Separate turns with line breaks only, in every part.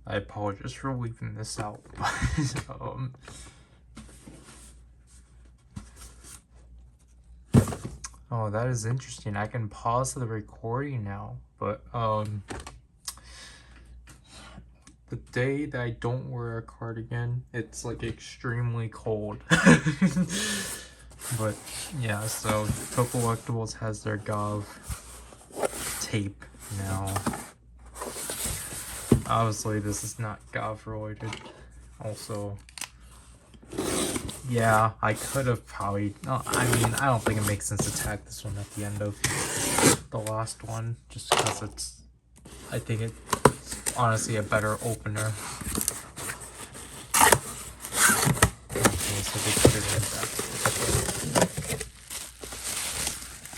I apologize for leaving this out. Oh, that is interesting. I can pause the recording now, but the day that I don't wear a cardigan, it's like extremely cold. But yeah, so Total Collectibles has their Gov tape now. Obviously, this is not Gov related. Also, yeah, I could have probably. No, I mean, I don't think it makes sense to tag this one at the end of the last one, just because it's. I think it's honestly a better opener. Okay, so they put it in that.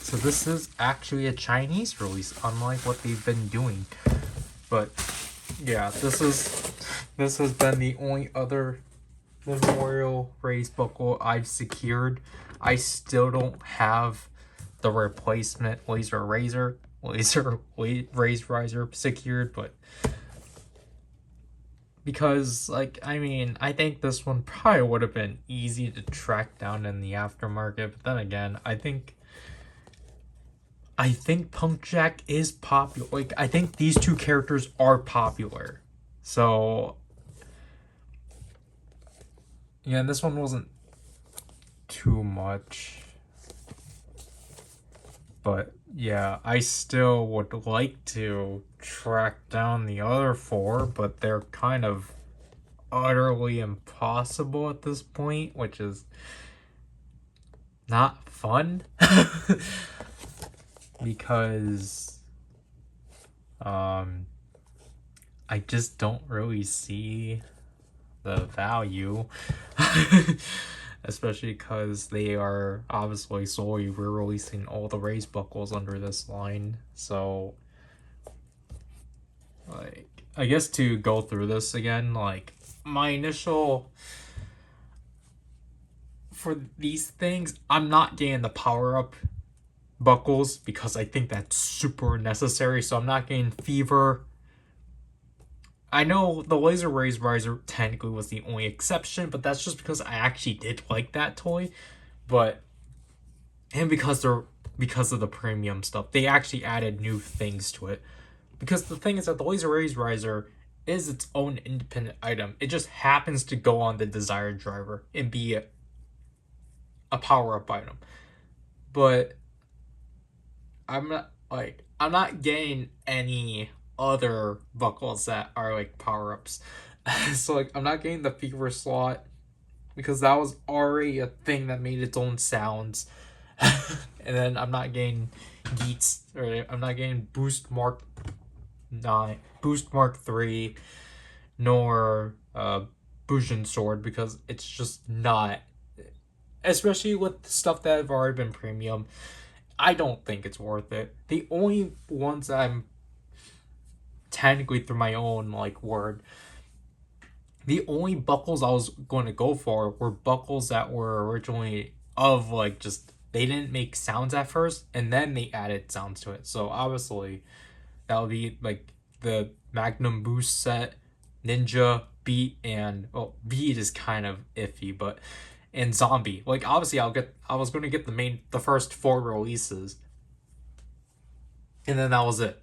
So this is actually a Chinese release, unlike what they've been doing. But yeah, this has been the only other memorial raised buckle I've secured. I still don't have the replacement laser raised riser secured, but because, like, I mean, I think this one probably would have been easy to track down in the aftermarket, but then again, I think Punk Jack is popular. Like, I think these two characters are popular. So yeah, this one wasn't too much. But yeah, I still would like to track down the other four, but they're kind of utterly impossible at this point, which is not fun. Because I just don't really see the value. Especially because they are obviously solely re-releasing all the raised buckles under this line. So, like, I guess to go through this again, like, my initial for these things, I'm not getting the power-up buckles because I think that's super necessary. So I'm not getting Fever. I know the Laser Rays Riser technically was the only exception, but that's just because I actually did like that toy. But and because of the premium stuff, they actually added new things to it. Because the thing is that the Laser Rays Riser is its own independent item. It just happens to go on the desired driver and be a power-up item. But I'm not getting any other buckles that are like power-ups. So like I'm not getting the Fever slot because that was already a thing that made its own sounds. And then I'm not getting Geats, or I'm not getting Boost Mark 9, Boost Mark 3, nor Bujin Sword, because it's just not, especially with stuff that have already been premium. I don't think it's worth it. The only ones I'm technically, through my own like word, the only buckles I was going to go for were buckles that were originally of like just they didn't make sounds at first and then they added sounds to it. So obviously that would be like the Magnum Boost set, Ninja, Beat, and well, Beat is kind of iffy, but and Zombie. Like obviously I was going to get the first four releases. And then that was it.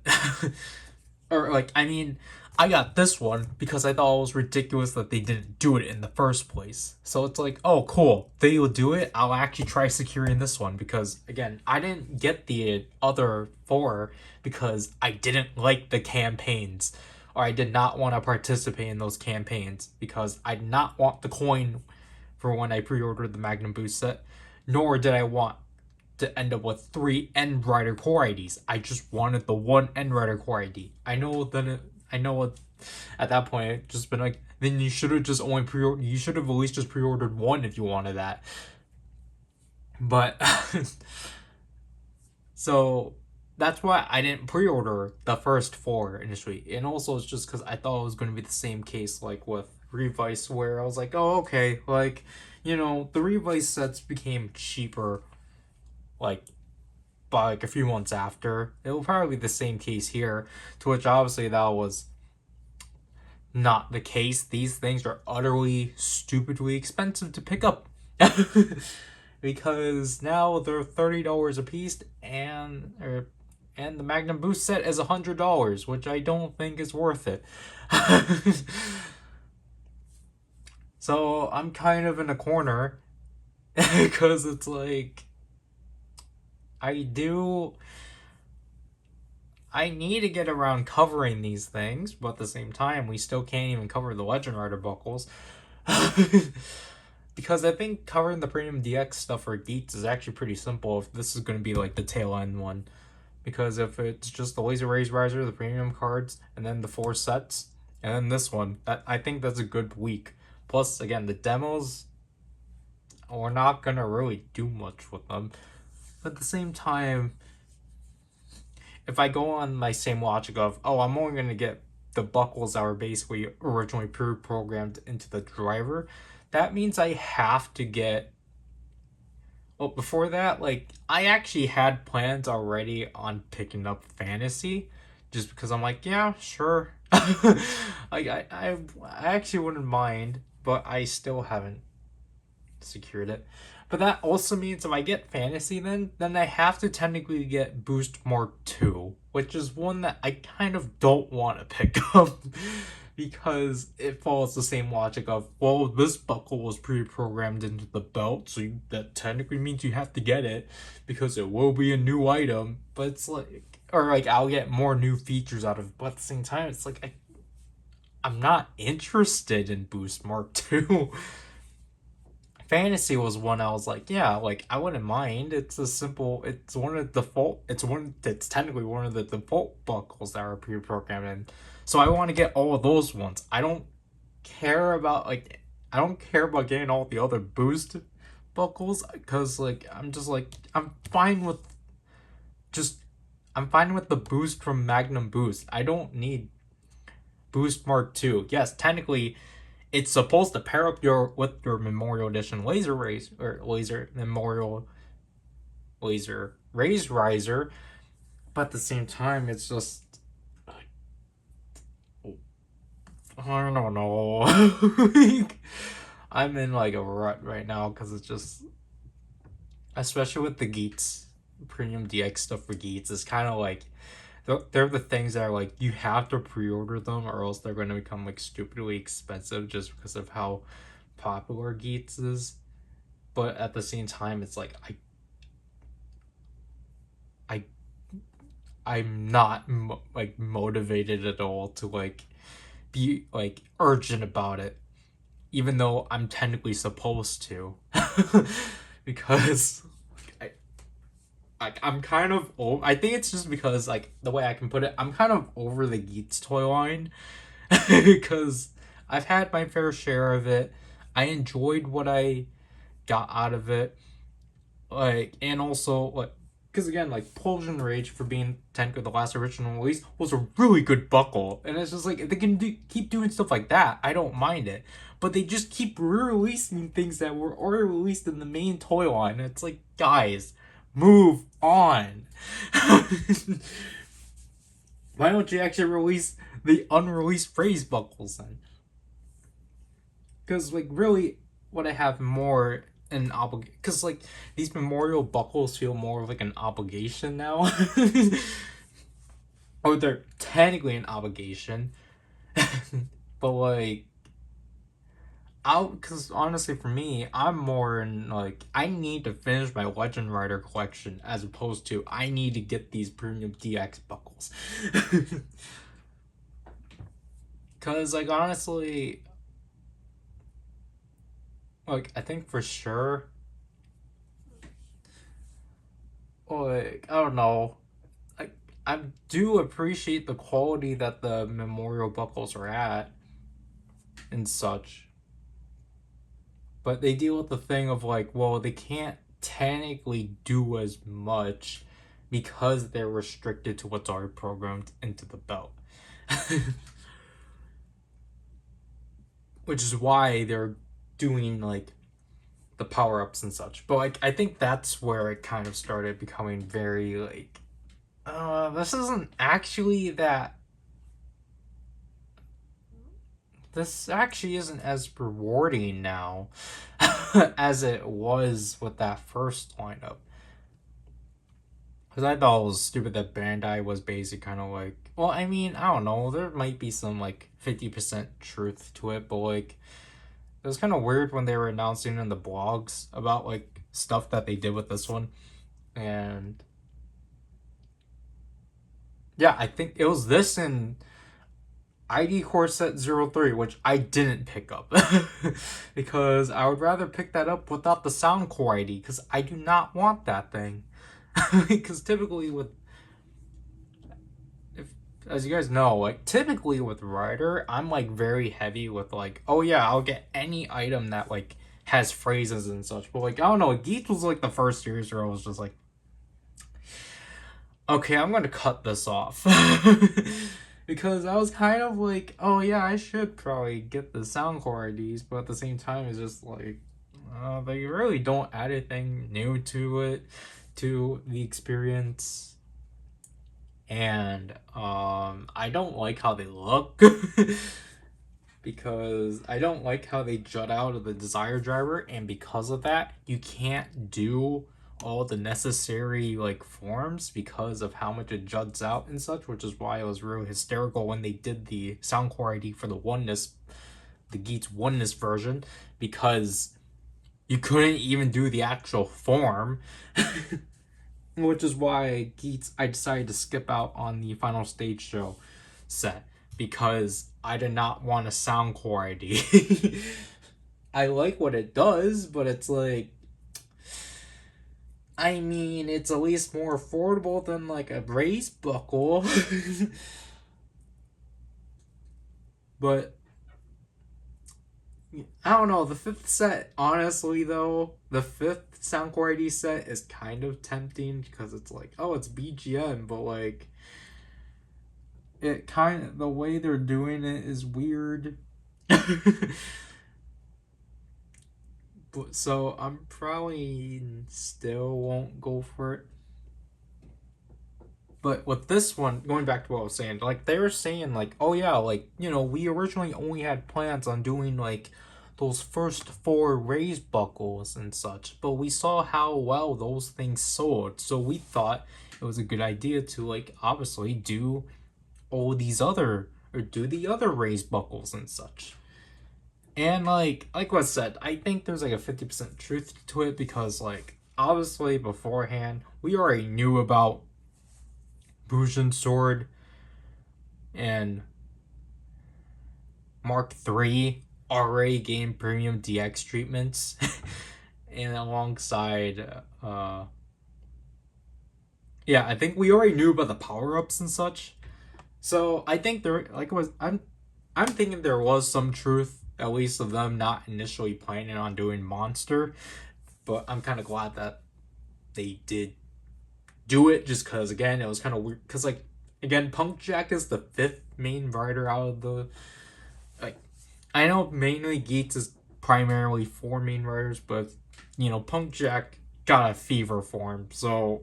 Or like I mean, I got this one because I thought it was ridiculous that they didn't do it in the first place. So it's like, oh cool, they will do it. I'll actually try securing this one because again, I didn't get the other four because I didn't like the campaigns, or I did not want to participate in those campaigns because I did not want the coin for when I pre-ordered the Magnum Boost set, nor did I want to end up with 3 End Rider core IDs. I just wanted the one End Rider core ID. I know at that point it just been like, then you should have just only you should have at least just pre-ordered one if you wanted that. But so that's why I didn't pre-order the first 4 initially. And also it's just because I thought it was going to be the same case like with Revice, where I was like, oh okay, like, you know, the Revice sets became cheaper like by like a few months after. It will probably be the same case here, to which obviously that was not the case. These things are utterly stupidly expensive to pick up. Because now they're $30 a piece, and the Magnum Boost set is $100, which I don't think is worth it. So I'm kind of in a corner because it's like I need to get around covering these things, but at the same time, we still can't even cover the Legend Rider buckles. Because I think covering the Premium DX stuff for Geeks is actually pretty simple if this is going to be like the tail end one. Because if it's just the Laser Raise Riser, the Premium cards, and then the 4 sets, and then this one, I think that's a good week. Plus, again, the demos, we're not going to really do much with them. But at the same time, if I go on my same logic of, oh, I'm only going to get the buckles that were basically originally pre-programmed into the driver, that means I have to get... Well, before that, like, I actually had plans already on picking up Fantasy, just because I'm like, yeah, sure. Like, I actually wouldn't mind, but I still haven't secured it. But that also means if I get Fantasy, then I have to technically get Boost Mark 2, which is one that I kind of don't want to pick up because it follows the same logic of, well, this buckle was pre-programmed into the belt, so that technically means you have to get it because it will be a new item. But it's like, or like I'll get more new features out of it, but at the same time, it's like I'm not interested in Boost Mark 2. Fantasy was one I was like, yeah, like I wouldn't mind. It's one of the default, it's technically one of the default buckles that are pre-programmed in. So I want to get all of those ones. I don't care about getting all the other boost buckles because like I'm fine with the boost from Magnum Boost. I don't need Boost Mark 2. Yes, technically it's supposed to pair up with your Memorial Edition Laser Raise or Memorial Laser Raise Riser, but at the same time, it's just I don't know. I'm in like a rut right now because it's just, especially with the Geats Premium DX stuff for Geats, it's kind of like they're the things that are like you have to pre-order them or else they're going to become like stupidly expensive just because of how popular Geats is. But at the same time, it's like I I'm not like motivated at all to like be like urgent about it, even though I'm technically supposed to, because I'm kind of over. I think it's just because like the way I can put it, I'm kind of over the Geats toy line because I've had my fair share of it. I enjoyed what I got out of it, like, and also like because again, like Propulsion Rage, for being technically the last original release, was a really good buckle, and it's just like if they can keep doing stuff like that, I don't mind it. But they just keep re-releasing things that were already released in the main toy line. It's like, guys, move on. Why don't you actually release the unreleased phrase buckles then? Because like really, what I have more an obligation, because like these memorial buckles feel more like an obligation now. Or they're technically an obligation. But like because honestly for me, I'm more in like I need to finish my Legend Rider collection as opposed to I need to get these Premium DX buckles. Because like honestly, like I think for sure, like I don't know, I do appreciate the quality that the memorial buckles are at and such, but they deal with the thing of like, well, they can't technically do as much because they're restricted to what's already programmed into the belt. Which is why they're doing like the power-ups and such. But like I think that's where it kind of started becoming very like this isn't actually that this actually isn't as rewarding now as it was with that first lineup. Because I thought it was stupid that Bandai was basically kind of like, well, I mean, I don't know, there might be some like 50% truth to it, but like, it was kind of weird when they were announcing in the blogs about like stuff that they did with this one. And yeah, I think it was this and ID Corset 03, which I didn't pick up because I would rather pick that up without the Soundcore ID because I do not want that thing. Because typically with, if as you guys know, like typically with Ryder, I'm like very heavy with like, oh yeah, I'll get any item that like has phrases and such. But like I don't know, Geats was like the first series where I was just like, okay, I'm gonna cut this off. Because I was kind of like, oh yeah, I should probably get the Soundcore IDs, but at the same time, it's just like, they really don't add anything new to it, to the experience. And I don't like how they look. Because I don't like how they jut out of the Desire driver, and because of that, you can't do all the necessary like forms because of how much it juts out and such, which is why it was really hysterical when they did the Soundcore ID for the Oneness, the Geats Oneness version, because you couldn't even do the actual form. Which is why I decided to skip out on the final stage show set, because I did not want a Soundcore ID. I like what it does, but it's like, I mean, it's at least more affordable than like a race buckle. But I don't know, the fifth set, honestly though, the fifth Soundcore ID set is kind of tempting because it's like, oh, it's BGM, but like, it kind of, the way they're doing it is weird. But so I'm probably still won't go for it. But with this one, going back to what I was saying, like they were saying like, oh yeah, like, you know, we originally only had plans on doing like those first four raised buckles and such, but we saw how well those things sold, so we thought it was a good idea to like obviously do all these other, or do the other raised buckles and such. And like what I said, I think there's like a 50% truth to it because like obviously beforehand we already knew about Bujin Sword and Mark III already gained premium DX treatments. And alongside yeah, I think we already knew about the power-ups and such. So I think there, like it was, I'm thinking there was some truth, at least of them not initially planning on doing Monster, but I'm kind of glad that they did do it, just because again it was kind of weird, because like again Punk Jack is the fifth main rider out of the, like, I know mainly Geats is primarily four main riders, but you know Punk Jack got a fever form, so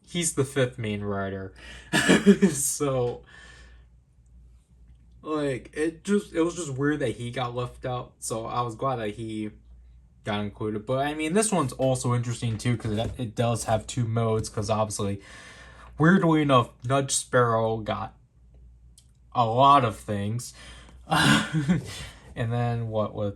he's the fifth main rider. So like it was just weird that he got left out, so I was glad that he got included. But I mean, this one's also interesting too because it does have two modes, because obviously, weirdly enough, Nudge Sparrow got a lot of things. And then what with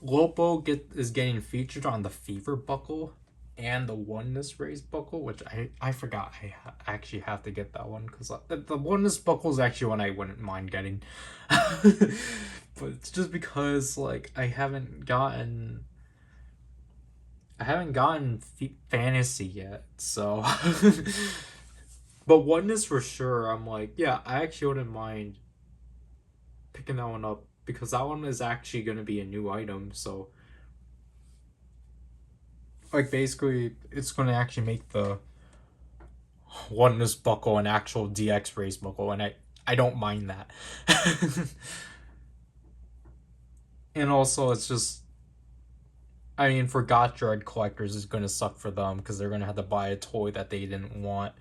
Lopo is getting featured on the Fever buckle and the Oneness Raise buckle, which I forgot I actually have to get that one, because the Oneness buckle is actually one I wouldn't mind getting. But it's just because like I haven't gotten fantasy yet, so. But Oneness for sure, I'm like, yeah, I actually wouldn't mind picking that one up, because that one is actually going to be a new item, so like basically it's going to actually make the Oneness buckle an actual DX race buckle, and I don't mind that. And also it's just, I mean, for Gotchard collectors, it's going to suck for them because they're going to have to buy a toy that they didn't want.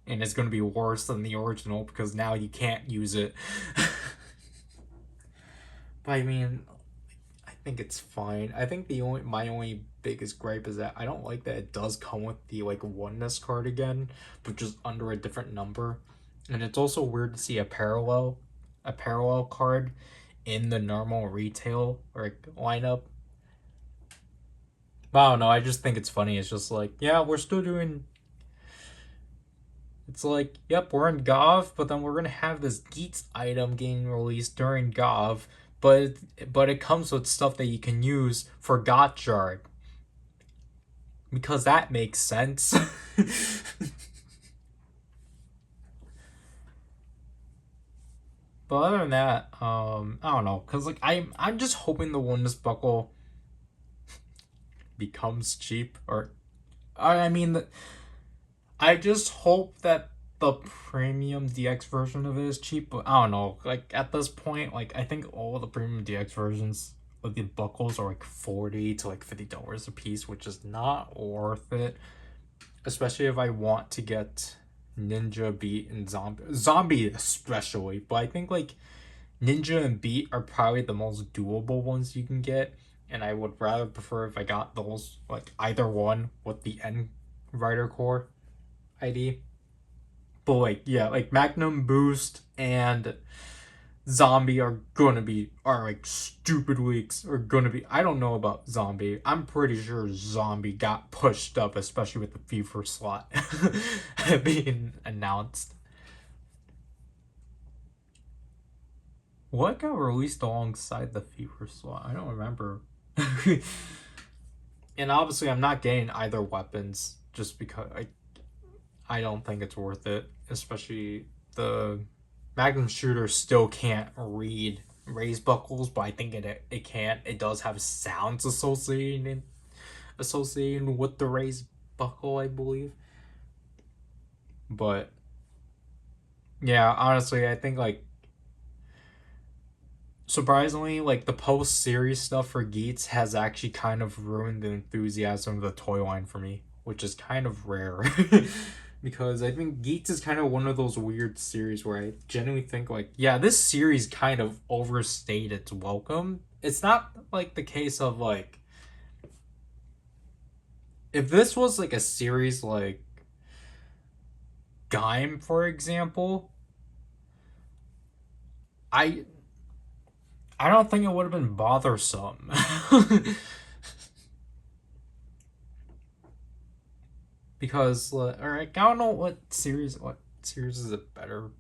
and it's going to be worse than the original because now you can't use it. But I mean, I think it's fine. I think my only biggest gripe is that I don't like that it does come with the like oneness card again, but just under a different number. And it's also weird to see a parallel card in the normal retail or lineup. But I don't know, I just think it's funny. It's just like, yeah, we're still doing. It's like, yep, we're in Gov, but then we're gonna have this Geats item getting released during Gov, but it comes with stuff that you can use for Gotchard. Because that makes sense. But other than that, I don't know, cause like I'm just hoping the Oneness Buckle becomes cheap, or I mean, I just hope that the premium DX version of it is cheap, but I don't know. Like at this point, like I think all the premium DX versions of the buckles are like $40 to like $50 a piece, which is not worth it. Especially if I want to get Ninja, Beat, and Zombie especially. But I think like Ninja and Beat are probably the most doable ones you can get. And I would rather prefer if I got those, like either one with the N Ryder core ID. But like, yeah, like Magnum Boost and Zombie are like stupid weeks, are gonna be. I don't know about Zombie. I'm pretty sure Zombie got pushed up, especially with the FIFA slot being announced. What got released alongside the FIFA slot? I don't remember. And obviously, I'm not getting either weapons just because I don't think it's worth it, especially the Magnum shooter still can't read raised buckles, but I think it can. It does have sounds associated with the raised buckle, I believe. But yeah, honestly, I think like surprisingly, like the post series stuff for Geats has actually kind of ruined the enthusiasm of the toy line for me, which is kind of rare. Because I think Geats is kind of one of those weird series where I genuinely think like, yeah, this series kind of overstayed its welcome. It's not like the case of like, if this was like a series like Gaim, for example, I I don't think it would have been bothersome. Because alright, I don't know what series is it better.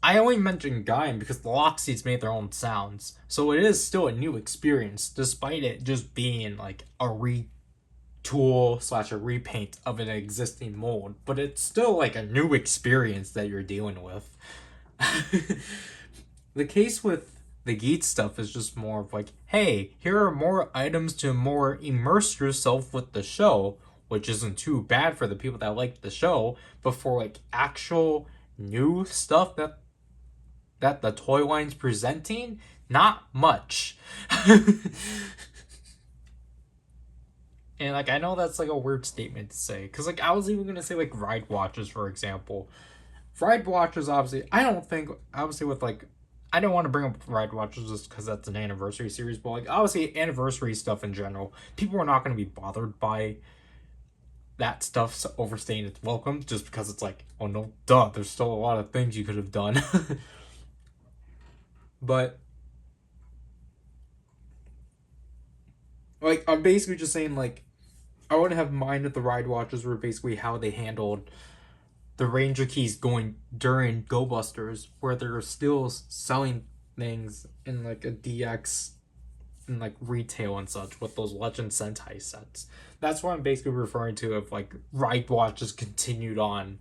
I only mentioned Gaim because the Lockseeds made their own sounds, so it is still a new experience, despite it just being like a retool slash a repaint of an existing mold. But it's still like a new experience that you're dealing with. The case with the Geet stuff is just more of like, hey, here are more items to more immerse yourself with the show, which isn't too bad for the people that like the show, but for like actual new stuff that the toy line's presenting, not much. And like I know that's like a weird statement to say, because like I was even gonna say like ride watches, for example. Ride watches, obviously, I don't think obviously with like, I don't want to bring up ride watches just because that's an anniversary series, but like obviously anniversary stuff in general, people are not going to be bothered by that stuff overstaying its welcome just because it's like, oh no, duh, there's still a lot of things you could have done. But like I'm basically just saying like I wouldn't have minded the ride watches were basically how they handled the Ranger keys going during Go Busters, where they're still selling things in like a DX and like retail and such with those Legend Sentai sets. That's what I'm basically referring to of like ride watches continued on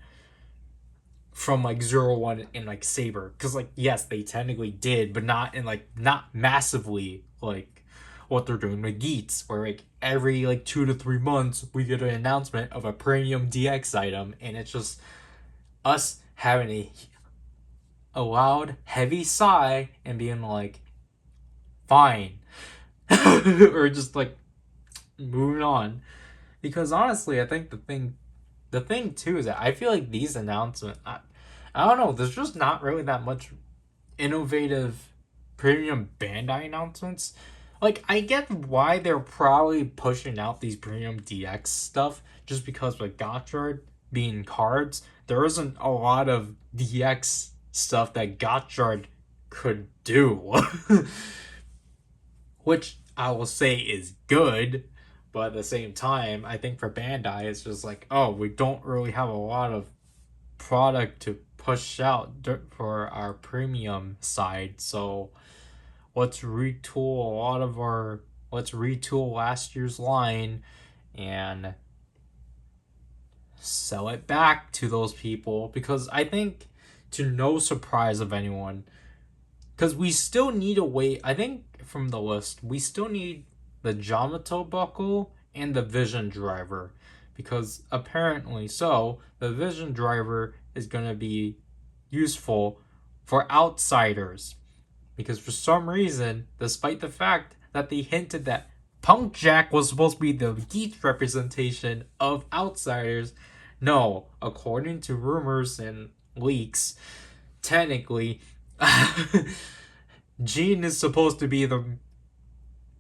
from like 01 and like Saber. Cause like yes, they technically did, but not massively like what they're doing with Geats, where like every like 2 to 3 months we get an announcement of a premium DX item, and it's just us having a loud, heavy sigh and being like, fine. Or just like moving on. Because honestly, I think the the thing too is that I feel like these announcements, I don't know, there's just not really that much innovative premium Bandai announcements. Like, I get why they're probably pushing out these premium DX stuff, just because with Gotchard being cards, there isn't a lot of DX stuff that Gotchard could do. Which I will say is good, but at the same time, I think for Bandai, it's just like, oh, we don't really have a lot of product to push out for our premium side, so let's retool last year's line and sell it back to those people, because I think, to no surprise of anyone, because we still need a way, I think from the list, we still need the Yamato buckle and the Vision driver, because apparently the Vision driver is going to be useful for outsiders, because for some reason, despite the fact that they hinted that Punk Jack was supposed to be the geek representation of outsiders, no, according to rumors and leaks, technically, Gene is supposed to be the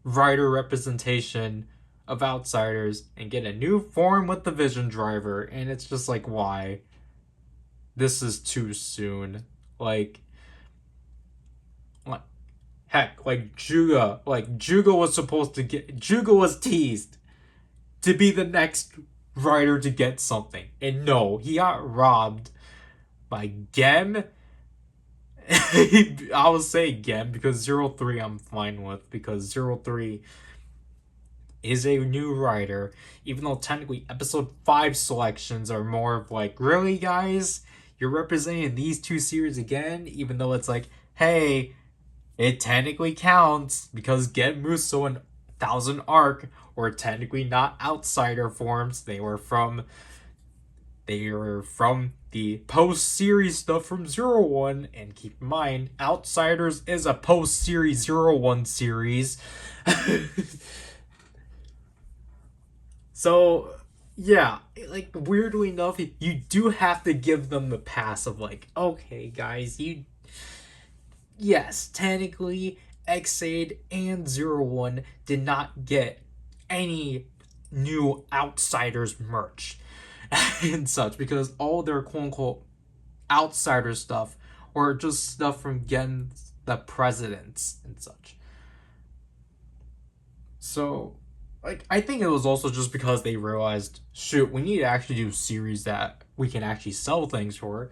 Ryder representation of outsiders and get a new form with the Vision driver, and it's just like, why? This is too soon. Like heck, Juga was teased to be the next Ryder to get something, and no, he got robbed by Gem. I will say Gem, because 03 I'm fine with, because 03 is a new Ryder, even though technically episode 5 selections are more of like, really guys? You're representing these two series again? Even though it's like, hey, it technically counts, because Get Muso and Thousand Arc were technically not outsider forms. They were from the post-series stuff from 01, and keep in mind, Outsiders is a post-series 01 series. So, yeah, like, weirdly enough, you do have to give them the pass of like, okay, guys, yes, technically, Xaid and 01 did not get any new Outsiders merch and such, because all their quote-unquote outsider stuff or just stuff from getting the presidents and such. So, like, I think it was also just because they realized, shoot, we need to actually do series that we can actually sell things for,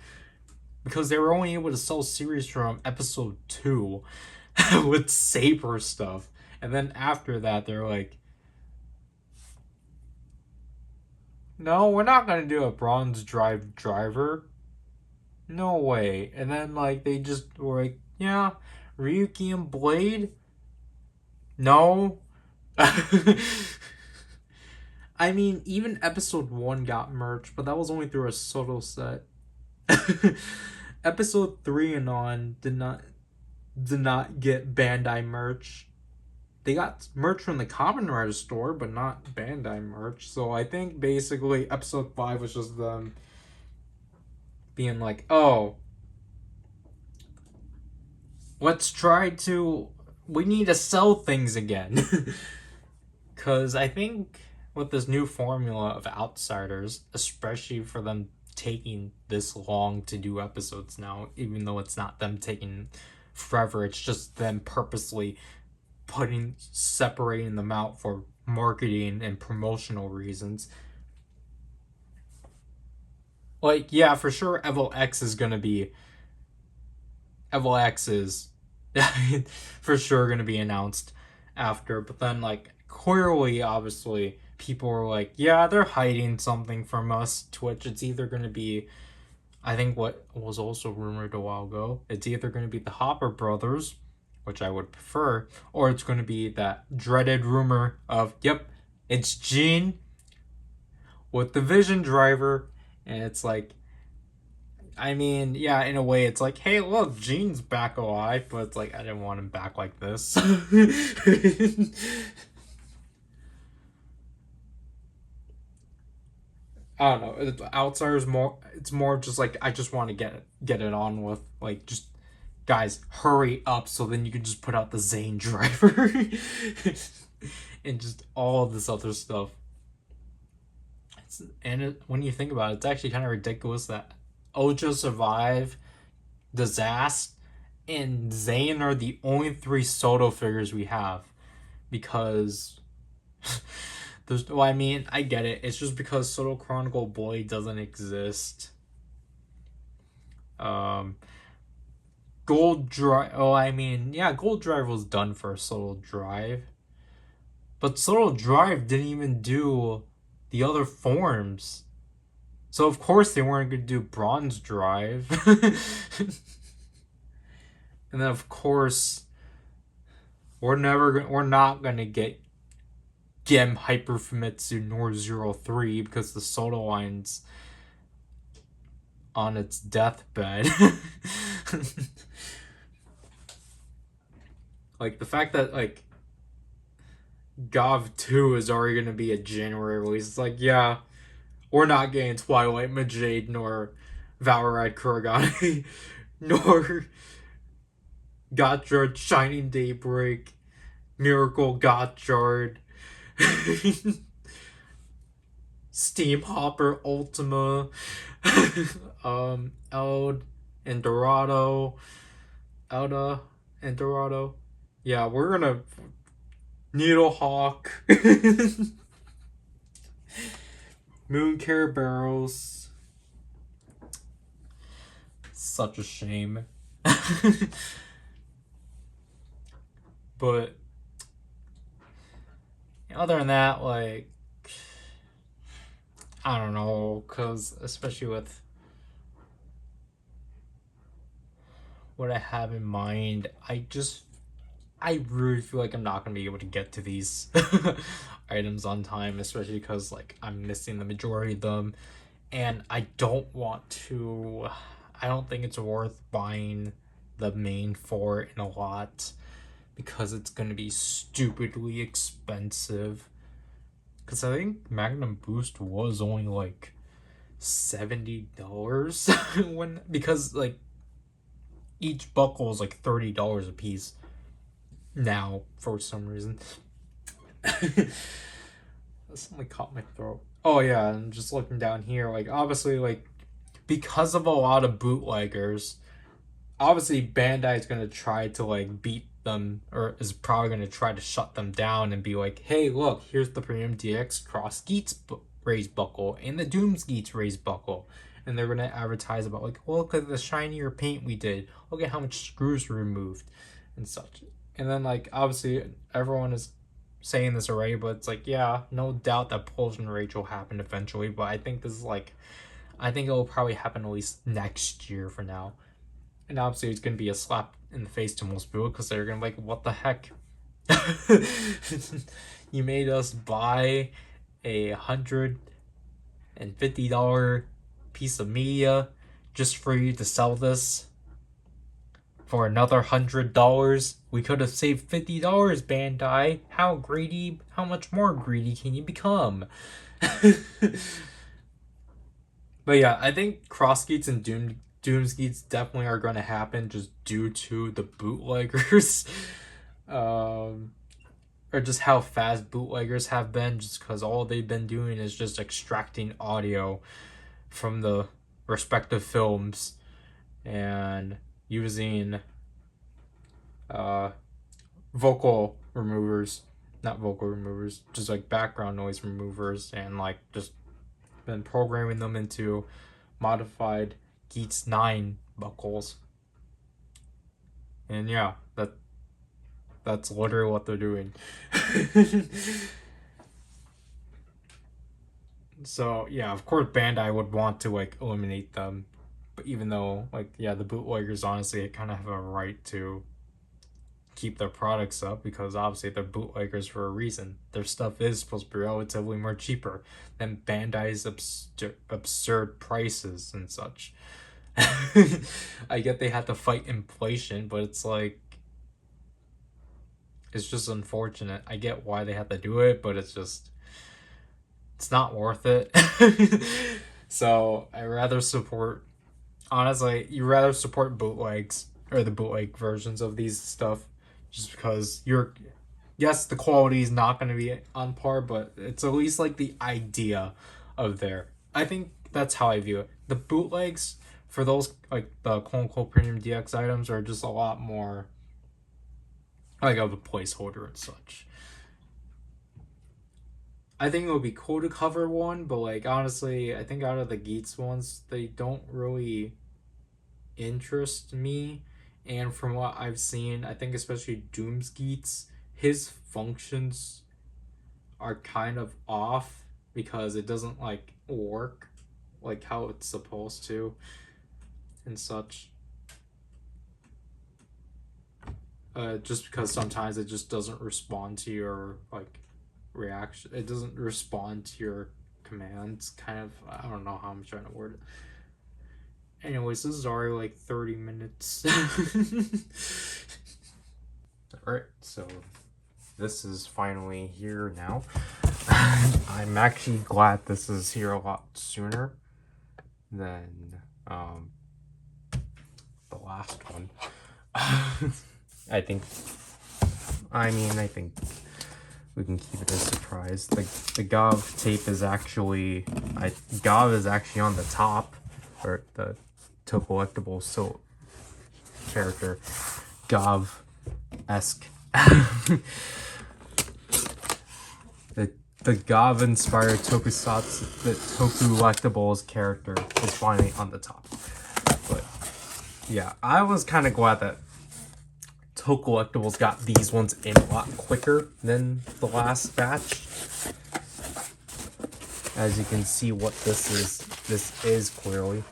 because they were only able to sell series from episode 2 with Saber stuff, and then after that they're like, no, we're not gonna do a bronze driver, no way. And then like they just were like, yeah, Ryuki and Blade, no. I mean, even episode 1 got merch, but that was only through a Soto set. Episode 3 and on did not get Bandai merch. They got merch from the Kamen Rider store, but not Bandai merch. So I think basically episode 5 was just them being like, oh, we need to sell things again. Because I think with this new formula of Outsiders, especially for them taking this long to do episodes now, even though it's not them taking forever, it's just them purposely separating them out for marketing and promotional reasons. Like, yeah, for sure Evo X is for sure gonna be announced after, but then like clearly, obviously, people were like, yeah, they're hiding something from us, Twitch. It's either gonna be, I think what was also rumored a while ago, it's either gonna be the Hopper brothers, which I would prefer, or it's gonna be that dreaded rumor of, yep, it's Gene with the Vision driver. And it's like, I mean, yeah, in a way, it's like, hey, look, Gene's back alive, but it's like, I didn't want him back like this. I don't know. Outsiders more. It's more just like I just want to get it on with. Like just guys, hurry up so then you can just put out the Zane driver and just all this other stuff. When you think about it, it's actually kind of ridiculous that Ojo survive, Disaster, and Zane are the only three Soto figures we have because there's. Well, I mean, I get it. It's just because Soto Chronicle Boy doesn't exist. Um, Gold Drive. Oh, I mean, yeah, Gold Drive was done for Soto Drive, but Soto Drive didn't even do the other forms. So of course they weren't gonna do Bronze Drive. And then of course we're not gonna get Gem Hyper Famitsu nor 03 because the Soto line's on its deathbed. Like the fact that like Gov 2 is already gonna be a January release, it's like, yeah, we're not getting Twilight Majade nor Valoride Kuragane nor Gotchard Shining Daybreak, Miracle Gotchard, Steam Hopper Ultima, Eld and Dorado, Elda and Dorado. Yeah, we're gonna Needlehawk, Moon Barrels. Such a shame. But other than that, like, I don't know, because especially with what I have in mind, I really feel like I'm not gonna be able to get to these items on time, especially because like I'm missing the majority of them, and I don't want to. I don't think it's worth buying the main four in a lot because it's gonna be stupidly expensive. Because I think Magnum Boost was only like $70 when because like each buckle is like $30 a piece now for some reason. Something caught my throat. Oh yeah, and just looking down here, like obviously like because of a lot of bootleggers, obviously Bandai is gonna try to like beat them, or is probably gonna try to shut them down and be like, hey, look, here's the Premium DX Cross Geats raised buckle and the Dooms Geats raised buckle, and they're gonna advertise about like, well, look at the shinier paint we did, look at how much screws were removed, and such. And then like obviously everyone is saying this already, but it's like, yeah, no doubt that Propulsion Rage will happen eventually, but I think this is like, I think it will probably happen at least next year for now. And obviously it's going to be a slap in the face to most people because they're going to be like, what the heck? You made us buy $150 piece of media just for you to sell this for another $100. We could have saved $50, Bandai. How greedy, how much more greedy can you become? But yeah, I think Cross Gates and Doomsgeats definitely are going to happen just due to the bootleggers. Or just how fast bootleggers have been, just because all they've been doing is just extracting audio from the respective films and using vocal removers, not vocal removers, just like background noise removers, and like just been programming them into modified Geats 9 buckles. And yeah, that's literally what they're doing. So yeah, of course Bandai would want to like eliminate them, but even though like yeah, the bootleggers honestly kind of have a right to keep their products up because obviously they're bootleggers for a reason. Their stuff is supposed to be relatively more cheaper than Bandai's absurd prices and such. I get they had to fight inflation, but it's like it's just unfortunate. I get why they had to do it, but it's just it's not worth it. So I rather support, honestly, you rather support bootlegs or the bootleg versions of these stuff, just because yes, the quality is not going to be on par, but it's at least like the idea of there. I think that's how I view it. The bootlegs for those like the quote unquote premium DX items are just a lot more like of a placeholder and such. I think it would be cool to cover one, but like honestly, I think out of the Geats ones, they don't really interest me. And from what I've seen, I think especially Doom's Geats, his functions are kind of off because it doesn't like work like how it's supposed to and such. Just because sometimes it just doesn't respond to your like reaction. It doesn't respond to your commands. Kind of. I don't know how I'm trying to word it. Anyways, this is already like 30 minutes. Alright, so this is finally here now. I'm actually glad this is here a lot sooner than the last one. I think we can keep it a surprise. The Gov tape is actually Gov is actually on the top, or the to collectible so character Gov-esque. The Gov inspired Tokusatsu, the Toku Collectibles character is finally on the top. But yeah, I was kind of glad that Toku Collectibles got these ones in a lot quicker than the last batch. As you can see what this is clearly.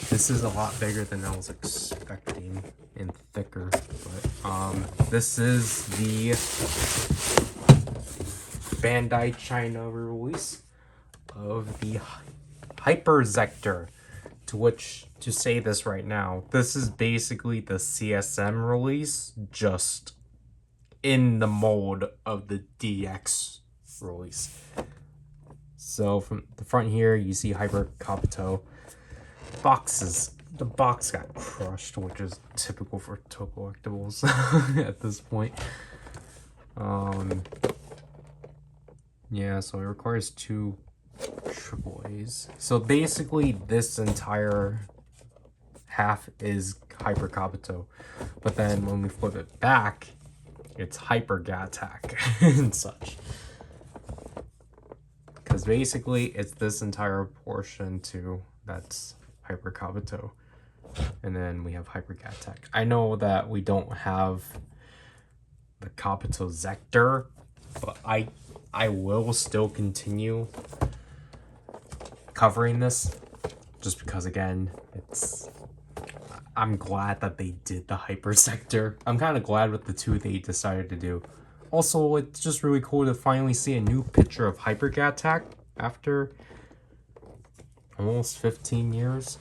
This is a lot bigger than I was expecting and thicker. But this is the Bandai China release of the Hyper Zector. To say this right now, this is basically the CSM release, just in the mold of the DX release. So from the front here, you see Hyper Kabuto. The box got crushed, which is typical for Toku Collectibles at this point. Yeah, so it requires 2 AAAs. So basically, this entire half is Hyper Kabuto, but then when we flip it back, it's Hyper Gattack and such. Because basically, it's this entire portion too that's Hyper Kabuto, and then we have Hyper Gattack. I know that we don't have the Kabuto Zector, but I will still continue covering this, just because again, I'm glad that they did the Hyper Sector. I'm kind of glad with the 2 they decided to do. Also, it's just really cool to finally see a new picture of Hyper Gattack after almost 15 years.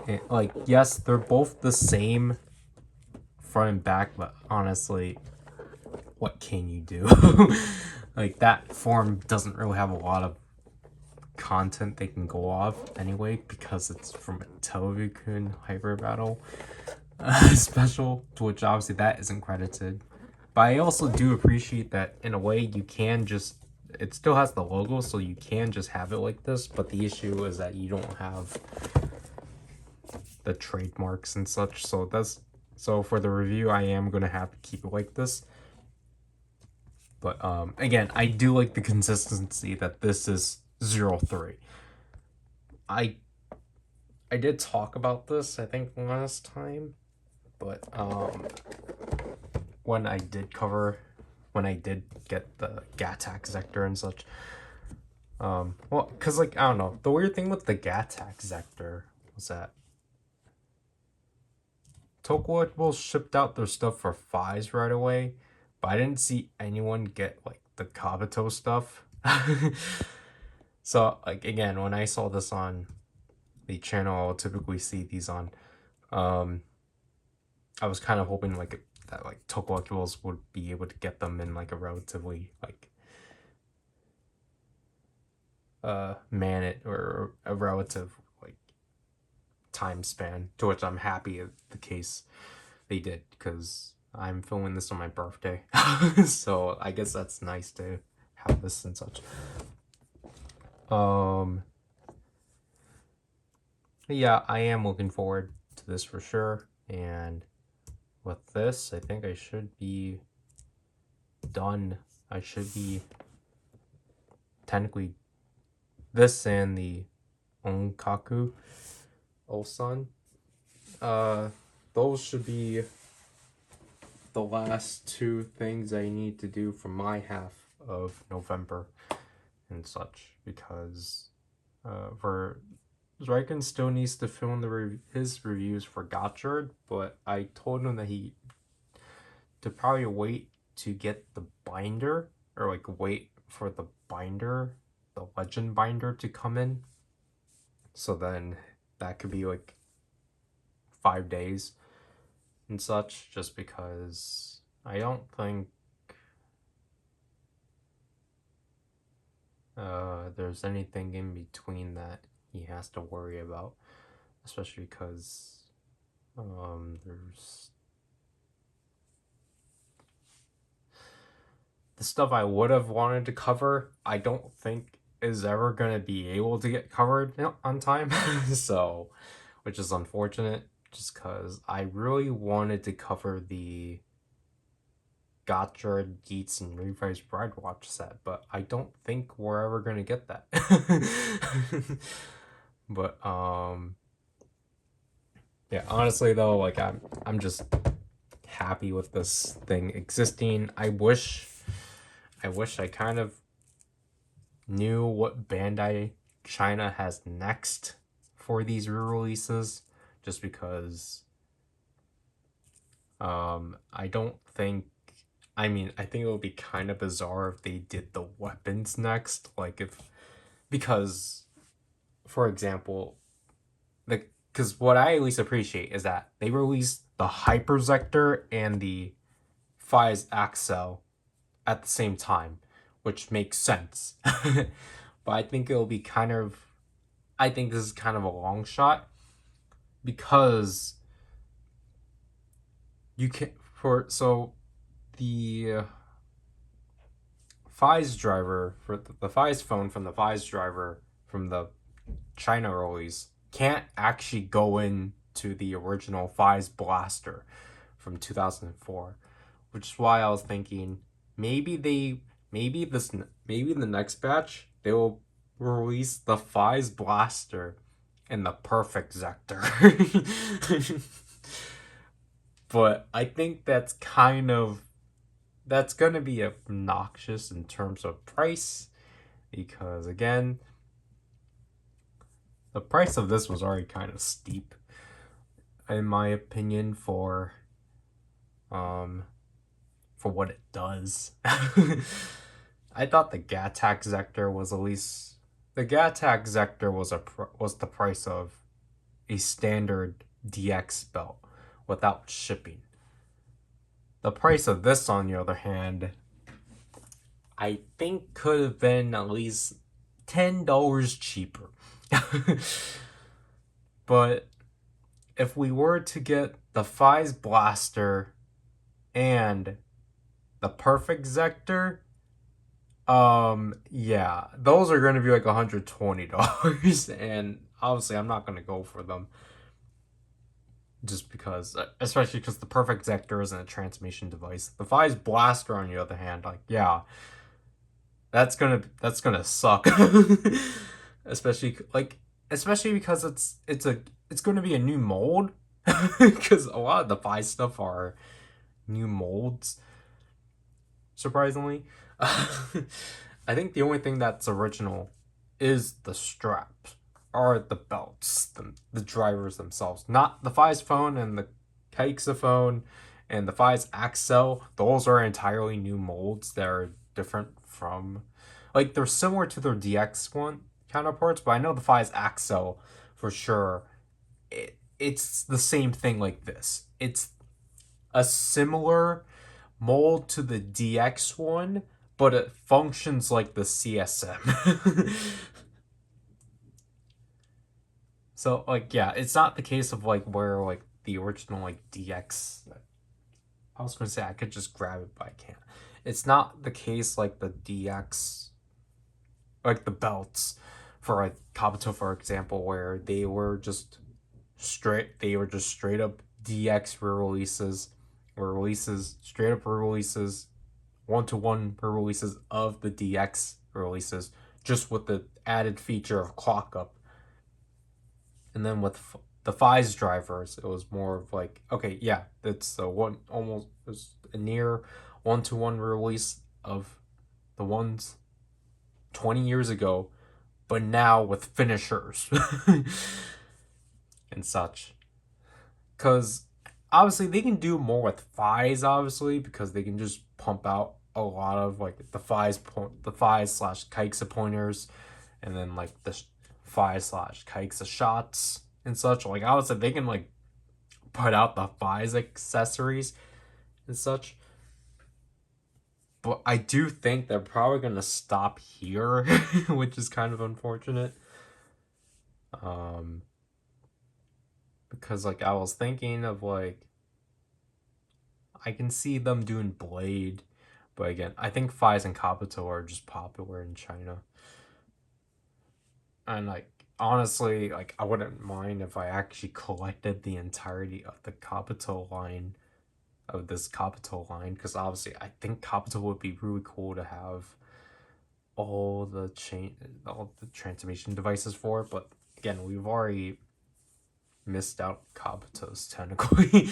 And, like, yes, they're both the same front and back, but honestly, what can you do? Like, that form doesn't really have a lot of content they can go off anyway, because it's from a Televukun Hyper Battle special, to which obviously that isn't credited. But I also do appreciate that in a way you can just, it still has the logo, so you can just have it like this, but the issue is that you don't have the trademarks and such, so for the review I am going to have to keep it like this. But again, I do like the consistency that this is 03. I did talk about this, I think, last time, but when I did get the Gattack Zector and such, well, because, like, I don't know, the weird thing with the Gattack Zector was that Toku Collectibles shipped out their stuff for Fies right away, but I didn't see anyone get, like, the Kabuto stuff. So, like, again, when I saw this on the channel, I'll typically see these on, I was kind of hoping, like, that, like, Toku Collectibles would be able to get them in, like, a relatively, like, manage or a relative like time span, to which I'm happy the case they did, because I'm filming this on my birthday. So I guess that's nice to have this and such. Yeah, I am looking forward to this for sure. And with this, I think I should be done. I should be technically this and the Onkaku Osan. Those should be the last two things I need to do for my half of November and such, because for Riken still needs to film his reviews for Gotchard, but I told him that he to probably wait to get the binder, or like wait for the binder, the legend binder to come in. So then that could be like 5 days and such, just because I don't think there's anything in between that he has to worry about, especially because there's the stuff I would have wanted to cover, I don't think is ever going to be able to get covered on time. So, which is unfortunate, just because I really wanted to cover the Gotchard, Geats, and Levi's Bride Watch set, but I don't think we're ever going to get that. But, yeah, honestly though, like I'm just happy with this thing existing. I wish I kind of knew what Bandai China has next for these re-releases, just because I don't think, I mean, I think it would be kind of bizarre if they did the weapons next, like because for example, because what I at least appreciate is that they released the Hyperzector and the Fies Axel at the same time, which makes sense. But I think it'll be kind of, I think this is kind of a long shot, because you can, for, so the Fies driver, for the Fies phone from the Fies driver from the China release can't actually go into the original Fies blaster from 2004, which is why I was thinking maybe maybe the next batch they will release the Fies blaster and the perfect Zector. But I think that's gonna be obnoxious in terms of price, because again, the price of this was already kind of steep, in my opinion, for what it does. I thought the Gattack Zector was at least, the Gattack Zector was the price of a standard DX belt without shipping. The price of this, on the other hand, I think could have been at least $10 cheaper. But if we were to get the Fies blaster and the perfect Zector, yeah, those are going to be like $120, and obviously I'm not going to go for them, just because, especially because the perfect Zector isn't a transmission device. The Fies blaster, on the other hand, like, yeah, that's gonna suck. especially especially because it's going to be a new mold, because a lot of the Fies stuff are new molds, surprisingly. I think the only thing that's original is the straps, or the belts, the drivers themselves. Not the Fies phone and the Keixaphone and the Fies Axel. Those are entirely new molds that are different from, like, they're similar to their DX one counterparts, but I know the Fies Axel for sure. It's the same thing like this. It's a similar mold to the DX one, but it functions like the CSM. So like yeah, it's not the case of like where like the original like DX. I was gonna say I could just grab it, but I can't. It's not the case like the DX, like the belts for like Kabuto, for example, where they were just straight up DX releases, straight up releases, 1-to-1 releases of the DX releases, just with the added feature of clock up. And then with the FI's drivers, it was more of like, okay, yeah, it's a near 1-to-1 release of the ones 20 years ago, but now with finishers and such. Because obviously they can do more with FIs, obviously, because they can just pump out a lot of like the FIs slash Kaixa pointers, and then like the FI slash Kaixa shots and such. Like I would say they can like put out the FIs accessories and such. But I do think they're probably gonna stop here, which is kind of unfortunate. Because like I was thinking of like I can see them doing Blade, but again, I think Faiz and Kabuto are just popular in China. And like honestly, like I wouldn't mind if I actually collected the entirety of the Kabuto line of this Kabuto line, because obviously I think Kabuto would be really cool to have all the transformation devices for, but again, we've already missed out Kabuto's technically.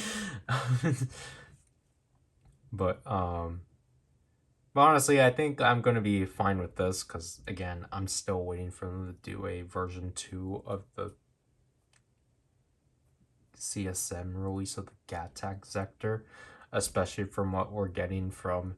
But honestly, I think I'm gonna be fine with this because again, I'm still waiting for them to do a version 2 of the CSM release of the Gattack Sector, especially from what we're getting from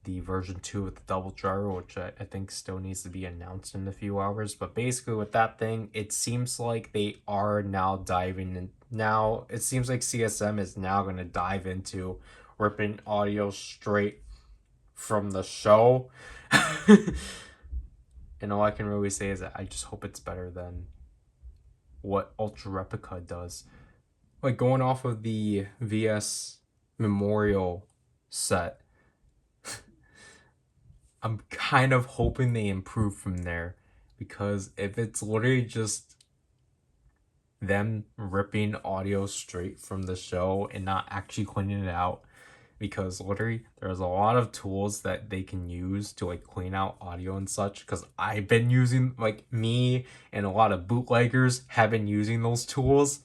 the version 2 with the double gyro, which I think still needs to be announced in a few hours. But basically with that thing, it seems like they are now diving in. Now it seems like CSM is now going to dive into ripping audio straight from the show. And all I can really say is that I just hope it's better than what Ultra Replica does. Like going off of the VS Memorial set, I'm kind of hoping they improve from there, because if it's literally just them ripping audio straight from the show and not actually cleaning it out, because literally there's a lot of tools that they can use to like clean out audio and such, because I've been using, like me and a lot of bootleggers have been using those tools.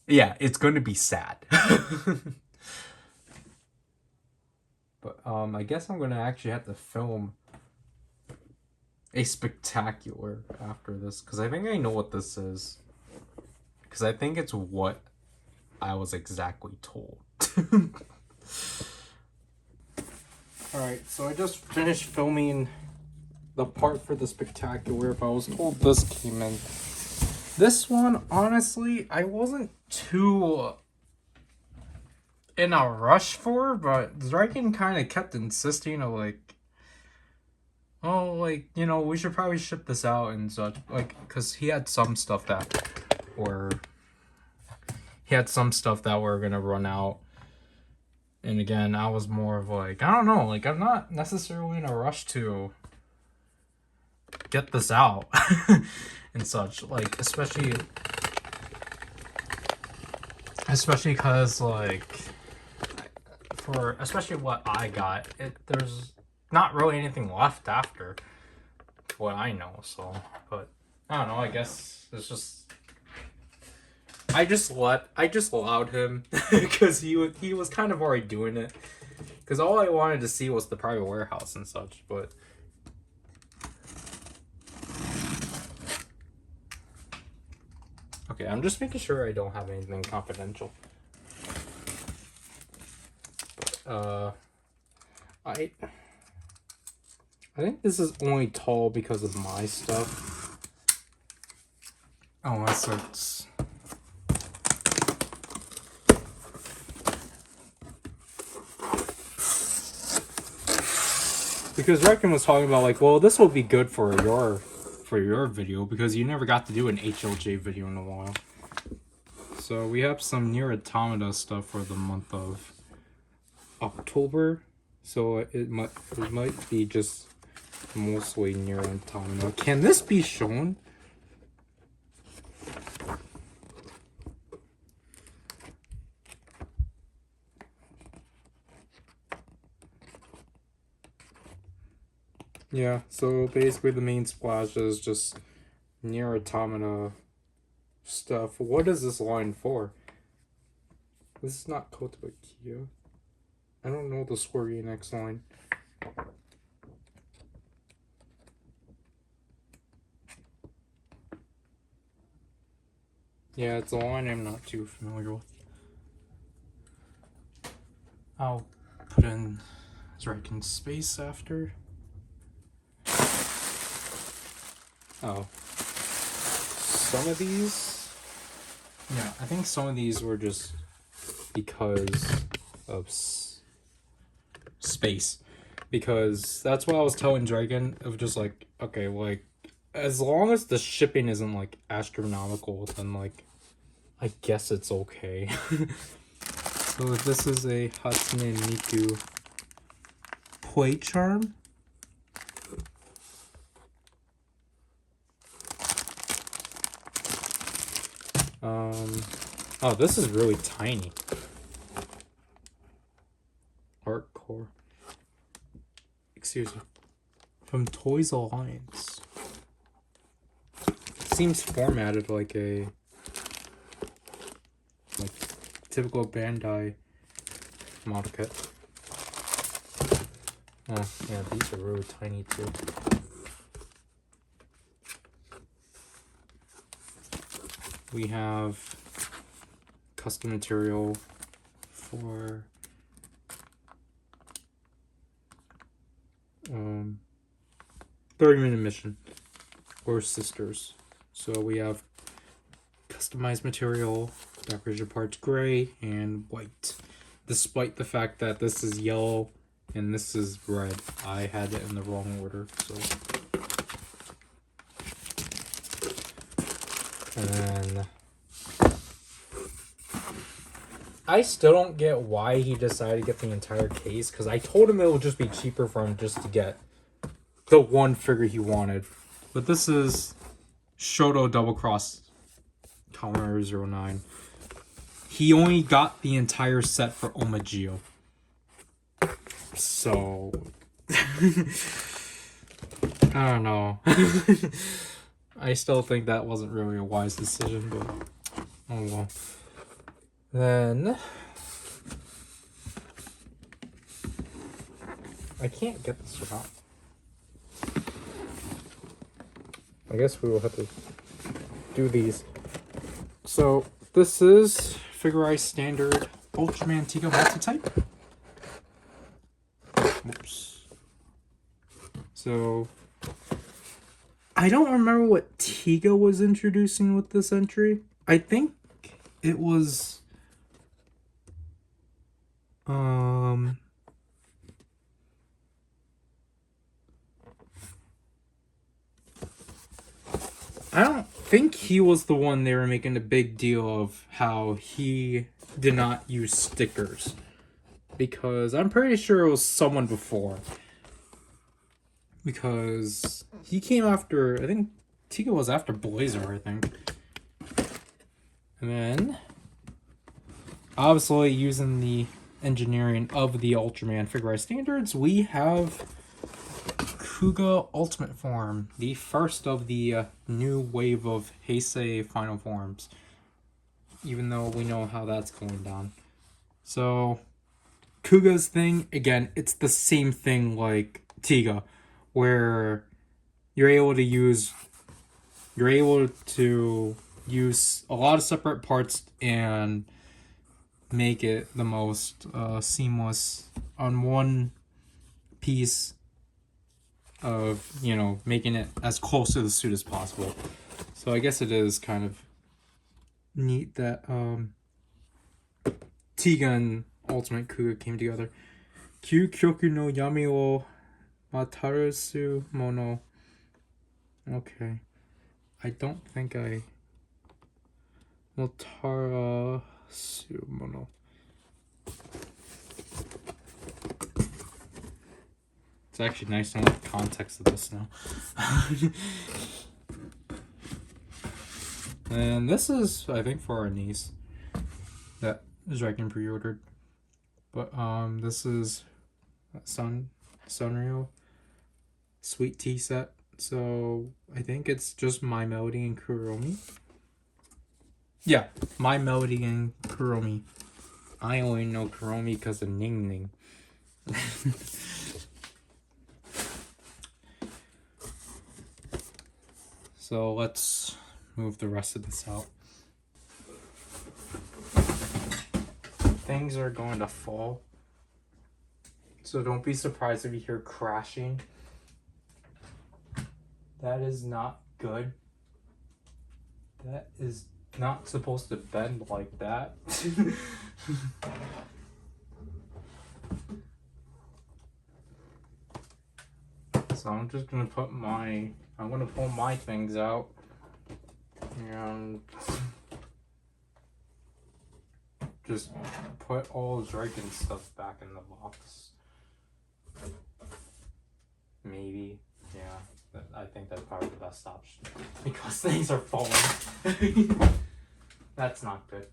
Yeah, it's going to be sad. But I guess I'm gonna actually have to film a spectacular after this, because I think I know what this is. Because I think it's what I was exactly told. Alright, so I just finished filming the part for the spectacular. If I was told this came in. This one, honestly, I wasn't too in a rush for, but Zrykin kind of kept insisting of like, oh, like, you know, we should probably ship this out and such, like, because he had some stuff that were gonna run out. And again, I was more of like, I don't know, like, I'm not necessarily in a rush to get this out and such, like, especially because like especially what I got, there's not really anything left after what I know. So, but I don't know, I guess it's just I just allowed him because he was kind of already doing it, because all I wanted to see was the private warehouse and such. But okay, I'm just making sure I don't have anything confidential. I think this is only tall because of my stuff. Unless it's... Because Reckon was talking about like, well, this will be good for your for your video because you never got to do an HLJ video in a while. So we have some Nier Automata stuff for the month of October. So it might be just mostly Nier Automata. Can this be shown? Yeah, so basically the main splash is just Nier Automata stuff. What is this line for? This is not Kotobukiya. I don't know the Square Enix line. Yeah, it's a line I'm not too familiar with. I'll put in Dragon Space after. Oh. Some of these... Yeah, I think some of these were just because of space. Because that's what I was telling Dragon, of just like, okay, like, as long as the shipping isn't like astronomical, then like, I guess it's okay. So this is a Hatsune Miku plate charm. Oh, this is really tiny. Hardcore. Excuse me. From Toys Alliance. Seems formatted like a typical Bandai model kit. Oh, yeah, these are really tiny too. We have custom material for 30-minute mission or sisters. So we have customized material, decoration parts gray and white. Despite the fact that this is yellow and this is red, I had it in the wrong order. So, and then I still don't get why he decided to get the entire case, because I told him it would just be cheaper for him just to get the one figure he wanted. But this is Shoto Double Cross Kamen Rider 09. He only got the entire set for Omagio. So I don't know. I still think that wasn't really a wise decision, but oh well. Then I can't get this out. I guess we will have to do these. So this is Figure Standard Ultraman Tiga Multi-Type. Oops. So I don't remember what Tiga was introducing with this entry. I think it was I don't think he was the one they were making a big deal of how he did not use stickers. Because I'm pretty sure it was someone before. Because he came after, I think Tiga was after Blazer, I think. And then, obviously using the engineering of the Ultraman Figure Standards, we have Kuga Ultimate Form, the first of the new wave of Heisei Final Forms, even though we know how that's going down. So Kuga's thing, again, it's the same thing like Tiga, where you're able to use a lot of separate parts and make it the most seamless on one piece of, you know, making it as close to the suit as possible. So I guess it is kind of neat that Tiga and Ultimate Kuga came together. Kyukyoku no Yami wo Matarasu Mono Okay. I don't think I... Motara Sumono. It's actually nice to know the context of this now. And this is, I think, for our niece that is Dragon pre-ordered. But this is Sunreal Sweet Tea set. So I think it's just My Melody and Kuromi. Yeah, My Melody and Kuromi. I only know Kuromi because of Ning Ning. So let's move the rest of this out. Things are going to fall. So don't be surprised if you hear crashing. That is not good. That is not supposed to bend like that. So I'm just gonna pull my things out and just put all Dragon stuff back in the box. Maybe, yeah. I think that's probably the best option because things are falling. That's not good.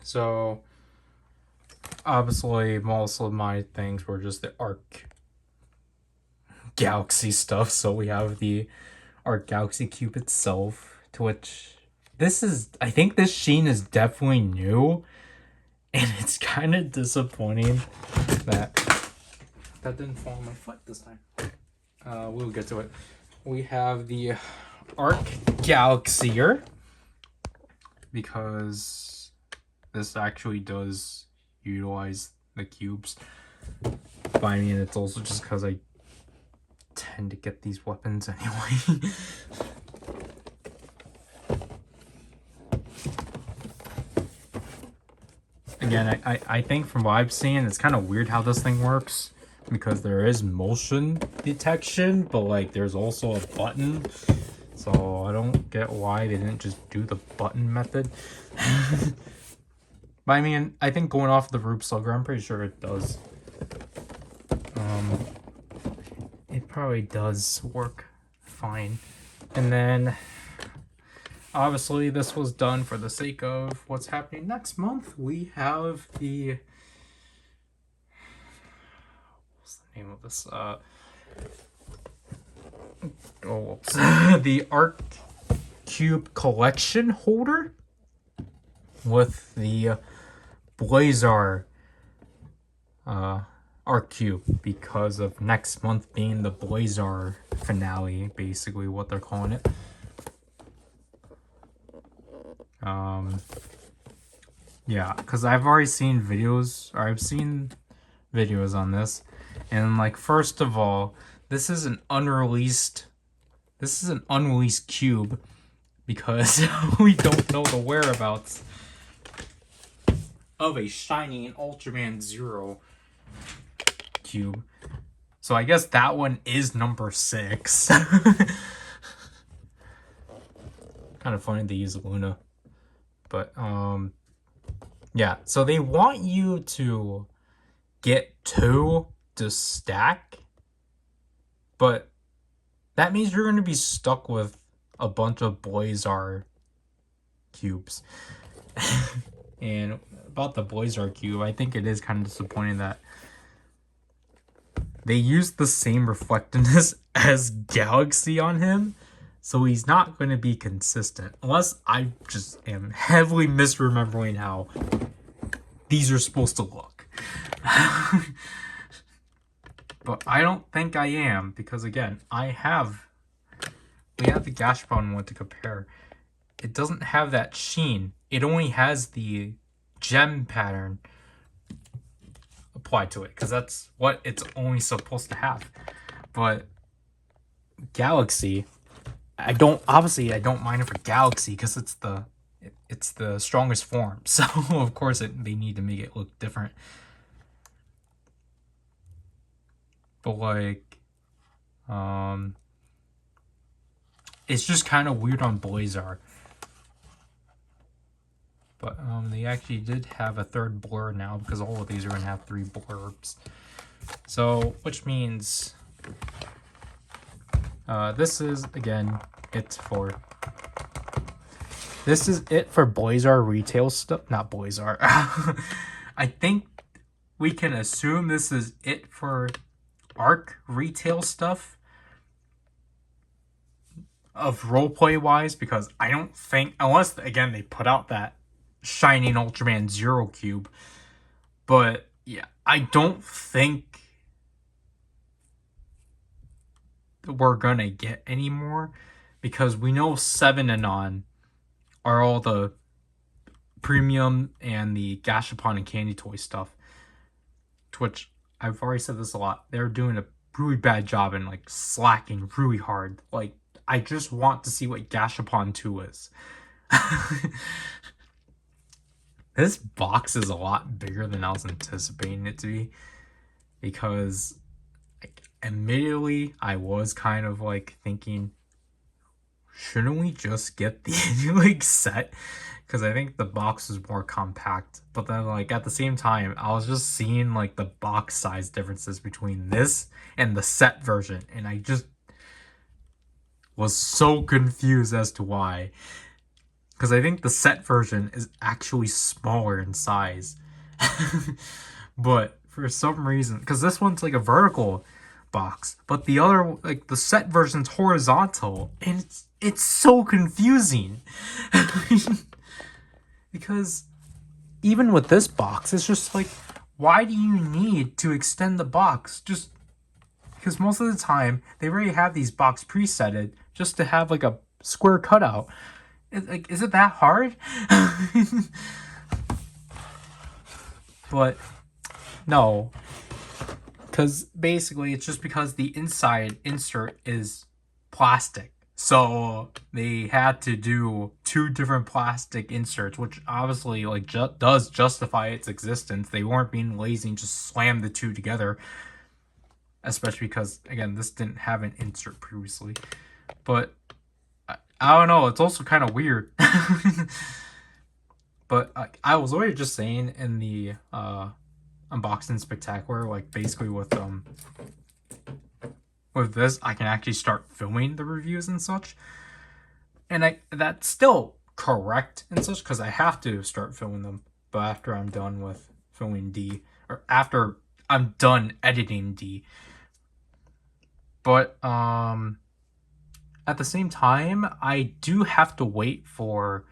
So obviously most of my things were just the Arc Galaxy stuff. So we have the Arc Galaxy Cube itself, to which this is, I think this sheen is definitely new, and it's kind of disappointing that didn't fall on my foot this time. We'll get to it. We have the Arc Galaxier, because this actually does utilize the cubes. But I mean, it's also just because I tend to get these weapons anyway. Again, I think from what I've seen, it's kind of weird how this thing works, because there is motion detection, but like there's also a button. So I don't get why they didn't just do the button method. But I mean, I think going off the Rube Slugger, I'm pretty sure it does. It probably does work fine. And then obviously this was done for the sake of what's happening next month. We have the, what's the name of this? The Arc Cube collection holder with the Blazar Arc Cube, because of next month being the Blazar finale, basically what they're calling it. Yeah, because I've already seen videos, or I've seen videos on this, and like, first of all, this is an unreleased cube, because we don't know the whereabouts of a Shining Ultraman Zero cube. So I guess that one is number 6. Kind of funny to use Luna. But yeah, so they want you to get 2 to stack, but that means you're going to be stuck with a bunch of Blazar cubes. And about the Blazar cube, I think it is kind of disappointing that they used the same reflectiveness as Galaxy on him, so he's not going to be consistent. Unless I just am heavily misremembering how these are supposed to look. But I don't think I am, because again, we have the Gashpon one to compare. It doesn't have that sheen. It only has the gem pattern applied to it, because that's what it's only supposed to have. But Galaxy, I don't mind it for Galaxy, because it's the strongest form. So of course they need to make it look different. but like, it's just kind of weird on Blazar. But they actually did have a third blur now because all of these are gonna have 3 blurbs. So, which means this is again this is it for Blazar retail stuff. Not Blazar. I think we can assume this is it for ARC retail stuff of roleplay wise, because I don't think, unless again they put out that Shining Ultraman Zero Cube, but yeah, I don't think we're gonna get any more, because we know 7 and on are all the premium and the Gashapon and Candy Toy stuff, to which I've already said this a lot, they're doing a really bad job and like slacking really hard. Like, I just want to see what Gashapon 2 is. This box is a lot bigger than I was anticipating it to be, because like, admittedly I was kind of like thinking, shouldn't we just get the like set, because I think the box is more compact. But then like at the same time I was just seeing like the box size differences between this and the set version, and I just was so confused as to why. Because I think the set version is actually smaller in size. But for some reason, because this one's like a vertical box, but the other, like the set version's horizontal, and it's so confusing. Because even with this box, it's just like, why do you need to extend the box? Just because most of the time they already have these box presetted just to have like a square cutout. Like, is it that hard? But no, because basically it's just because the inside insert is plastic, so they had to do 2 different plastic inserts, which obviously like does justify its existence. They weren't being lazy and just slammed the 2 together, especially because again this didn't have an insert previously. But I don't know, it's also kind of weird. But I was already just saying in the unboxing spectacular, like basically with this I can actually start filming the reviews and such, and that's still correct and such, because I have to start filming them, but after I'm done with filming D, or after I'm done editing D. But at the same time, I do have to wait for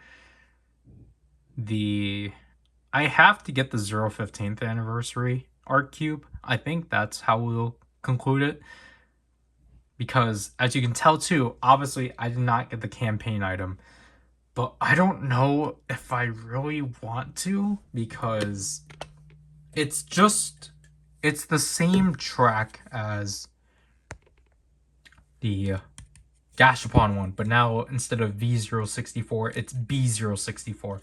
I have to get the 015th anniversary art cube. I think that's how we'll conclude it. Because as you can tell too, obviously I did not get the campaign item. But I don't know if I really want to, because it's the same track as the Gashapon one, but now instead of V064, it's B064.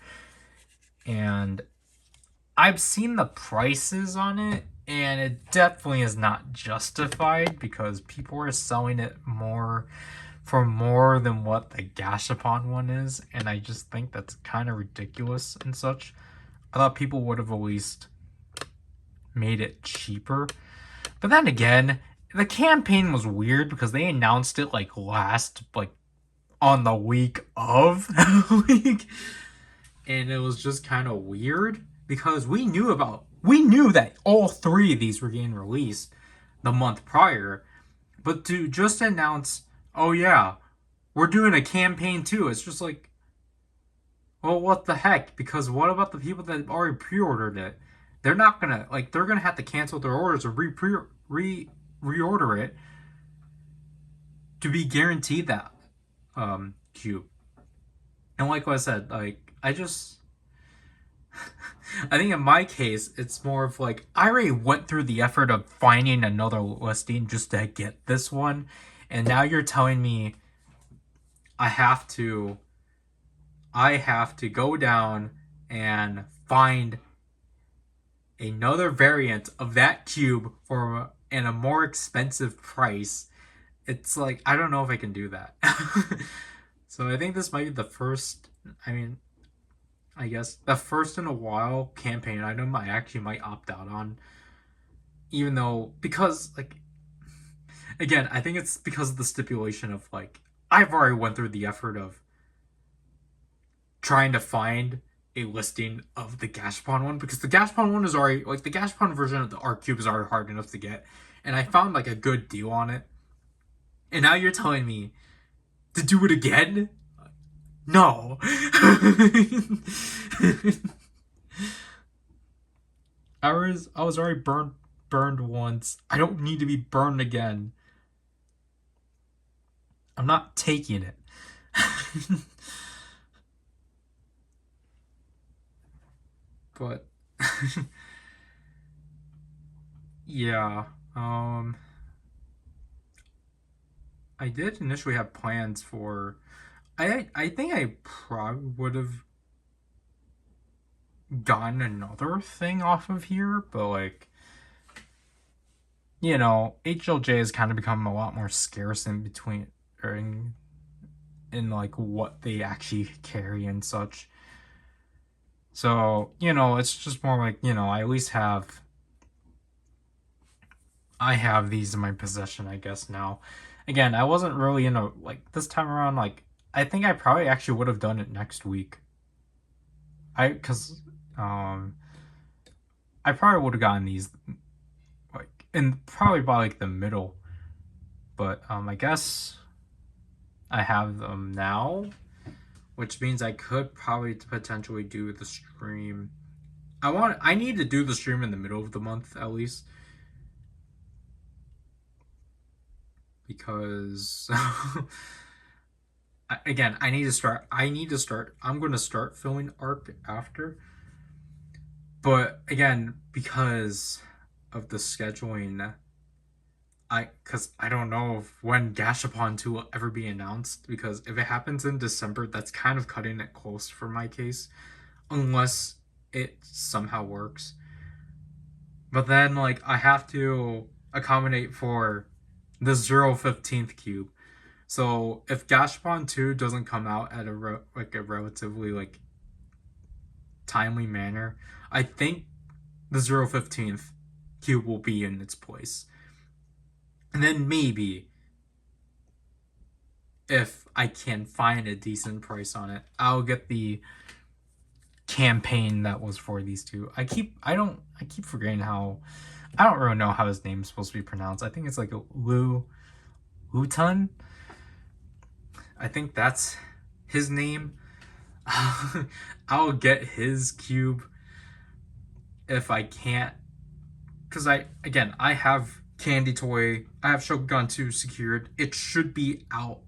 And I've seen the prices on it, and it definitely is not justified, because people are selling it for more than what the Gashapon one is, and I just think that's kind of ridiculous and such. I thought people would have at least made it cheaper. But then again, the campaign was weird because they announced it like on the week of like, and it was just kind of weird, because we knew that all 3 of these were getting released the month prior, but to just announce, oh yeah, we're doing a campaign too, it's just like, well, what the heck? Because what about the people that already pre-ordered it? They're not gonna, like, they're gonna have to cancel their orders or reorder it to be guaranteed that cube. And like I said, like, I think in my case it's more of like, I already went through the effort of finding another listing just to get this one, and now you're telling me I have to go down and find another variant of that cube for and a more expensive price, it's like I don't know if I can do that. So I think this might be the first, I mean, I guess the first in a while campaign item I actually might opt out on. Even though, because, like, again, I think it's because of the stipulation of, like, I've already went through the effort of trying to find a listing of the Gashapon one, because the Gashapon one is already, like, the Gashapon version of the Arc Cube is already hard enough to get, and I found, like, a good deal on it. And now you're telling me to do it again? No. I was already burned once. I don't need to be burned again. I'm not taking it. But yeah, I did initially have plans for. I think I probably would have gotten another thing off of here, but like, HLJ has kind of become a lot more scarce in between, or in like what they actually carry and such. So, it's just more like, I at least I have these in my possession, I guess now. Again, I wasn't really like this time around, like I think I probably actually would have done it next week. Cause um I probably would have gotten these like in probably by like the middle. But I guess I have them now, which means I could probably potentially do the stream. I need to do the stream in the middle of the month at least, because again, I need to start. I'm going to start filming Arc after. But again, because of the scheduling, because I don't know when Gashapon 2 will ever be announced, because if it happens in December, that's kind of cutting it close for my case, unless it somehow works. But then, like, I have to accommodate for the 015th cube. So if Gashapon 2 doesn't come out at a relatively like timely manner, I think the 015th cube will be in its place. And then maybe if I can find a decent price on it, I'll get the campaign that was for these two. I keep forgetting how, I don't really know how his name's supposed to be pronounced. I think it's like a Lutun. I think that's his name. I'll get his cube if I can't, because I have Candy Toy, I have Shogun 2 secured. It should be out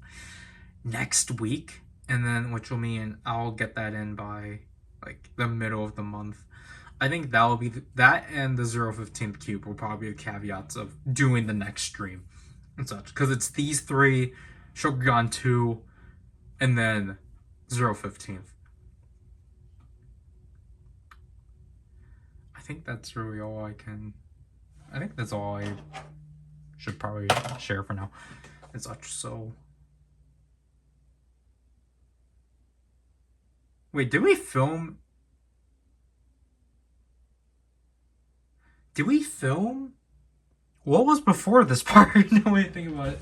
next week, and then which will mean I'll get that in by like the middle of the month. I think that will be that, and the 015th cube will probably be the caveats of doing the next stream and such, because it's these three, Shogun 2, and then 015th. I think that's really all I think that's all I should probably share for now and such. So wait, did we film? Did we film? What was before this part? No way to think about it.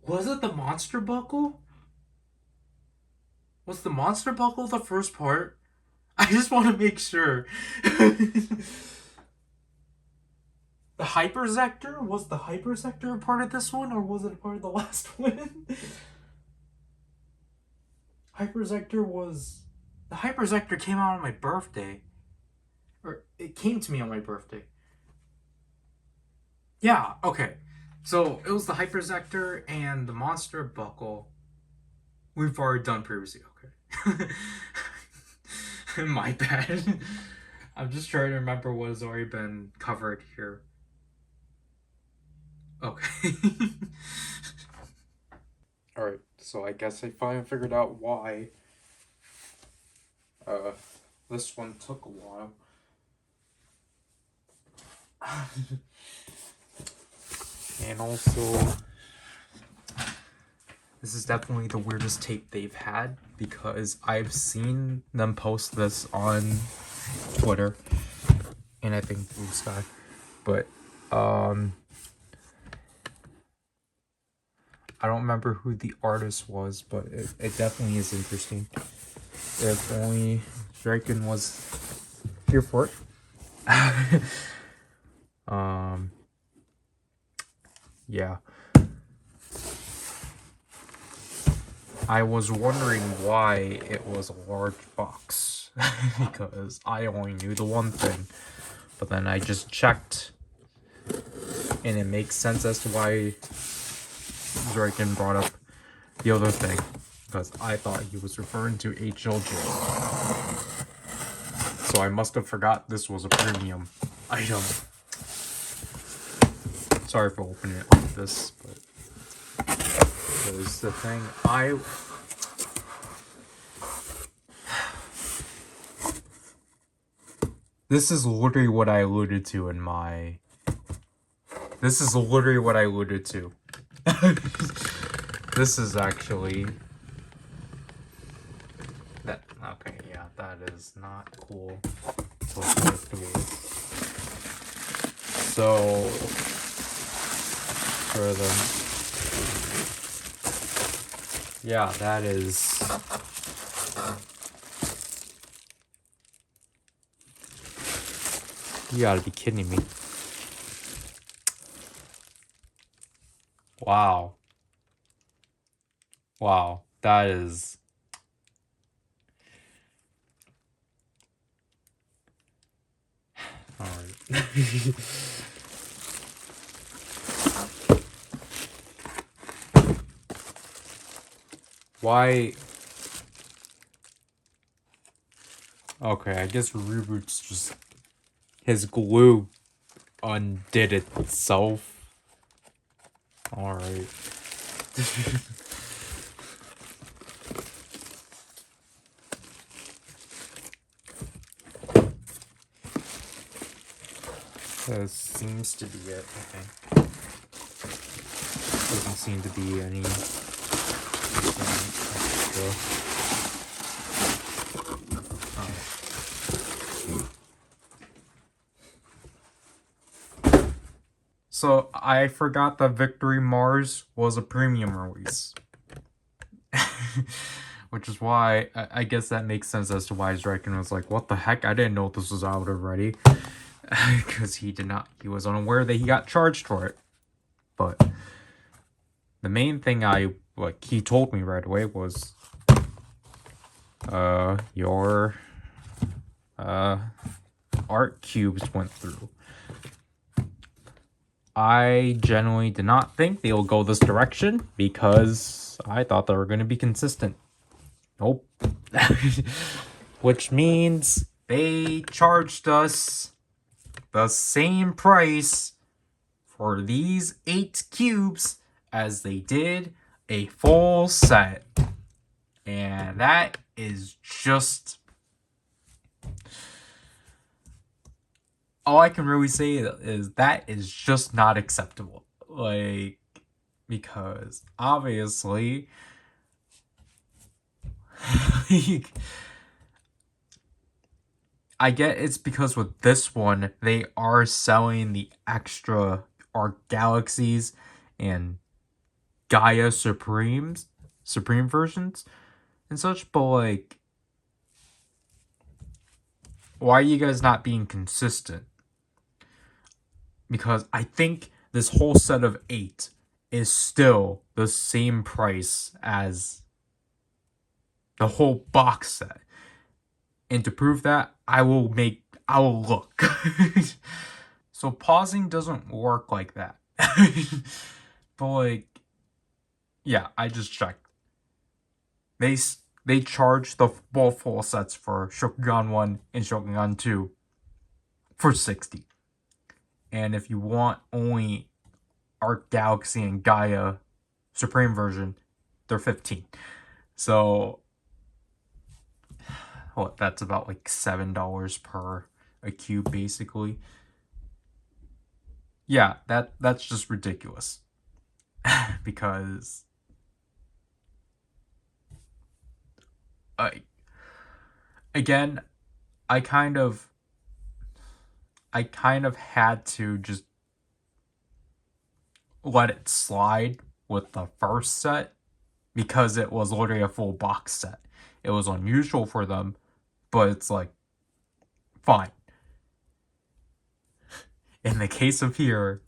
Was it the monster buckle? Was the monster buckle the first part? I just want to make sure. The Hyperzector? Was the Hyperzector a part of this one, or was it a part of the last one? Hyperzector was... The Hyperzector came out on my birthday. Or it came to me on my birthday. Yeah, okay. So it was the Hyperzector and the Monster Buckle. We've already done previously. Okay. My bad. I'm just trying to remember what has already been covered here. Okay. Alright, so I guess I finally figured out why this one took a while. And also, this is definitely the weirdest tape they've had because I've seen them post this on Twitter and I think Blue Sky, but I don't remember who the artist was, but it definitely is interesting. If only Draken was here for it. Yeah. I was wondering why it was a large box because I only knew the one thing, but then I just checked and it makes sense as to why Draken brought up the other thing, because I thought he was referring to HLJ. So I must have forgot this was a premium item. Sorry for opening it like this, but there's the thing. This is literally what I alluded to in my... This is literally what I alluded to. This is actually... That, okay, yeah, that is not cool. So, for them... Yeah, that is... You gotta be kidding me. Wow. Wow, that is... Alright. Why... Okay, I guess Reboot's just... His glue undid itself. Alright. That seems to be it, I think. Doesn't seem to be any extra. So I forgot that Victory Mars was a premium release. Which is why I guess that makes sense as to why Draken was like, what the heck? I didn't know this was out already. Because he was unaware that he got charged for it. But the main thing he told me right away was, your, art cubes went through. I genuinely did not think they'll go this direction because I thought they were going to be consistent. Nope. Which means they charged us the same price for these 8 cubes as they did a full set. And that is just... All I can really say is that is just not acceptable. Like, because obviously... I get it's because with this one, they are selling the extra Arc Galaxies and Gaia Supreme versions and such, but like, why are you guys not being consistent? Because I think this whole set of 8 is still the same price as the whole box set. And to prove that, I will look. So pausing doesn't work like that. But like, yeah, I just checked. They charge the both full sets for Shokugan 1 and Shokugan 2 for 60. And if you want only Arc Galaxy and Gaia Supreme version, they're 15. So what, that's about like $7 per a cube basically. yeah, that's just ridiculous. Because I again, I kind of I kind of had to just let it slide with the first set because it was literally a full box set. It was unusual for them, but it's like fine. In the case of here,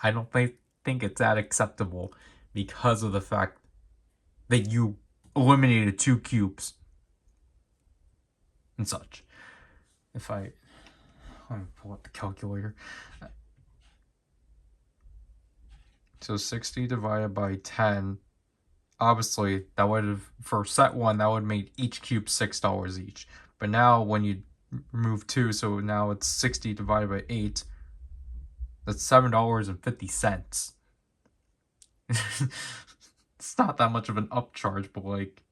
I don't think it's that acceptable because of the fact that you eliminated two cubes and such. If I let me pull up the calculator. So 60 divided by 10. Obviously, that would have, for set one, that would make each cube $6 each. But now when you remove two, so now it's 60 divided by 8. That's $7.50. It's not that much of an upcharge, but like,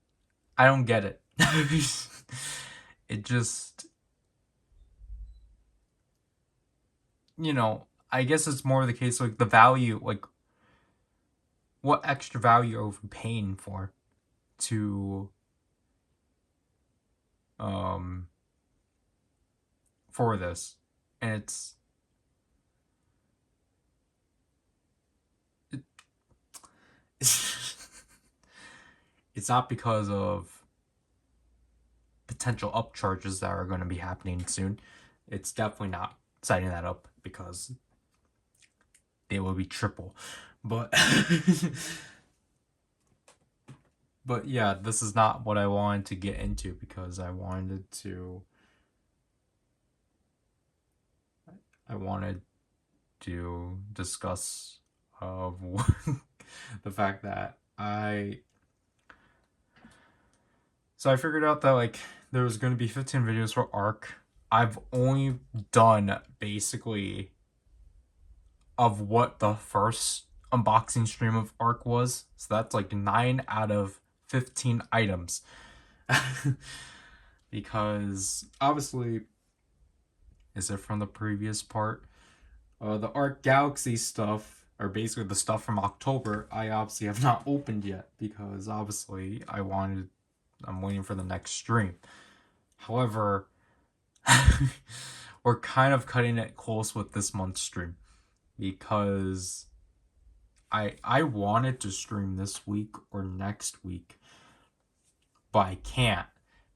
I don't get it. It just, I guess it's more the case like the value, like what extra value are we paying to um for this? And it, it's not because of potential upcharges that are going to be happening soon. It's definitely not setting that up because they will be triple. But but yeah, this is not what I wanted to get into because I wanted to discuss of the fact that I figured out that like there was going to be 15 videos for Arc. I've only done basically of what the first unboxing stream of Arc was. So that's like 9 out of 15 items. Because obviously, is it from the previous part? The Arc Galaxy stuff, or basically the stuff from October, I obviously have not opened yet because obviously I'm waiting for the next stream. However, we're kind of cutting it close with this month's stream because I wanted to stream this week or next week, but I can't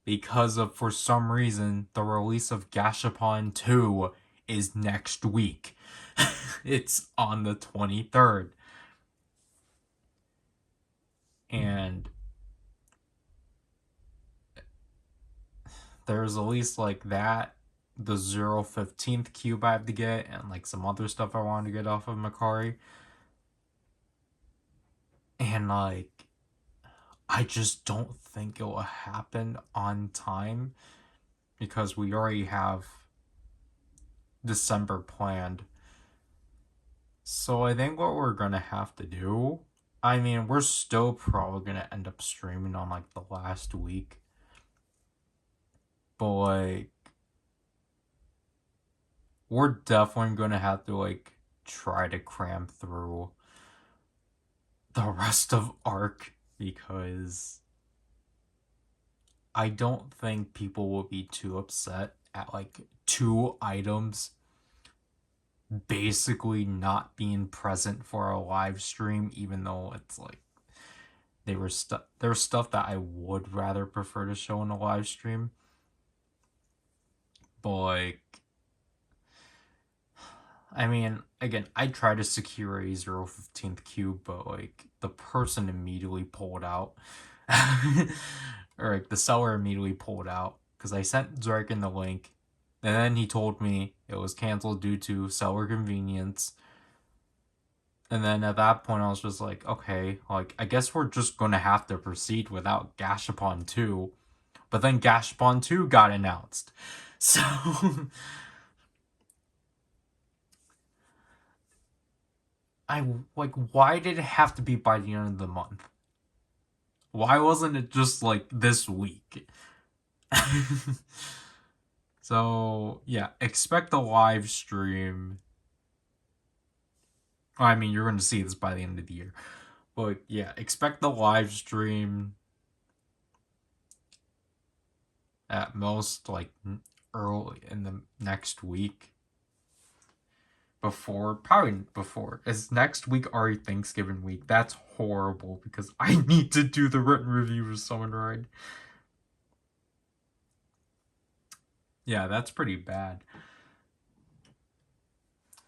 because of for some reason the release of Gashapon 2 is next week. It's on the 23rd. And there's at least like that, the 015th cube I have to get, and like some other stuff I wanted to get off of Makari. And like, I just don't think it will happen on time because we already have December planned. So I think what we're gonna have to do, I mean, we're still probably gonna end up streaming on like the last week. But like, we're definitely gonna have to like try to cram through the rest of Arc because I don't think people will be too upset at like two items basically not being present for a live stream, even though it's like there was stuff that I would rather prefer to show in a live stream. But like, I mean, again, I tried to secure a 015th cube, but like the person immediately pulled out. Or like the seller immediately pulled out because I sent Zarkin the link, and then he told me it was canceled due to seller convenience. And then at that point, I was just like, okay, like I guess we're just gonna have to proceed without Gashapon 2. But then Gashapon 2 got announced, so I like, why did it have to be by the end of the month? Why wasn't it just like this week? So yeah, expect a live stream I mean, you're going to see this by the end of the year. But yeah, expect the live stream at most like early in the next week. Probably before. Is next week already Thanksgiving week? That's horrible because I need to do the written review of Summon Ride. Yeah, that's pretty bad.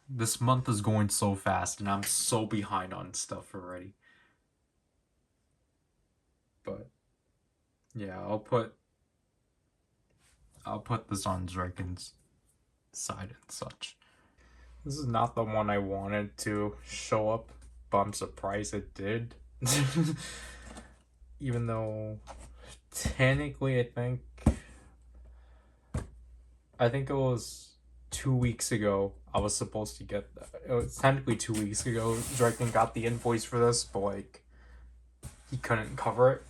This month is going so fast and I'm so behind on stuff already. But yeah, I'll put this on Draken's side and such. This is not the one I wanted to show up, but I'm surprised it did. Even though technically I think it was 2 weeks ago I was supposed to get that. It was technically 2 weeks ago Draken got the invoice for this, but like he couldn't cover it.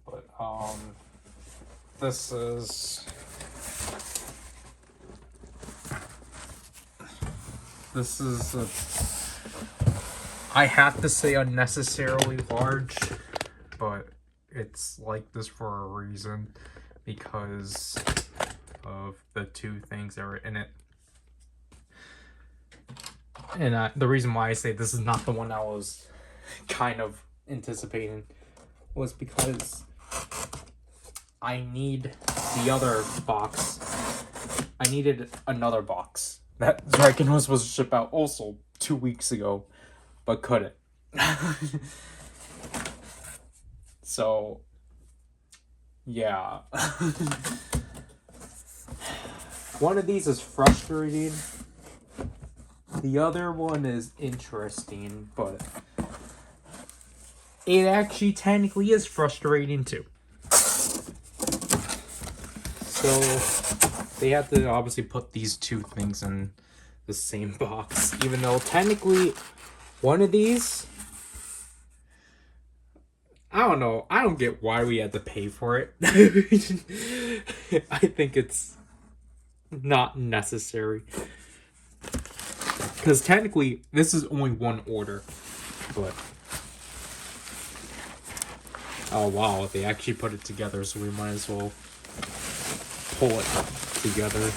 But this is I have to say unnecessarily large, but it's like this for a reason because of the two things that are in it. And the reason why I say this is not the one I was kind of anticipating was because I need the other box. I needed another box that Draken was supposed to ship out also 2 weeks ago, but couldn't. So, yeah. One of these is frustrating. The other one is interesting, but it actually technically is frustrating too. So they have to obviously put these two things in the same box, even though technically one of these, I don't know, I don't get why we had to pay for it. I think it's not necessary. Because technically, this is only one order, but oh wow, they actually put it together, so we might as well pull it together.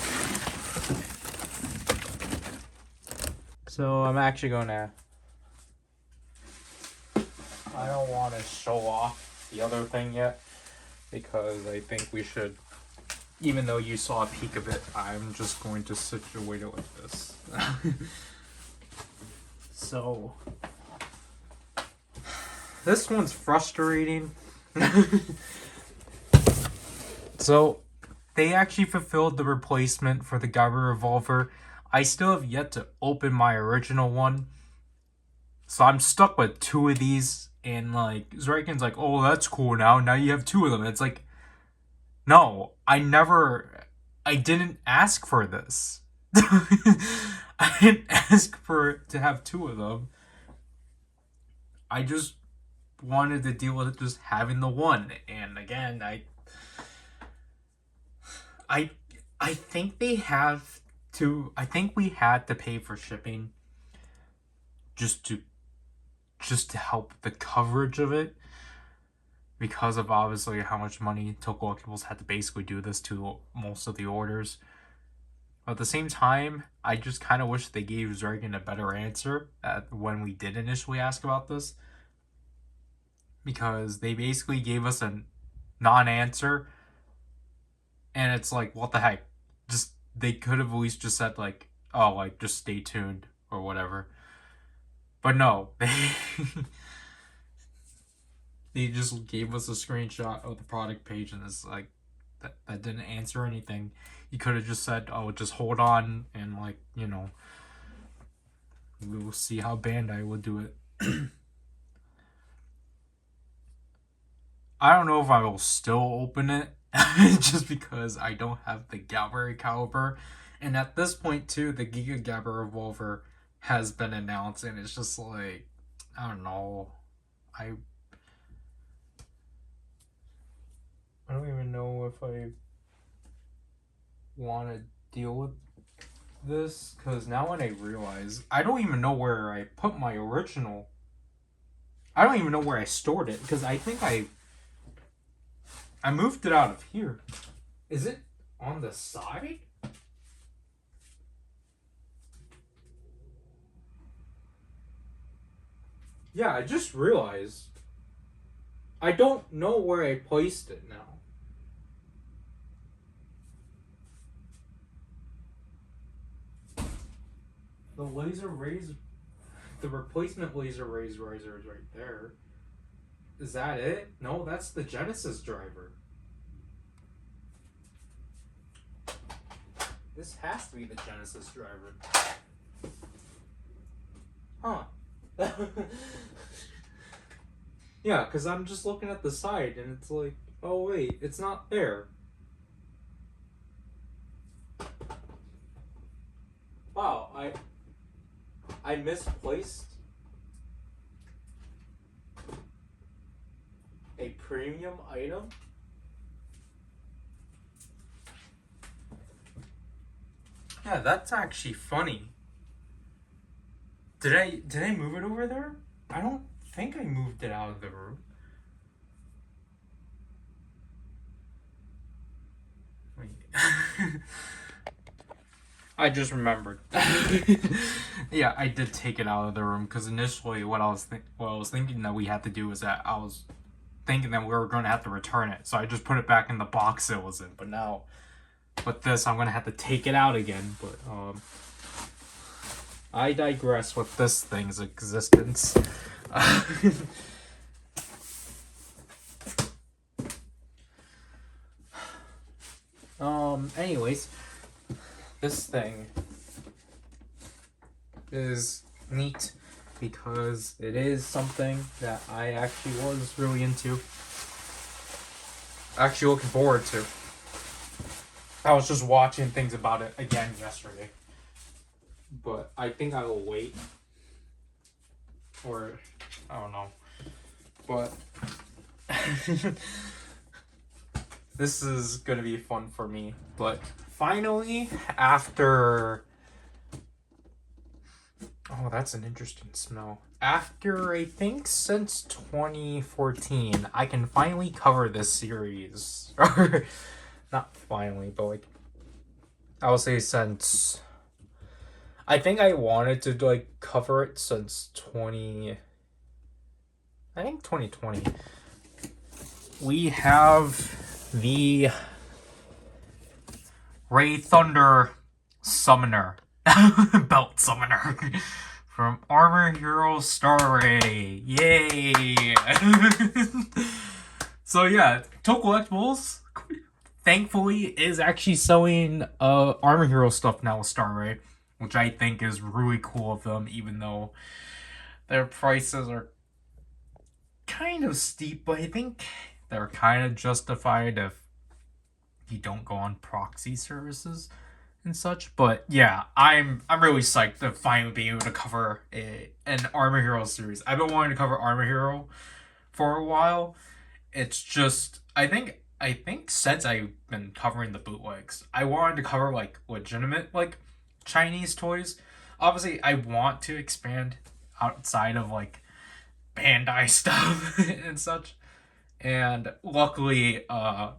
So I'm actually gonna, I don't want to show off the other thing yet, because I think we should, even though you saw a peek of it, I'm just going to situate it like this. So this one's frustrating. So they actually fulfilled the replacement for the Gabba revolver. I still have yet to open my original one, so I'm stuck with two of these. And like Zarikan's like, oh, that's cool, now you have two of them. It's like, no, I didn't ask for this. I didn't ask to have two of them. I just wanted to deal with just having the one. And again, I think they have to. I think we had to pay for shipping just to help the coverage of it, because of obviously how much money Toko Collectibles had to basically do this to most of the orders. But at the same time, I just kind of wish they gave Zergan a better answer when we did initially ask about this, because they basically gave us a non-answer, and it's like, what the heck? Just they could have at least just said like, oh, like just stay tuned or whatever. But no, they just gave us a screenshot of the product page, and it's like that didn't answer anything. You could have just said, oh, just hold on, and like, we'll see how Bandai will do it. I don't know if I will still open it just because I don't have the Gallery caliber. And at this point too, the Giga Gabba revolver has been announced, and it's just like, I don't know. I don't even know if I want to deal with this because now when I realize, I don't even know where I put my original. I don't even know where I stored it because I think I moved it out of here. Is it on the side? Yeah, I just realized. I don't know where I placed it now. The laser razor, the replacement laser razor is right there. Is that it? No, that's the Genesis driver. This has to be the Genesis driver. Huh. Yeah, because I'm just looking at the side and it's like, oh wait, it's not there. Wow, I misplaced a premium item. Yeah, that's actually funny. Did I move it over there? I don't think I moved it out of the room. Wait. I just remembered. Yeah, I did take it out of the room because initially what I was thinking that we had to do is that I was thinking that we were going to have to return it, so I just put it back in the box it was in. But now, with this, I'm going to have to take it out again. But I digress with this thing's existence. Anyways, this thing is neat because it is something that I actually was really into. Actually looking forward to. I was just watching things about it again yesterday. But I think I will wait. Or, I don't know. But, this is going to be fun for me. But, finally, after... Oh, that's an interesting smell. After, I think, since 2014, I can finally cover this series. Or, not finally, but, like, I will say since... I think I wanted to, like, cover it since 2020. We have the Ray Thunder Summoner. Belt Summoner. From Armor Hero Star Ray. Yay! So yeah, To Collectibles, thankfully, is actually selling Armor Hero stuff now with Star Ray, which I think is really cool of them, even though their prices are kind of steep, but I think they're kind of justified if you don't go on proxy services and such. But yeah, I'm really psyched to finally be able to cover an Armor Hero series. I've been wanting to cover Armor Hero for a while. It's just I think since I've been covering the bootlegs, I wanted to cover like legitimate like Chinese toys. Obviously, I want to expand outside of like Bandai stuff and such. And luckily, I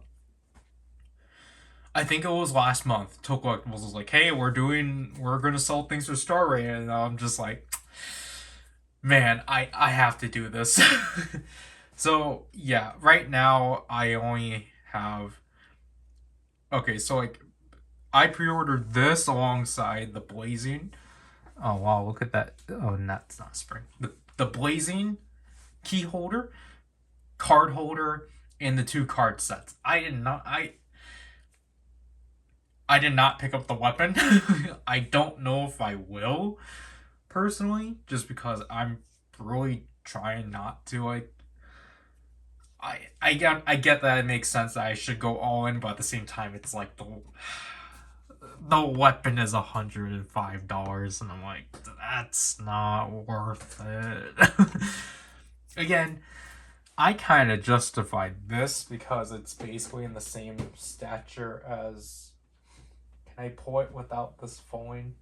think it was last month, To Collectibles was like, hey, we're gonna sell things for Star Ray, and I'm just like, man, I have to do this. So yeah, right now I only have okay, so like I pre-ordered this alongside the Blazing. Oh wow, look at that. Oh, and that's not spring. The Blazing key holder, card holder, and the 2 card sets. I did not pick up the weapon. I don't know if I will, personally, just because I'm really trying not to like. I get that it makes sense that I should go all in, but at the same time, it's like the weapon is $105, and I'm like, that's not worth it. Again, I kind of justified this because it's basically in the same stature as Can I pull it without this falling?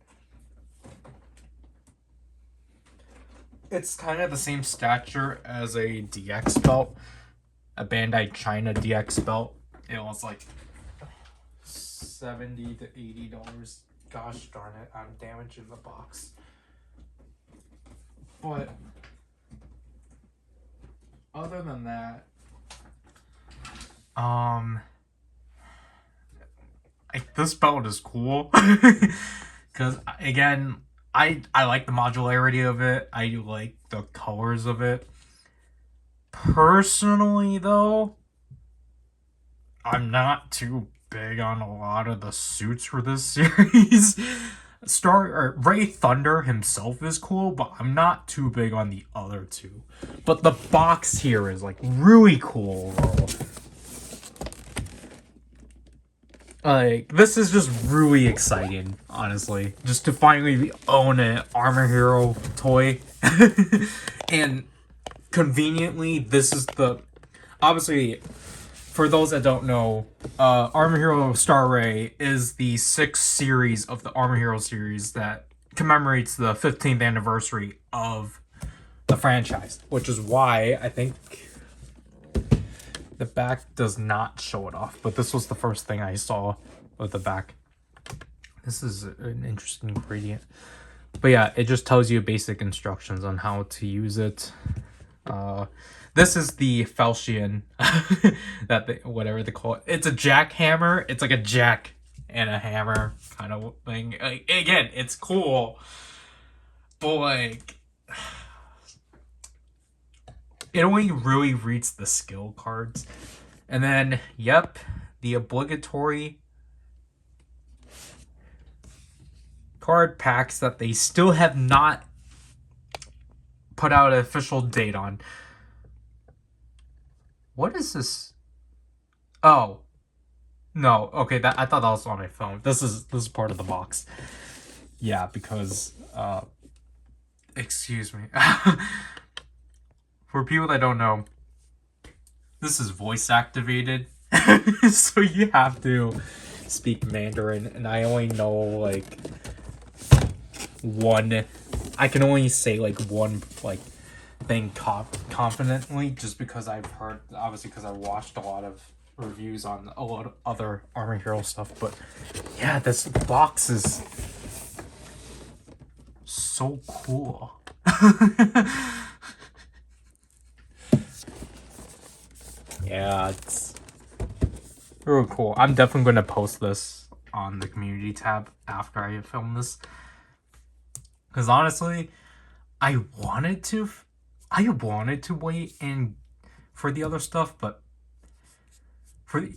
It's kind of the same stature as a DX belt, a Bandai China DX belt. It was like $70 to $80. Gosh darn it, I'm damaging the box. But other than that, this belt is cool because again, I like the modularity of it. I like the colors of it. Personally, though, I'm not too big on a lot of the suits for this series. Ray Thunder himself is cool, but I'm not too big on the other two. But the box here is like really cool overall. Like, this is just really exciting, honestly. Just to finally own an Armor Hero toy. And conveniently, this is the... Obviously, for those that don't know, Armor Hero Star Ray is the 6th series of the Armor Hero series that commemorates the 15th anniversary of the franchise. Which is why I think the back does not show it off. But this was the first thing I saw with the back. This is an interesting ingredient. But yeah, it just tells you basic instructions on how to use it. This is the falchion, whatever they call it. It's a jackhammer. It's like a jack and a hammer kind of thing. Like, again, it's cool, but like, it only really reads the skill cards. And then, yep, the obligatory card packs that they still have not put out an official date on. What is this? Oh. No, okay, I thought that was on my phone. This is part of the box. Yeah, because excuse me. For people that don't know, this is voice activated. So you have to speak Mandarin, and I only know like one. I can only say like one like thing confidently, just because I've heard, obviously, because I watched a lot of reviews on a lot of other Armor Hero stuff. But yeah, this box is so cool. Yeah, it's really cool. I'm definitely going to post this on the community tab after I film this. Because honestly, I wanted to wait and for the other stuff, but for the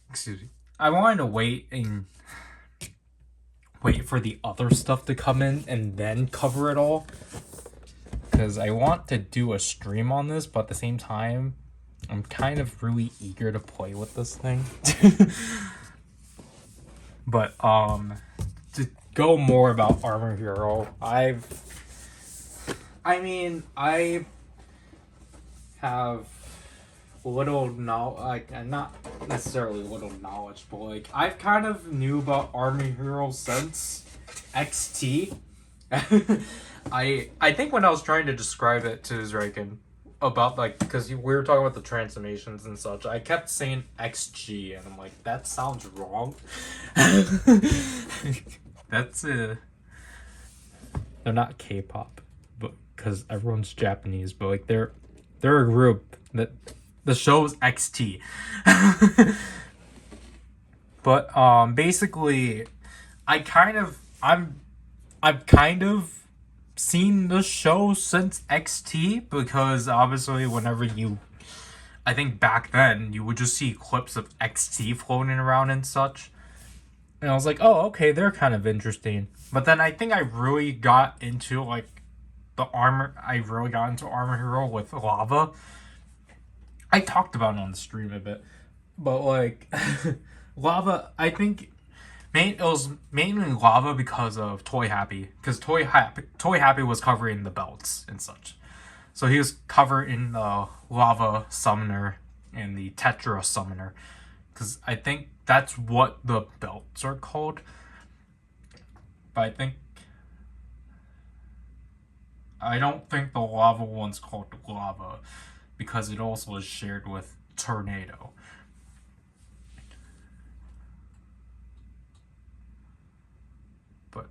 excuse me, I wanted to wait for the other stuff to come in and then cover it all. Because I want to do a stream on this, but at the same time, I'm kind of really eager to play with this thing. But to go more about Armor Hero, I have little knowledge, like, not necessarily little knowledge, but like I've kind of knew about Armor Hero since XT. I think when I was trying to describe it to Zreiken about, like, because we were talking about the transformations and such, I kept saying XG, and I'm like, that sounds wrong. That's they're not K-pop, but because everyone's Japanese, but like they're a group that the show is XT. But basically, I've kind of seen the show since XT, because obviously I think back then you would just see clips of XT floating around and such, and I was like, oh, okay, they're kind of interesting. But then I think I really got into Armor Hero with Lava. I talked about it on the stream a bit, but like Lava, I think it was mainly Lava because of Toy Happy, because Toy Happy was covering the belts and such, so he was covering the Lava Summoner and the Tetra Summoner, because I think that's what the belts are called. But I don't think the lava one's called lava because it also is shared with tornado. But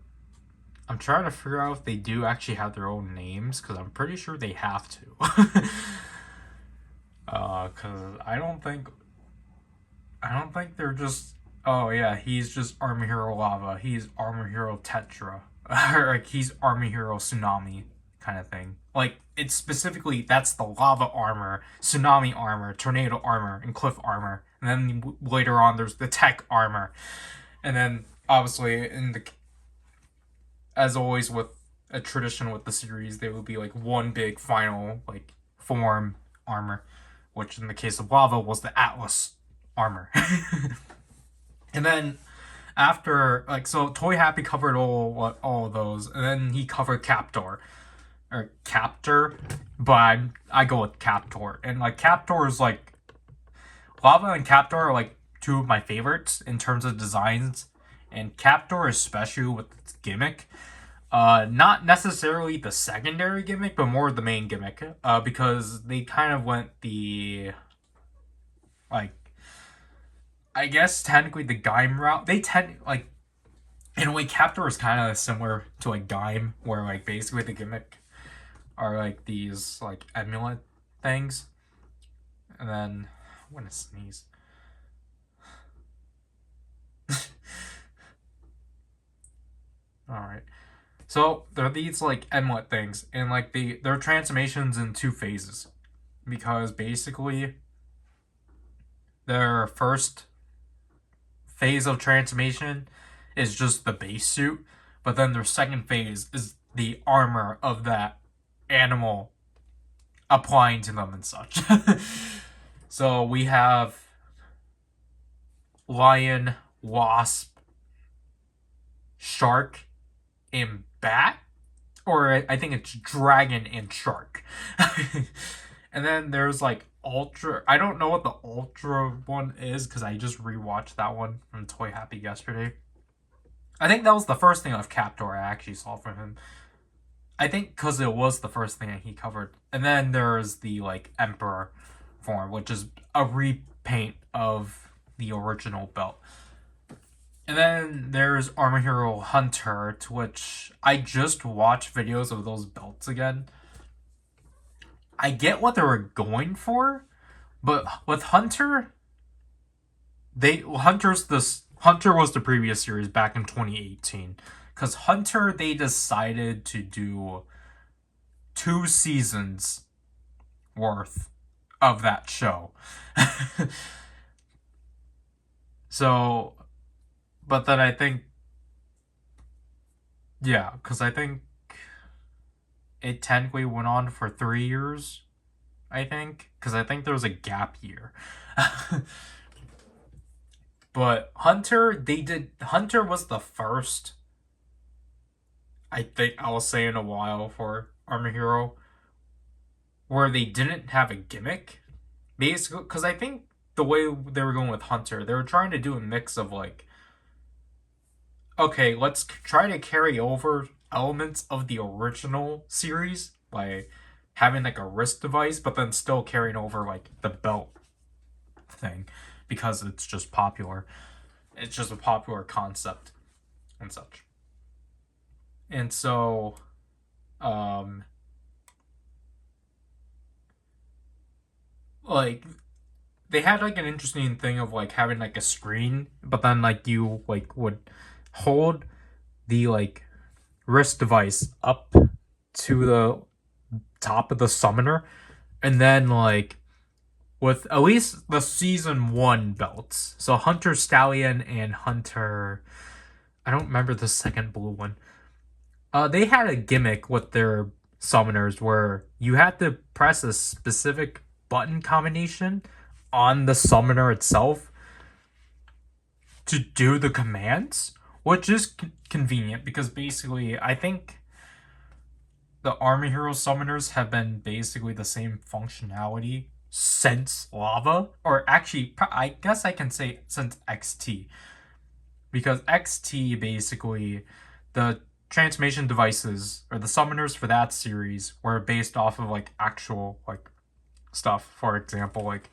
I'm trying to figure out if they do actually have their own names because I'm pretty sure they have to. Because I don't think they're just. Oh yeah, he's just Army Hero Lava. He's Army Hero Tetra, or like he's Army Hero Tsunami kind of thing. Like it's specifically that's the lava armor, tsunami armor, tornado armor, and cliff armor. And then later on, there's the tech armor, and then obviously in the as always with a tradition with the series, there will be like one big final like form armor, which in the case of lava was the Atlas armor. And then after like so Toy Happy covered all of those, and then he covered Captor or Captor, but I go with Captor. And like Captor is like Lava and Captor are like two of my favorites in terms of designs, and Captor especially with its gimmick. Not necessarily the secondary gimmick, but more the main gimmick. Because they kind of went the like I guess technically the Gaim route. They tend like in a way Captor is kind of similar to like Gaim, where like basically the gimmick are like these like amulet things, and then I'm gonna sneeze. All right. So there are these like amulet things, and like they're transformations in two phases, because basically their first phase of transformation is just the base suit, but then their second phase is the armor of that animal applying to them and such. So we have lion, wasp, shark, and bat, or I think it's dragon and shark. And then there's like ultra. I don't know what the ultra one is because I just rewatched that one from Toy Happy yesterday. I think that was the first thing of Captor I actually saw from him. I think because it was the first thing he covered. And then there's the like Emperor form, which is a repaint of the original belt. And then there's Armor Hero Hunter, to which I just watched videos of those belts again. I get what they were going for, but with Hunter, Hunter was the previous series back in 2018. Because Hunter, they decided to do 2 seasons worth of that show. So, but then I think, yeah, because I think it technically went on for 3 years, I think, because I think there was a gap year. But Hunter was the first, I think I'll say in a while for Armor Hero, where they didn't have a gimmick. Basically, because I think the way they were going with Hunter, they were trying to do a mix of like, okay, let's try to carry over elements of the original series by having like a wrist device, but then still carrying over like the belt thing because it's just popular. It's just a popular concept and such. And so, like they had like an interesting thing of like having like a screen, but then like you like would hold the like wrist device up to the top of the summoner, and then like with at least the season 1 belts, so Hunter Stallion and Hunter, I don't remember the second blue one. They had a gimmick with their summoners where you had to press a specific button combination on the summoner itself to do the commands, which is convenient because basically I think the Army Hero summoners have been basically the same functionality since Lava, or actually I guess I can say since XT, because XT basically the transformation devices or the summoners for that series were based off of like actual like stuff. For example, like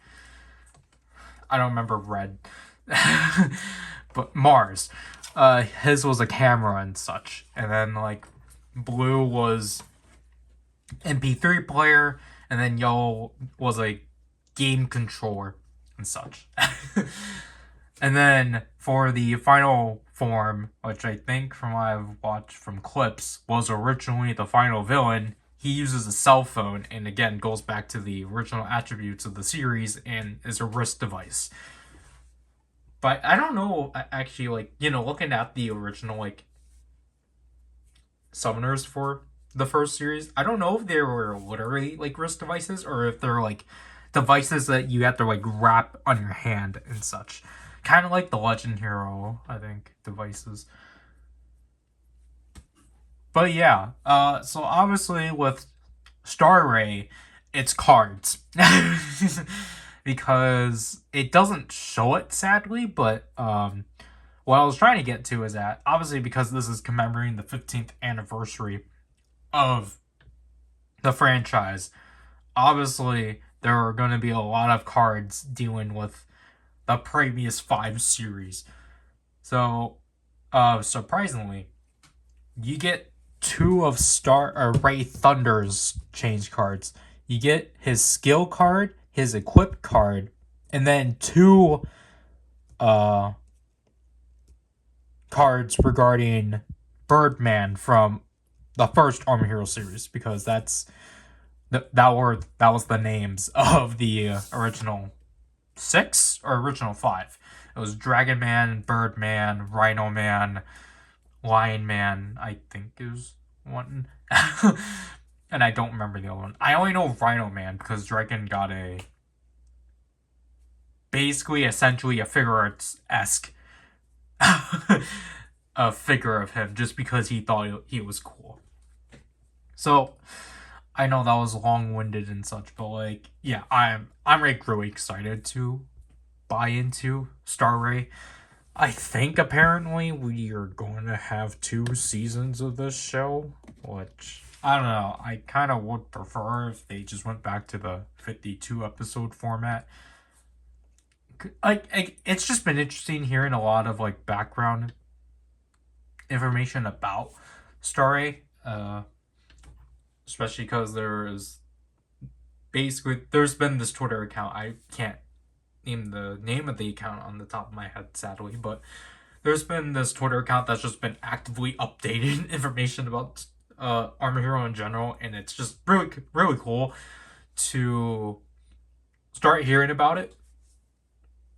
I don't remember Red, but Mars. His was a camera and such, and then like Blue was MP3 player, and then Yellow was a game controller and such. And then for the final form, which I think from what I've watched from clips was originally the final villain, he uses a cell phone and again goes back to the original attributes of the series and is a wrist device. But I don't know actually, like, looking at the original like summoners for the first series, I don't know if they were literally like wrist devices or if they're like devices that you have to like wrap on your hand and such. Kind of like the Legend Hero, I think, devices. But yeah, so obviously with Star Ray, it's cards. Because it doesn't show it, sadly, but what I was trying to get to is that, obviously because this is commemorating the 15th anniversary of the franchise, obviously there are going to be a lot of cards dealing with the previous 5 series. So, surprisingly, you get 2 of Star or Ray Thunder's change cards. You get his skill card, his equip card, and then 2 cards regarding Birdman from the first Armor Hero series, because that was the names of the original 6 or original 5. It was Dragon Man, Birdman, Rhino Man, Lion Man, I think is one. And I don't remember the other one. I only know Rhino Man because Dragon got basically essentially a figure arts-esque a figure of him just because he thought he was cool. So I know that was long-winded and such, but like, yeah, I'm like really excited to buy into Star Ray. I think apparently we are going to have 2 seasons of this show, which I don't know. I kind of would prefer if they just went back to the 52 episode format. It's just been interesting hearing a lot of like background information about Star Ray, especially because there's been this Twitter account. I can't name the name of the account on the top of my head, sadly, but there's been this Twitter account that's just been actively updating information about Armor Hero in general, and it's just really, really cool to start hearing about it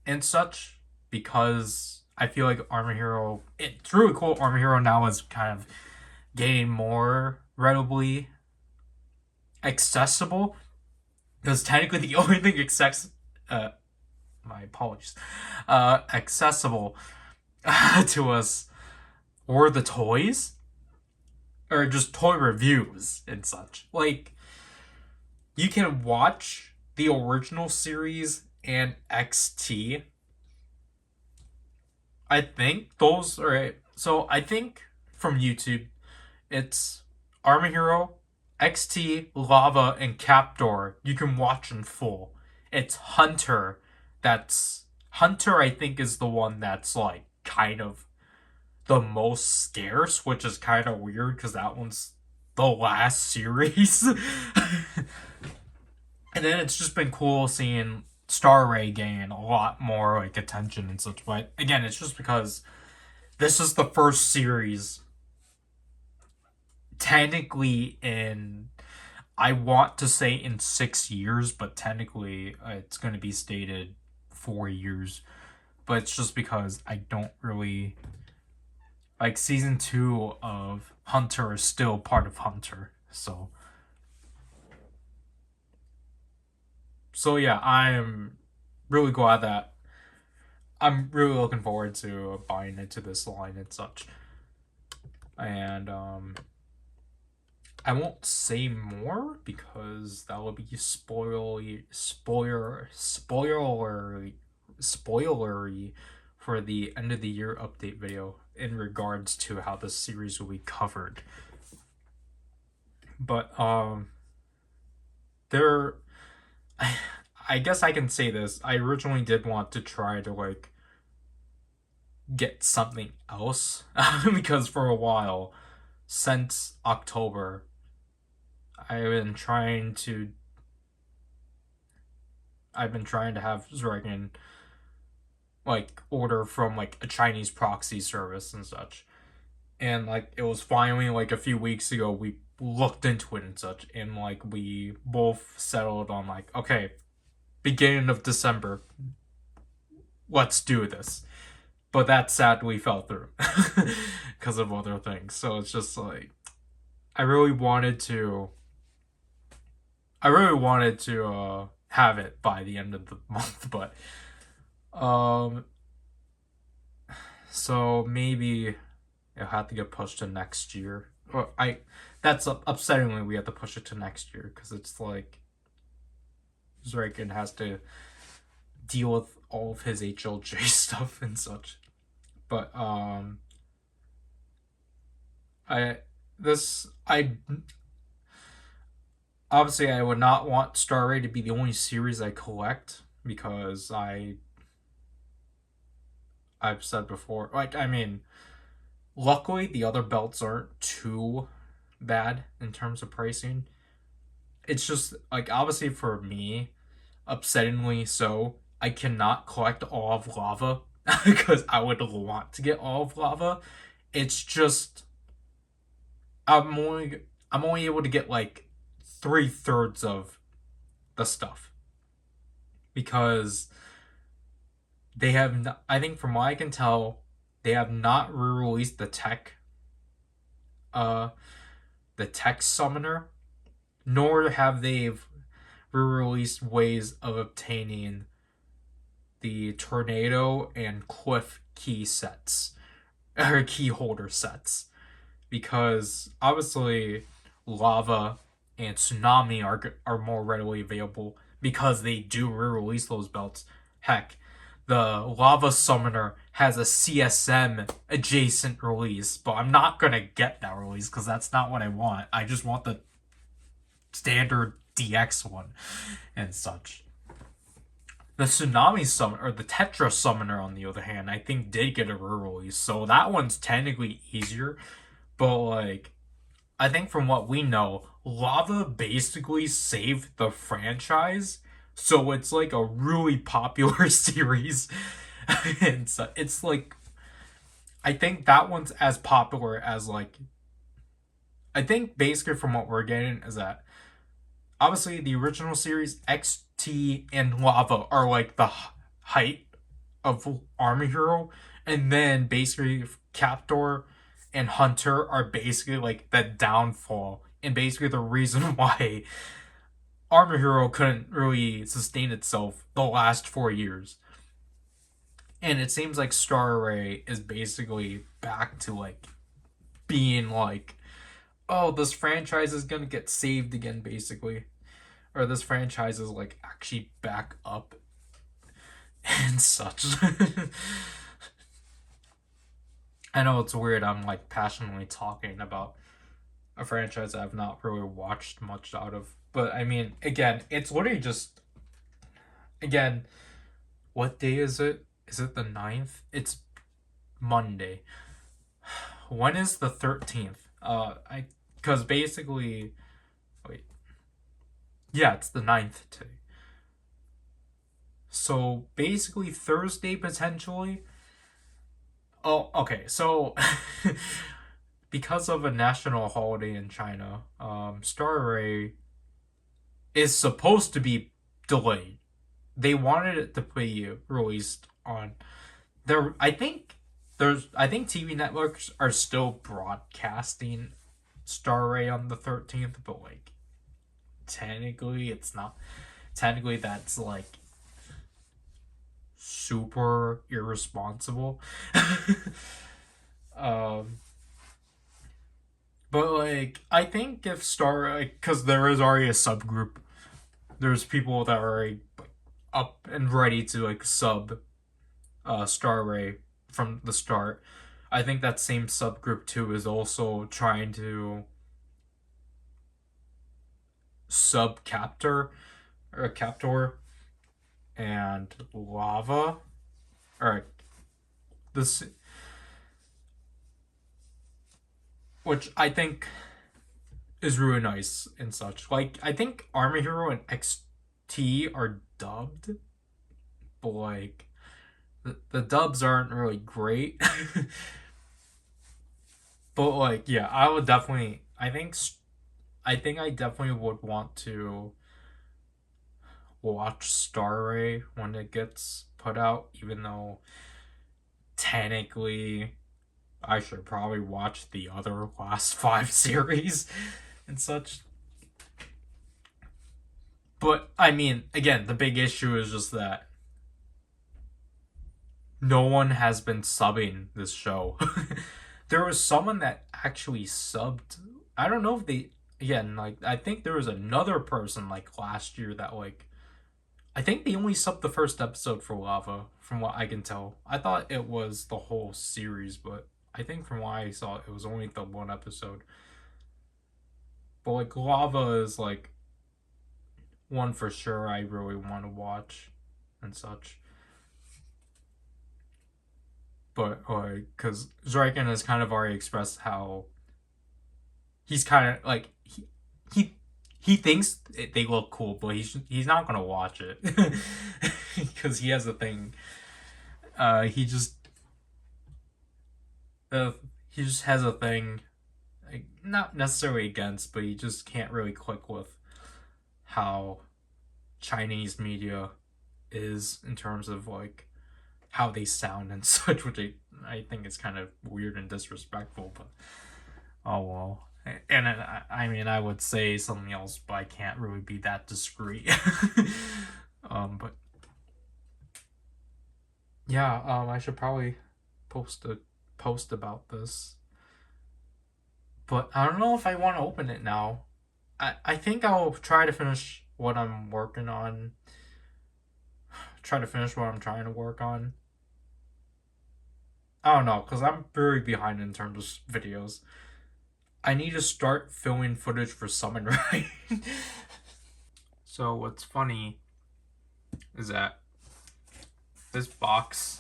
and such, because I feel like Armor Hero, it's really cool. Armor Hero now is kind of getting more readily accessible, because technically the only thing my apologies, accessible to us were the toys, or just toy reviews and such. Like, you can watch the original series and XT. I think those are, so I think from YouTube, it's Armor Hero, XT, Lava, and Captor. You can watch in full. It's Hunter. Hunter, I think, is the one that's like kind of the most scarce, which is kind of weird because that one's the last series. And then it's just been cool seeing Star Ray gain a lot more like attention and such. But again, it's just because this is the first series technically in, I want to say in 6 years, but technically it's going to be stated 4 years. But it's just because I don't really like season 2 of Hunter is still part of Hunter. So yeah, I'm really glad that I'm really looking forward to buying into this line and such. And I won't say more because that would be spoilery for the end of the year update video. in regards to how the series will be covered. But there, I guess I can say this. I originally did want to try to like get something else because for a while, since October, I've been trying to I've been trying to have so I can like order from like a Chinese proxy service and such. And like it was finally like a few weeks ago we looked into it and such, and like we both settled on like, okay, beginning of December, let's do this. But that sadly fell through because of other things. So it's just like I really wanted to I really wanted to have it by the end of the month, but um so maybe it'll have to get pushed to next year. Or I that's upsettingly we have to push it to next year because it's like Zrekin has to deal with all of his HLJ stuff and such. But I this I obviously I would not want Star Rail to be the only series I collect because I've said before, like, I mean, luckily the other belts aren't too bad in terms of pricing. It's just like obviously for me, upsettingly so, I cannot collect all of lava because I would want to get all of lava. It's just I'm only able to get like 3/3 of the stuff because they have not, I think from what I can tell, they have not re-released uh the tech summoner, nor have they re-released ways of obtaining the tornado and cliff key sets or key holder sets, because obviously lava and tsunami are more readily available because they do re-release those belts. Heck, the lava summoner has a CSM adjacent release, but I'm not gonna get that release because that's not what I want. I just want the standard DX one and such. The Tsunami Summon or the Tetra Summoner, on the other hand, I think did get a re-release, so that one's technically easier. But like, I think from what we know, Lava basically saved the franchise, so it's like a really popular series, and so it's like I think that one's as popular as like I think basically from what we're getting is that obviously the original series XT and Lava are like the height of Army Hero, and then basically Captor and Hunter are basically like the downfall and basically the reason why Army Hero couldn't really sustain itself the last 4 years. And it seems like Star Ray is basically back to like being like, oh, this franchise is gonna get saved again, basically. Or this franchise is like actually back up and such. I know it's weird. I'm like passionately talking about a franchise I've not really watched much out of. But I mean, again, it's literally just again, what day is it? Is it the 9th? It's Monday. When is the 13th? I because basically wait. Yeah, it's the 9th today. So basically Thursday potentially. Oh, okay. So because of a national holiday in China, Star Ray is supposed to be delayed. They wanted it to be released on there. I think TV networks are still broadcasting Star Ray on the 13th, but like technically it's not. Technically that's like super irresponsible. um but like I think if Star like because there is already a subgroup, there's people that are already like, up and ready to like sub Star Ray from the start. I think that same subgroup too is also trying to sub-captor or captor and lava or this, which I think is really nice and such. Like I think Army Hero and XT are dubbed, but like the dubs aren't really great. But like yeah, I would definitely. I definitely would want to watch Star Ray when it gets put out, even though technically I should probably watch the other last 5 series and such. But I mean, again, the big issue is just that no one has been subbing this show. There was someone that actually subbed. I don't know if they, again, like I think there was another person like last year that like I think they only subbed the first episode for Lava, from what I can tell. I thought it was the whole series, but I think from what I saw, it was only the one episode. But like Lava is like one for sure I really want to watch and such. But like, because Zriken has kind of already expressed how he's kind of like he he thinks they look cool, but he's not gonna watch it because he has a thing. He just he just has a thing, like, not necessarily against, but he just can't really click with how Chinese media is in terms of like how they sound and such, which I think is kind of weird and disrespectful. But oh well. And I mean, I would say something else, but I can't really be that discreet. But yeah, I should probably post about this, but I don't know if I want to open it now. I think I'll try to finish what I'm working on. Try to finish what I'm trying to work on. I don't know, because I'm very behind in terms of videos. I need to start filming footage for Summon Ride. So what's funny is that this box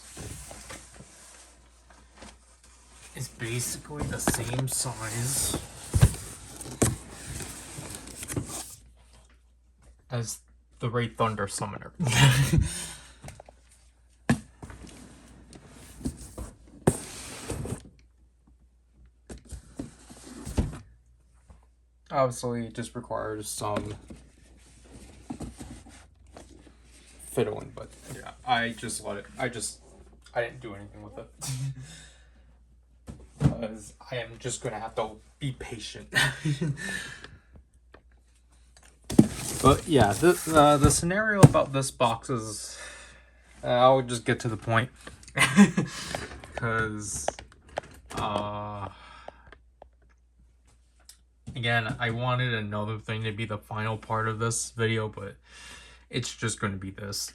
is basically the same size as the Raid Thunder Summoner. Obviously, it just requires some fiddling, but yeah, I just let it. I didn't do anything with it. Because I am just gonna have to be patient. But yeah, the scenario about this box is, I'll just get to the point. Because, again, I wanted another thing to be the final part of this video, but it's just going to be this.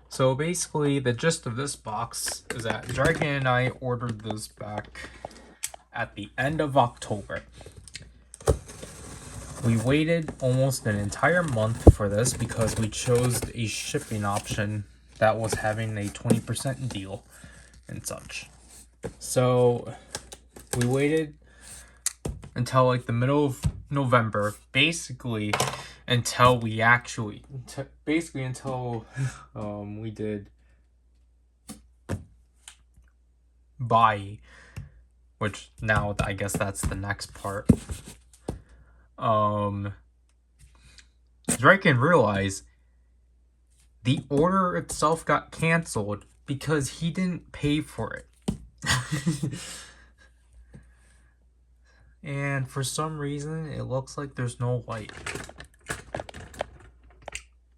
So basically, the gist of this box is that Dragon and I ordered this back at the end of October. We waited almost an entire month for this because we chose a shipping option that was having a 20% deal and such. So we waited until like the middle of November, basically until we actually, until we did buy, which now I guess that's the next part. Drake can realize the order itself got canceled because he didn't pay for it. And for some reason, it looks like there's no light.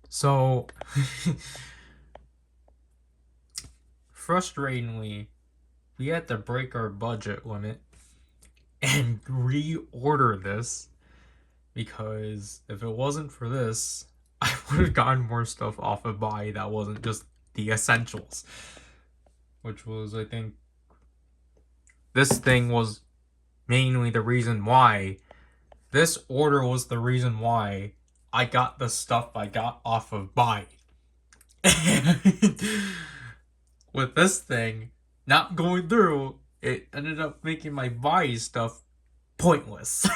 So, frustratingly, we had to break our budget limit and reorder this, because if it wasn't for this, I would have gotten more stuff off of buy that wasn't just the essentials, which was, I think, this thing was mainly the reason why. This order was the reason why I got the stuff I got off of Buy. With this thing not going through, it ended up making my Buy stuff pointless.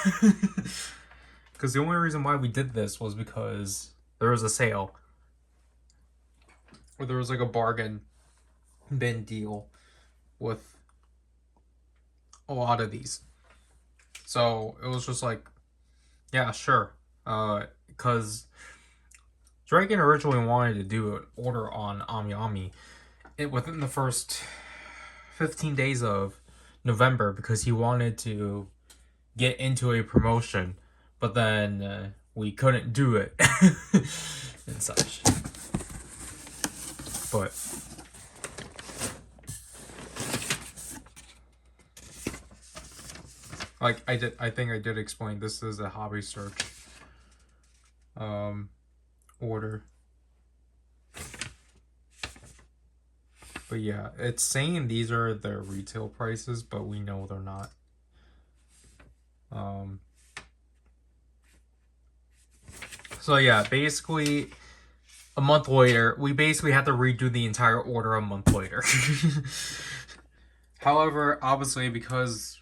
Because the only reason why we did this was because there was a sale. Or there was like a bargain bin deal with a lot of these. So it was just like, yeah, sure. Because Dragon originally wanted to do an order on AmiAmi within the first 15 days of November because he wanted to get into a promotion, but then we couldn't do it and such. But like I think I did explain this is a hobby search order. But yeah, it's saying these are the retail prices, but we know they're not. So yeah, basically a month later, we basically had to redo the entire order a month later. However, obviously because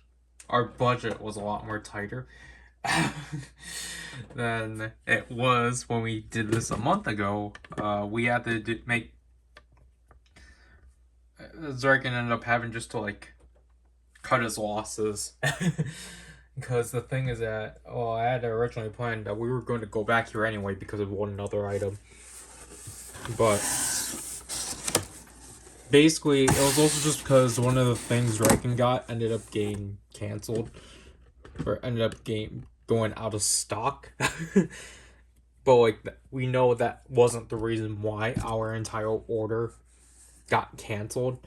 our budget was a lot more tighter than it was when we did this a month ago, we had to make Zarkin ended up having just to like cut his losses. Because the thing is that, well, I had originally planned that we were going to go back here anyway because of one other item. But basically, it was also just because one of the things Riken got ended up getting canceled. Or ended up going out of stock. But like, we know that wasn't the reason why our entire order got canceled.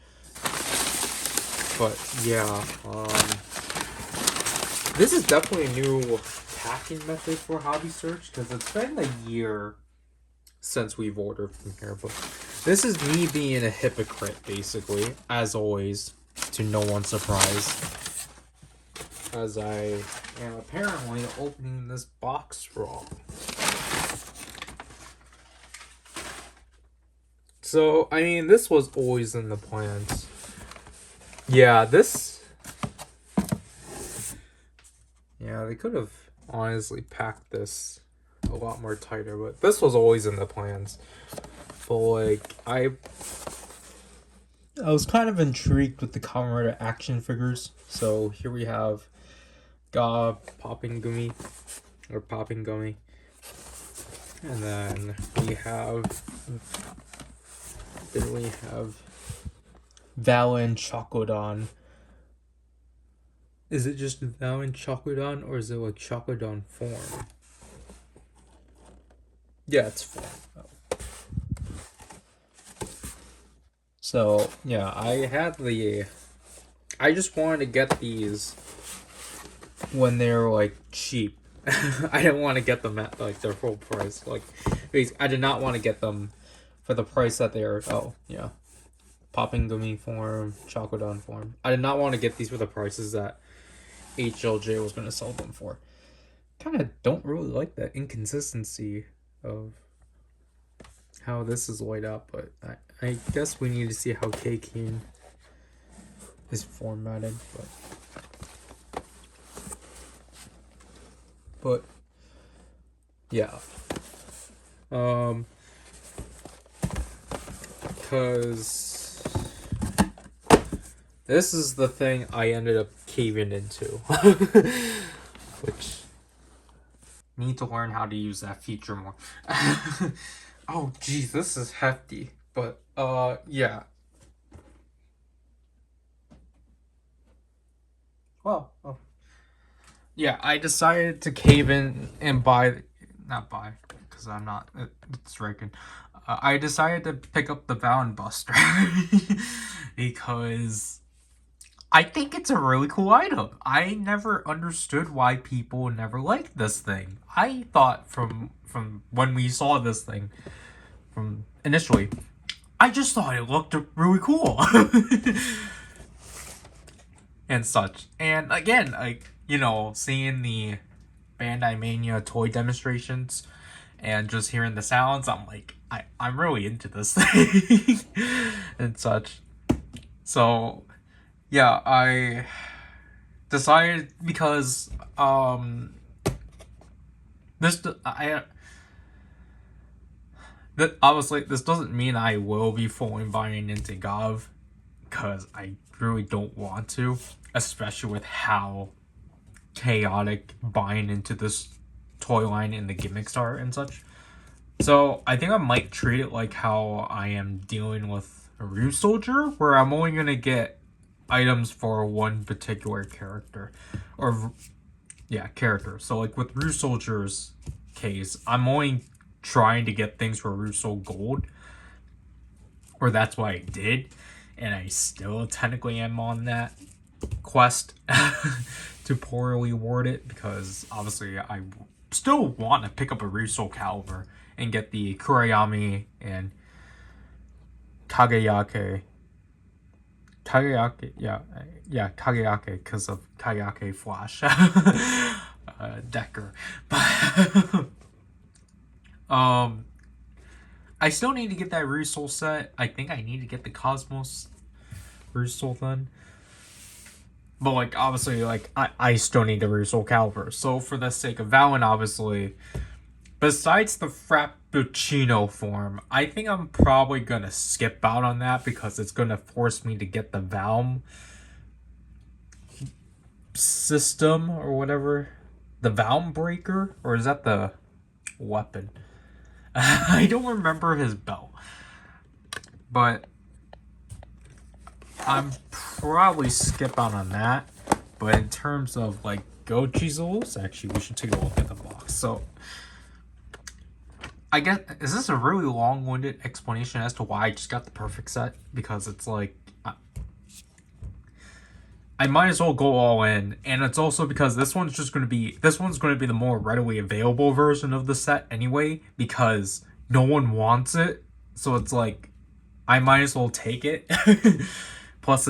But yeah, this is definitely a new packing method for Hobby Search because it's been a year since we've ordered from here. But this is me being a hypocrite, basically, as always, to no one's surprise, as I am apparently opening this box wrong. So, I mean, this was always in the plans. Yeah, yeah, they could have honestly packed this a lot more tighter, but this was always in the plans. But like, I was kind of intrigued with the Kamen Rider action figures. So here we have Popping Gummy, and then we have Valen Chakodon. Is it just Valen Chakodon or is it like Chakodon form? Yeah, it's form. Oh. So yeah, I just wanted to get these when they're like cheap. I didn't want to get them at like their full price. Like, I did not want to get them for the price that they are. Oh yeah, Popping Gummy form, Chakodon form. I did not want to get these for the prices that HLJ was going to sell them for. Kind of don't really like that inconsistency of how this is laid out, but I guess we need to see how K-Keen is formatted, but yeah, because this is the thing I ended up caving into, which need to learn how to use that feature more. Oh geez, this is hefty, but yeah. Well, oh. Yeah, I decided to cave in and not buy, because I'm not, it's Riken. I decided to pick up the Valen Buster because I think it's a really cool item. I never understood why people never liked this thing. I thought from when we saw this thing, from initially, I just thought it looked really cool. and such. And again, like, you know, seeing the Bandai Mania toy demonstrations and just hearing the sounds, I'm like, I'm really into this thing and such. So yeah, I decided because this I that obviously this doesn't mean I will be fully buying into Gov, because I really don't want to, especially with how chaotic buying into this toy line and the gimmicks are and such. So I think I might treat it like how I am dealing with a Rue Soldier, where I'm only gonna get items for one particular character, or yeah, character. So like with Rue Soldier's case, I'm only trying to get things for Rue Sol Gold, or that's what I did, and I still technically am on that quest to poorly word it, because obviously I still want to pick up a Rusou Caliber and get the Kurayami and Kageyake, yeah, Kageyake, because of Kageyake Flash Decker. But I still need to get that Rusou set. I think I need to get the Cosmos Rusou then. But like obviously, like I still need the Rusou Caliber. So for the sake of Valen, obviously, besides the Frappuccino form, I think I'm probably gonna skip out on that, because it's gonna force me to get the Valm system or whatever. The Valm Breaker? Or is that the weapon? I don't remember his belt. But I'm probably skip out on that. But in terms of like Gochizos, actually we should take a look at the box. So I guess, is this a really long-winded explanation as to why I just got the perfect set? Because it's like, I might as well go all in, and it's also because this one's going to be the more readily available version of the set anyway, because no one wants it, so it's like, I might as well take it. Plus,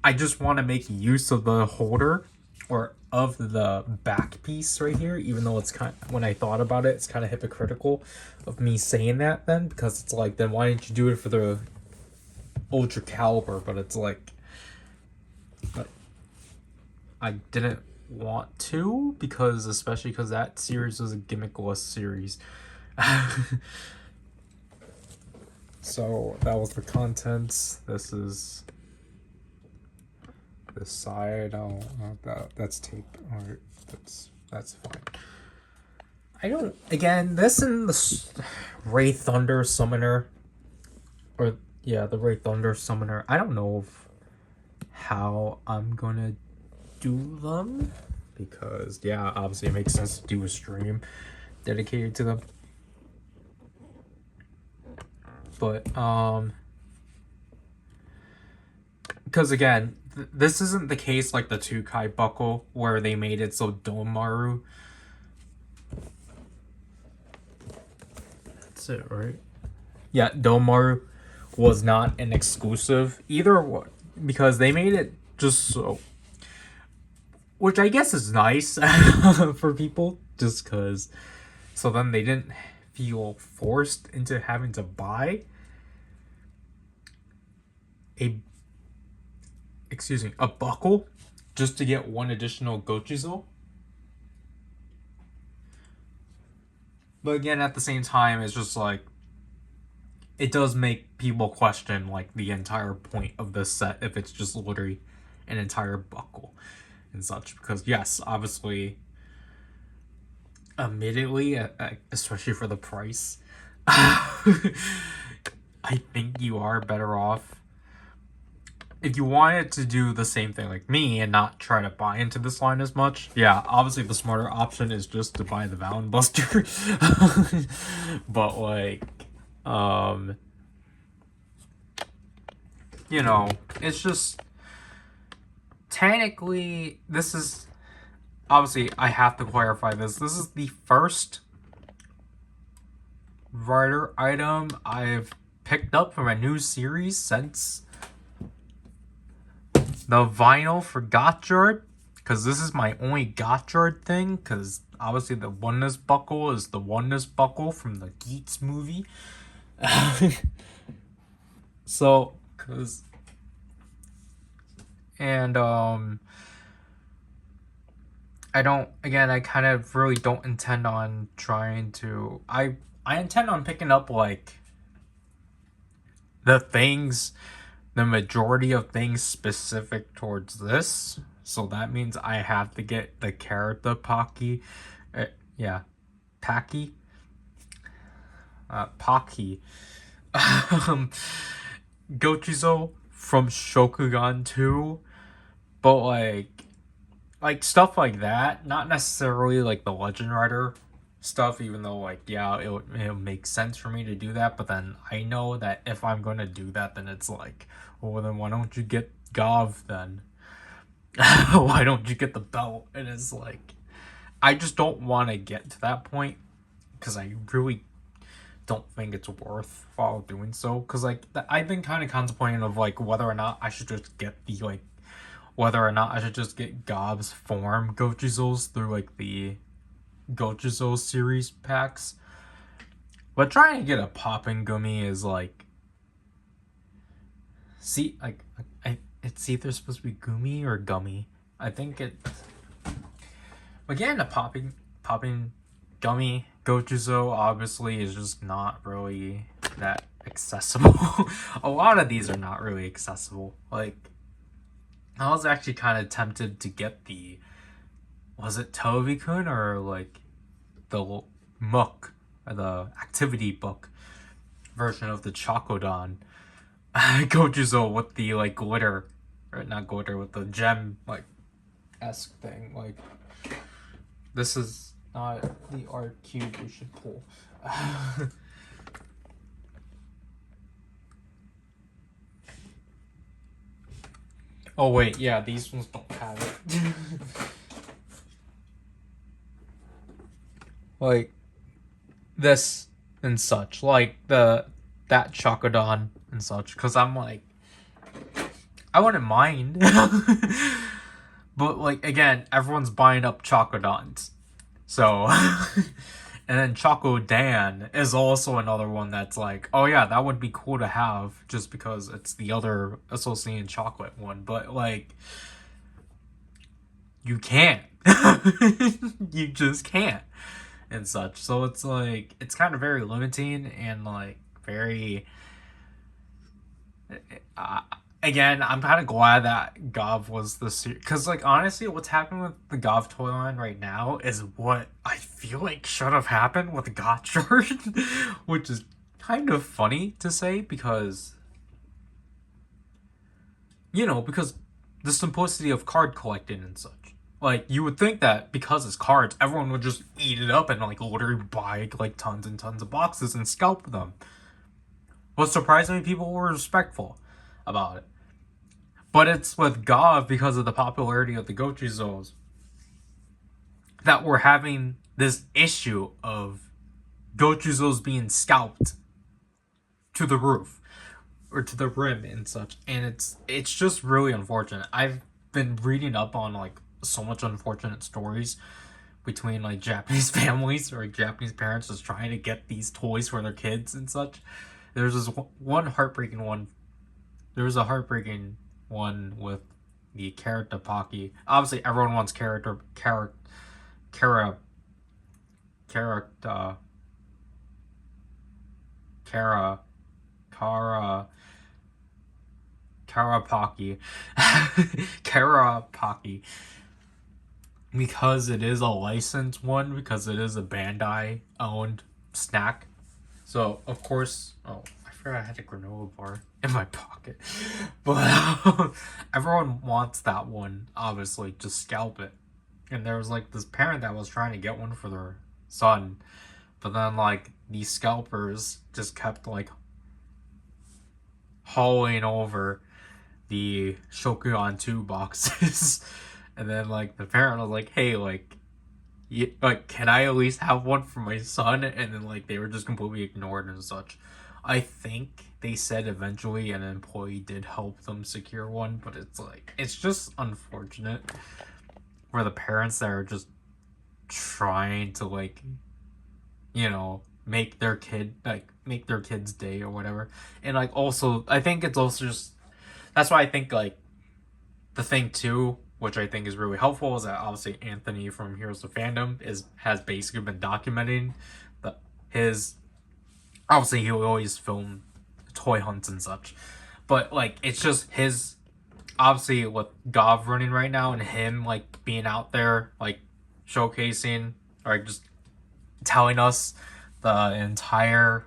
I just want to make use of the holder, or of the back piece right here, even though it's kind of, when I thought about it, it's kind of hypocritical of me saying that then, because it's like, then why didn't you do it for the Ultra Caliber? But it's like, I didn't want to, because especially because that series was a gimmickless series. So that was the contents. This is this side. Oh, that's tape. All right, that's fine. I don't. Again, this and the Ray Thunder Summoner, or yeah, the Ray Thunder Summoner. I don't know how I'm gonna do them, because yeah, obviously it makes sense to do a stream dedicated to them. But because again, this isn't the case like the Tukai buckle where they made it so Domaru. That's it, right? Yeah, Domaru was not an exclusive either, because they made it just so, which I guess is nice for people, just because, so then they didn't feel forced into having to buy a buckle just to get one additional Gochizo. But again, at the same time, it's just like, it does make people question like the entire point of this set if it's just literally an entire buckle and such. Because yes, obviously, admittedly, especially for the price, I think you are better off if you wanted to do the same thing like me and not try to buy into this line as much. Yeah, obviously the smarter option is just to buy the Valen Buster. But like, you know, it's just, technically, this is, obviously I have to clarify this. This is the first Ryder item I've picked up from a new series since the vinyl for Gotchard, because this is my only Gotchard thing, because obviously the Oneness Buckle is the Oneness Buckle from the Geats movie. So, cause, and I kind of really don't intend on trying to, I intend on picking up, like, the majority of things specific towards this. So that means I have to get the character Pocky, yeah, Paki, Pocky, Gochizo from Shokugan 2, but like stuff like that, not necessarily like the Legend Rider stuff, even though like yeah, it makes sense for me to do that, but then I know that if I'm gonna do that, then it's like, well then why don't you get Gov then? Why don't you get the belt? And it's like, I just don't want to get to that point because I really don't think it's worth while doing so, because like I've been kind of contemplating of like whether or not I should just get the like whether or not I should just get Gob's form Gochizos through like the Gochizo series packs. But trying to get a popping gummy is like, see, like it's either supposed to be gummy or gummy. I think it. Again, a popping gummy Gochizo obviously is just not really that accessible. A lot of these are not really accessible. Like, I was actually kind of tempted to get the, was it Toby-kun or like the Mook, or the activity book version of the Chokodon Gochizo with the like glitter, or not glitter, with the gem like esque thing. Like, this is not the art cube we should pull. Oh wait, yeah, these ones don't have it. Like this and such, like that Chokodon and such, because I'm like, I wouldn't mind. But like again, everyone's buying up Chokodons. So and then Choco Dan is also another one that's like, oh yeah, that would be cool to have just because it's the other associated chocolate one, but like you can't. You just can't and such. So it's like, it's kind of very limiting and like very uh, again, I'm kind of glad that Gov was the series, because like honestly, what's happening with the Gov toy line right now is what I feel like should have happened with Gotchard, which is kind of funny to say because, you know, because the simplicity of card collecting and such. Like, you would think that because it's cards, everyone would just eat it up and like literally buy like tons and tons of boxes and scalp them. But surprisingly, people were respectful about it. But it's with Gov, because of the popularity of the Gochizos, that we're having this issue of Gochizos being scalped to the roof or to the rim and such, and it's just really unfortunate. I've been reading up on like so much unfortunate stories between like Japanese families or like, Japanese parents just trying to get these toys for their kids and such. There's this one heartbreaking one. There was a heartbreaking one with the character Pocky. Obviously, everyone wants character Kara Pocky. Kara Pocky. Because it is a licensed one, because it is a Bandai owned snack. So, of course, oh, I forgot I had a granola bar in my pocket. But everyone wants that one, obviously, just scalp it. And there was like this parent that was trying to get one for their son. But then, like, these scalpers just kept, like, hauling over the Shokugan 2 boxes. And then, like, the parent was like, hey, like, can I at least have one for my son? And then like they were just completely ignored and such. I think they said eventually an employee did help them secure one, but it's like it's just unfortunate for the parents that are just trying to like, make their kid's day or whatever. And like also I think it's also just that's why I think like the thing too, which I think is really helpful, is that obviously Anthony from Heroes of Fandom has basically been documenting the his obviously he will always film toy hunts and such, but like it's just his obviously with Gov running right now and him like being out there like showcasing or just telling us the entire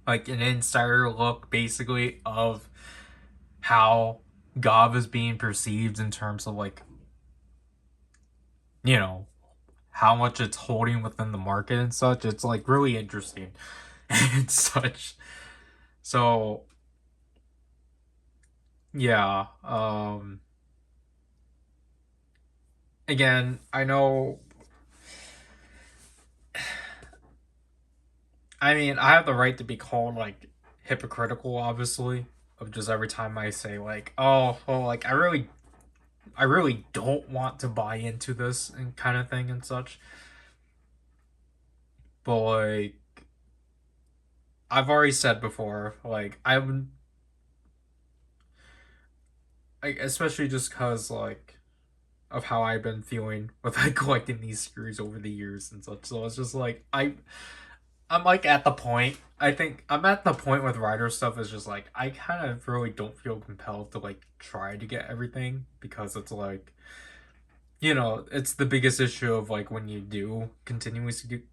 like an insider look basically of how Gov is being perceived in terms of like, you know, how much it's holding within the market and such. It's like really interesting and such. So yeah, again, I know, I mean, I have the right to be called like hypocritical, obviously, of just every time I say like, oh, well, like I really don't want to buy into this and kind of thing and such. But like I've already said before, like especially just cause like of how I've been feeling with like collecting these series over the years and such. So it's just like I'm like at the point. I think I'm at the point with Ryder stuff is just like I kind of really don't feel compelled to like try to get everything because it's like it's the biggest issue of like when you do continuously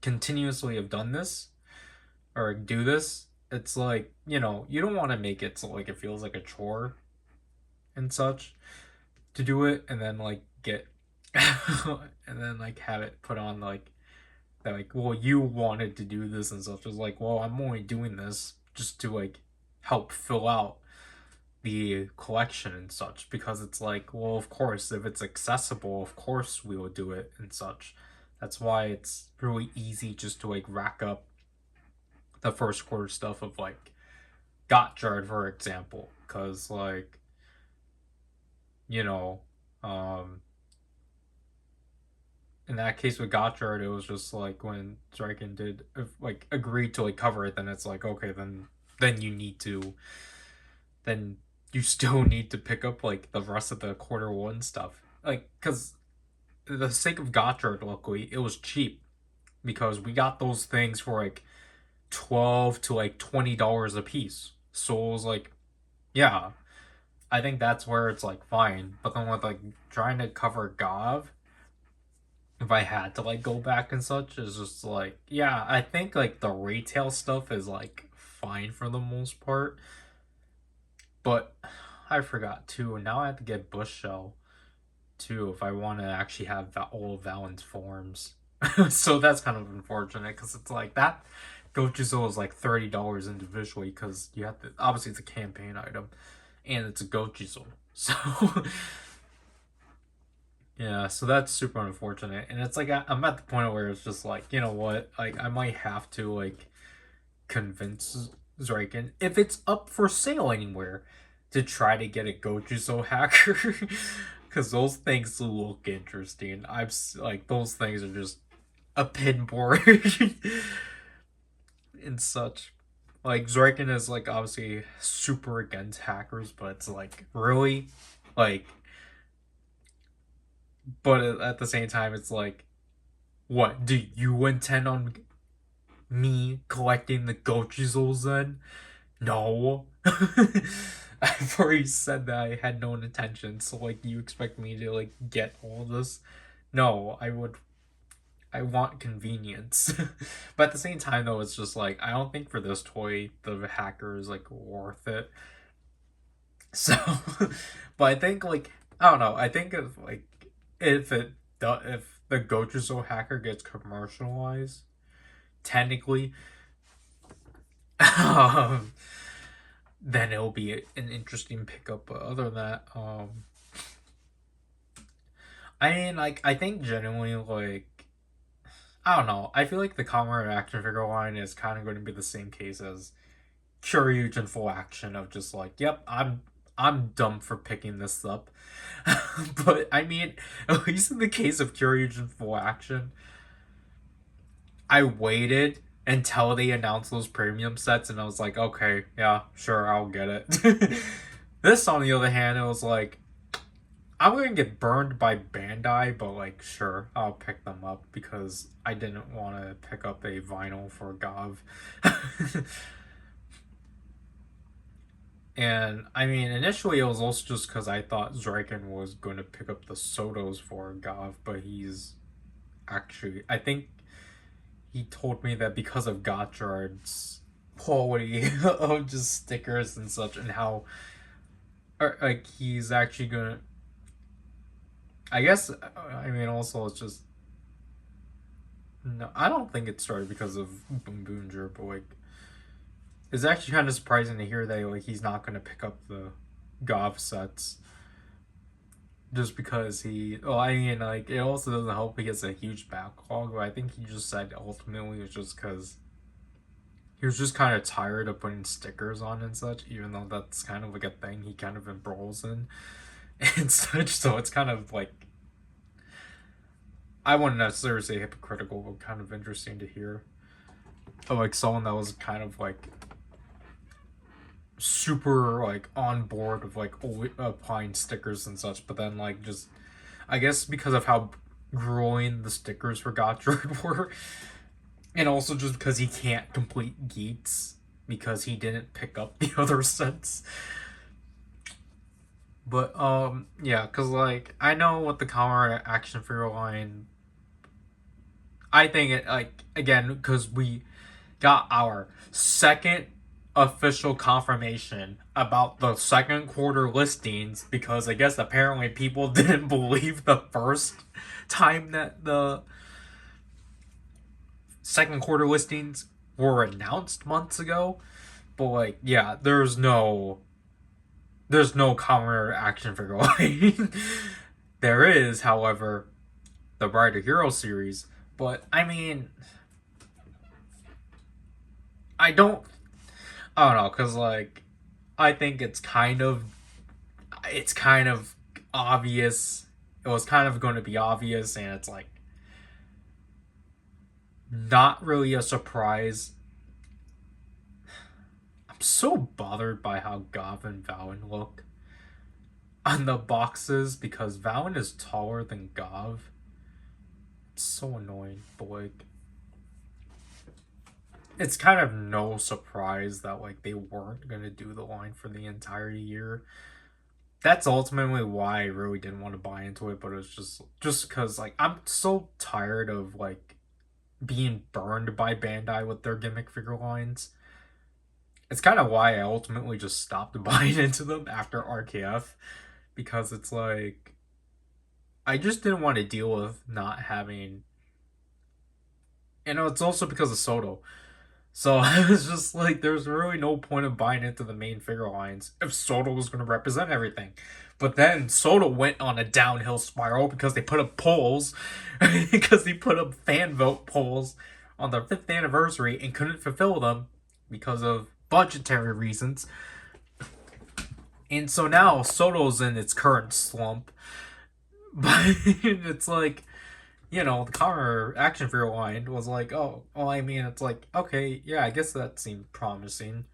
continuously have done this or do this. It's like you don't want to make it so like it feels like a chore and such to do it and then like get and then like have it put on like that like well you wanted to do this and stuff just like well I'm only doing this just to like help fill out the collection and such because it's like well of course if it's accessible of course we will do it and such. That's why it's really easy just to like rack up the first quarter stuff of like Gotchard for example because like you know um in that case with Gotchard, it was just like when Striken did like agreed to like cover it, then it's like okay, then you need to then you still need to pick up like the rest of the quarter one stuff, like because the sake of Gotchard, luckily it was cheap because we got those things for like $12 to like $20 a piece. So it was like yeah, I think that's where it's like fine, but then with like trying to cover Gov if I had to like go back and such is just like yeah, I think like the retail stuff is like fine for the most part. But I forgot too, now I have to get Bush Shell too if I want to actually have all of Valen's forms. So that's kind of unfortunate because it's like that Gochizo is like $30 individually because you have to obviously it's a campaign item and it's a Gochizo. So yeah, so that's super unfortunate. And it's like I'm at the point where it's just like, you know what? Like I might have to like convince Zriken if it's up for sale anywhere to try to get a Gojuso hacker cuz those things look interesting. Like those things are just a pinboard and such. Like Zriken is like obviously super against hackers, but it's like really like but at the same time it's like what do you intend on me collecting the Gochizos then? No. I've already said that I had no intention, so like you expect me to like get all this? No, I want convenience. But at the same time though, it's just like I don't think for this toy the hacker is like worth it. So but I think like I don't know, I think if like if the Gochizo hacker gets commercialized, technically um, then it'll be an interesting pickup. But other than that, I mean, like, I think genuinely, like, I don't know. I feel like the Kamen action figure line is kind of going to be the same case as Kyoryugen full action of just like, yep, I'm dumb for picking this up. But I mean, at least in the case of Kyoryugen full action, I waited until they announced those premium sets and I was like, okay, yeah, sure, I'll get it. This, on the other hand, it was like, I'm gonna get burned by Bandai, but like, sure, I'll pick them up because I didn't want to pick up a vinyl for Gov. And I mean, initially it was also just because I thought Zriken was going to pick up the Sotos for Gov, but he's actually, I think he told me that because of Gotchard's quality of just stickers and such, and how, or, like, he's actually gonna. I guess, I mean, also it's just. No, I don't think it started because of Boomboonjer, but like, it's actually kind of surprising to hear that like he's not gonna pick up the Gov sets just because he. Well, I mean, like it also doesn't help he has a huge backlog, but I think he just said ultimately it's just because he was just kind of tired of putting stickers on and such, even though that's kind of like a thing he kind of embroils in and such. So it's kind of like, I wouldn't necessarily say hypocritical, but kind of interesting to hear. Of like someone that was kind of like super like on board of like applying stickers and such, but then like just, I guess because of how grueling the stickers for Gotchard were, and also just because he can't complete Geats because he didn't pick up the other sets. But yeah, because like I know what the Kamen action figure line, I think it, like, again, because we got our second official confirmation about the second quarter listings, because I guess apparently people didn't believe the first time that the second quarter listings were announced months ago. But like, yeah, there's no counter action figure line. There is, however, the Ryder Hero series, but I mean, I don't, I don't know, cause like, I think it's kind of obvious. It was kind of going to be obvious, and it's like not really a surprise. I'm so bothered by how Gav and Valen look on the boxes because Valen is taller than Gav. It's so annoying, but like, it's kind of no surprise that like they weren't gonna do the line for the entire year. That's ultimately why I really didn't want to buy into it, but it was just because like I'm so tired of like being burned by Bandai with their gimmick figure lines. It's kind of why I ultimately just stopped buying into them after RKF, because it's like I just didn't want to deal with not having. It's also because of Soto. So I was just like, there's really no point of buying into the main figure lines if Soto was going to represent everything. But then Soto went on a downhill spiral because they put up polls, because they put up fan vote polls on their 5th anniversary and couldn't fulfill them because of budgetary reasons. And so now Soto's in its current slump. But it's like, the counter action figure line was like, oh, well, I mean, it's like, okay, yeah, I guess that seemed promising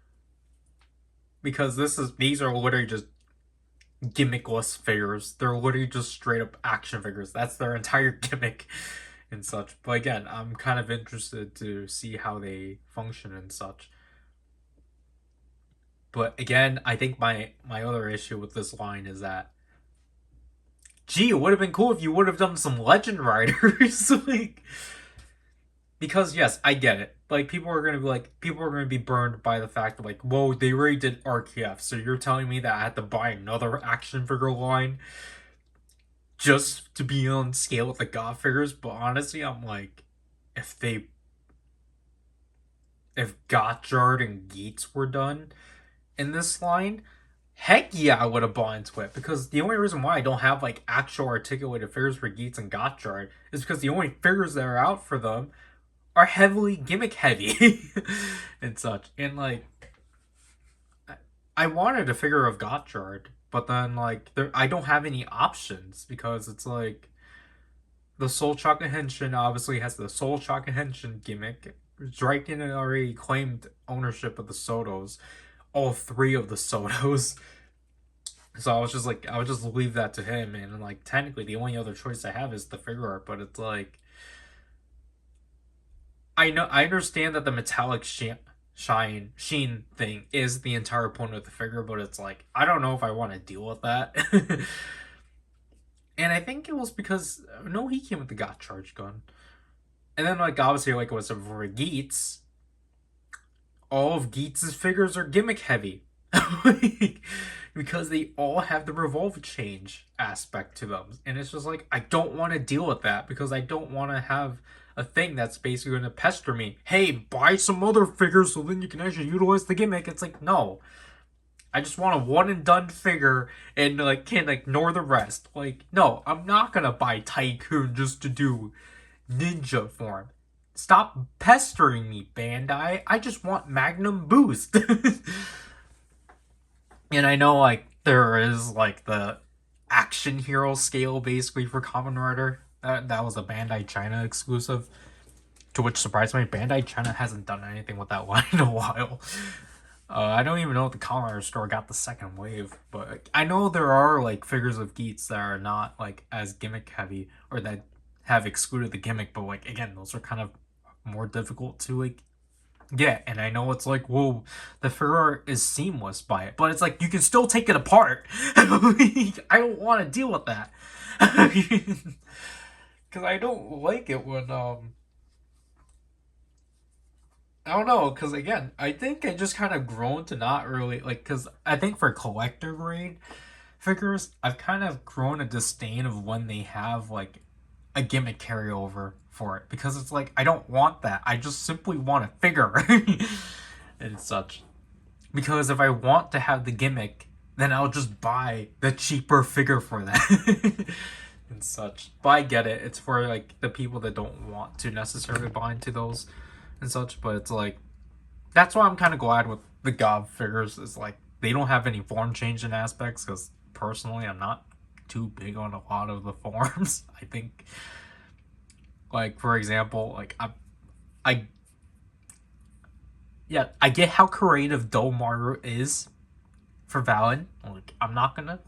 because these are literally just gimmickless figures. They're literally just straight up action figures. That's their entire gimmick and such. But again, I'm kind of interested to see how they function and such. But again, I think my other issue with this line is that, gee, it would have been cool if you would have done some Legend Riders. Like, because yes, I get it. Like people are gonna be burned by the fact that like, whoa, they already did RKF, so you're telling me that I had to buy another action figure line just to be on scale with the God figures. But honestly, I'm like, if they if Gotchard and Geats were done in this line, Heck yeah, I would have bought into it, because the only reason why I don't have like actual articulated figures for Geats and Gotchard is because the only figures that are out for them are heavily gimmick heavy and such. And like, I wanted a figure of Gotchard, but then like I don't have any options, because it's like the Soul Chakra Henshin obviously has the Soul Chakra Henshin gimmick. Dryken had already claimed ownership of the Sotos, all three of the Sotos. So I was just like, I would just leave that to him, and like technically the only other choice I have is the figure art. But it's like, I understand that the metallic sheen thing is the entire point of the figure, but it's like, I don't know if I want to deal with that. And I think it was because no, he came with the God Charge gun, and then like obviously like it was for Geats. All of Geats' figures are gimmick heavy. Because they all have the revolve change aspect to them. And it's just like, I don't want to deal with that, because I don't want to have a thing that's basically going to pester me. Hey, buy some other figures so then you can actually utilize the gimmick. It's like, no. I just want a one and done figure and like can ignore the rest. Like, no, I'm not going to buy Tycoon just to do ninja form. Stop pestering me, Bandai. I just want Magnum Boost. And I know, like, there is, like, the action hero scale, basically, for Kamen Rider. That was a Bandai China exclusive. To which surprised me, Bandai China hasn't done anything with that line in a while. I don't even know if the Kamen Rider store got the second wave. But I know there are, like, figures of Geats that are not, like, as gimmick heavy. Or that have excluded the gimmick. But, like, again, those are kind of more difficult to, like, yeah, and I know it's like, whoa, the figure is seamless by it, but it's like, you can still take it apart. I don't want to deal with that. Because I don't like it when, I don't know, because again, I think I just kind of grown to not really, like, because I think for collector grade figures, I've kind of grown a disdain of when they have, like, a gimmick carryover for it, because it's like, I don't want that. I just simply want a figure and such. Because if I want to have the gimmick, then I'll just buy the cheaper figure for that and such. But I get it. It's for like the people that don't want to necessarily buy into those and such. But it's like, that's why I'm kind of glad with the Gob figures, is like they don't have any form changing aspects, because personally I'm not too big on a lot of the forms. I think, like, for example, like I yeah, I get how creative Domaru is for Valen. Like, I'm not gonna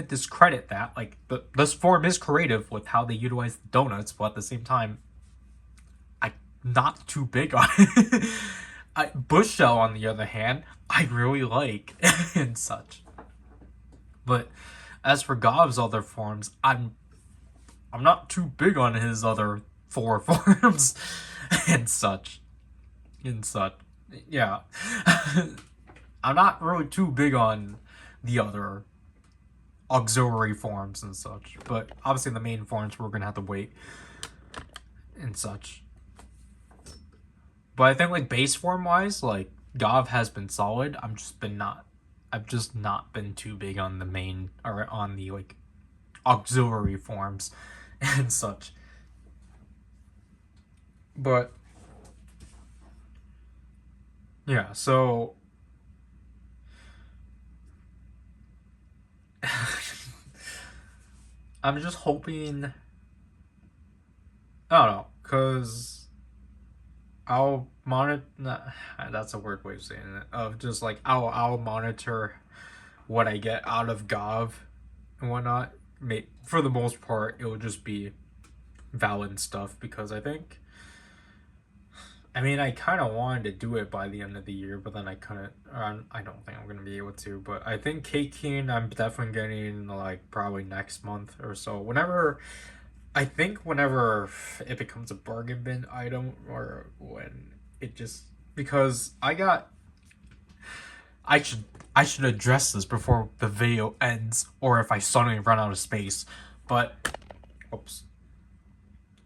discredit that. Like, this form is creative with how they utilize the donuts, but at the same time, I'm not too big on it. Bush Shell, on the other hand, I really like and such. But as for Gob's other forms, I'm not too big on his other 4 forms and such. Yeah. I'm not really too big on the other auxiliary forms and such. But obviously the main forms we're gonna have to wait and such. But I think like base form wise, like Gov has been solid. I've just not been too big on the main or on the like auxiliary forms and such. But yeah, so I'm just hoping, I don't know, because I'll monitor, nah, that's a weird way of saying it, of just like I'll monitor what I get out of Gov and whatnot. For the most part, it will just be valid stuff, because I kind of wanted to do it by the end of the year, but then I couldn't. I don't think I'm gonna be able to. But I think K-Keen, I'm definitely getting like probably next month or so. Whenever it becomes a bargain bin item, or when it just, because I should address this before the video ends, or if I suddenly run out of space. But oops.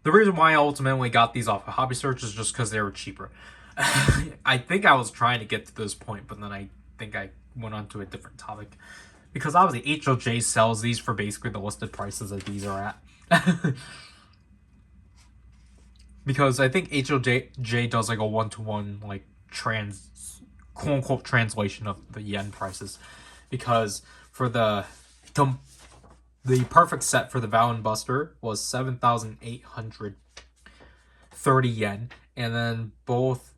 The reason why I ultimately got these off of Hobby Search is just because they were cheaper. I think I was trying to get to this point, but then I think I went on to a different topic. Because obviously HOJ sells these for basically the listed prices that these are at. Because I think HOJ does like a 1-to-1 like quote unquote translation of the yen prices. Because for the perfect set for the Valen Buster was 7,830 yen, and then both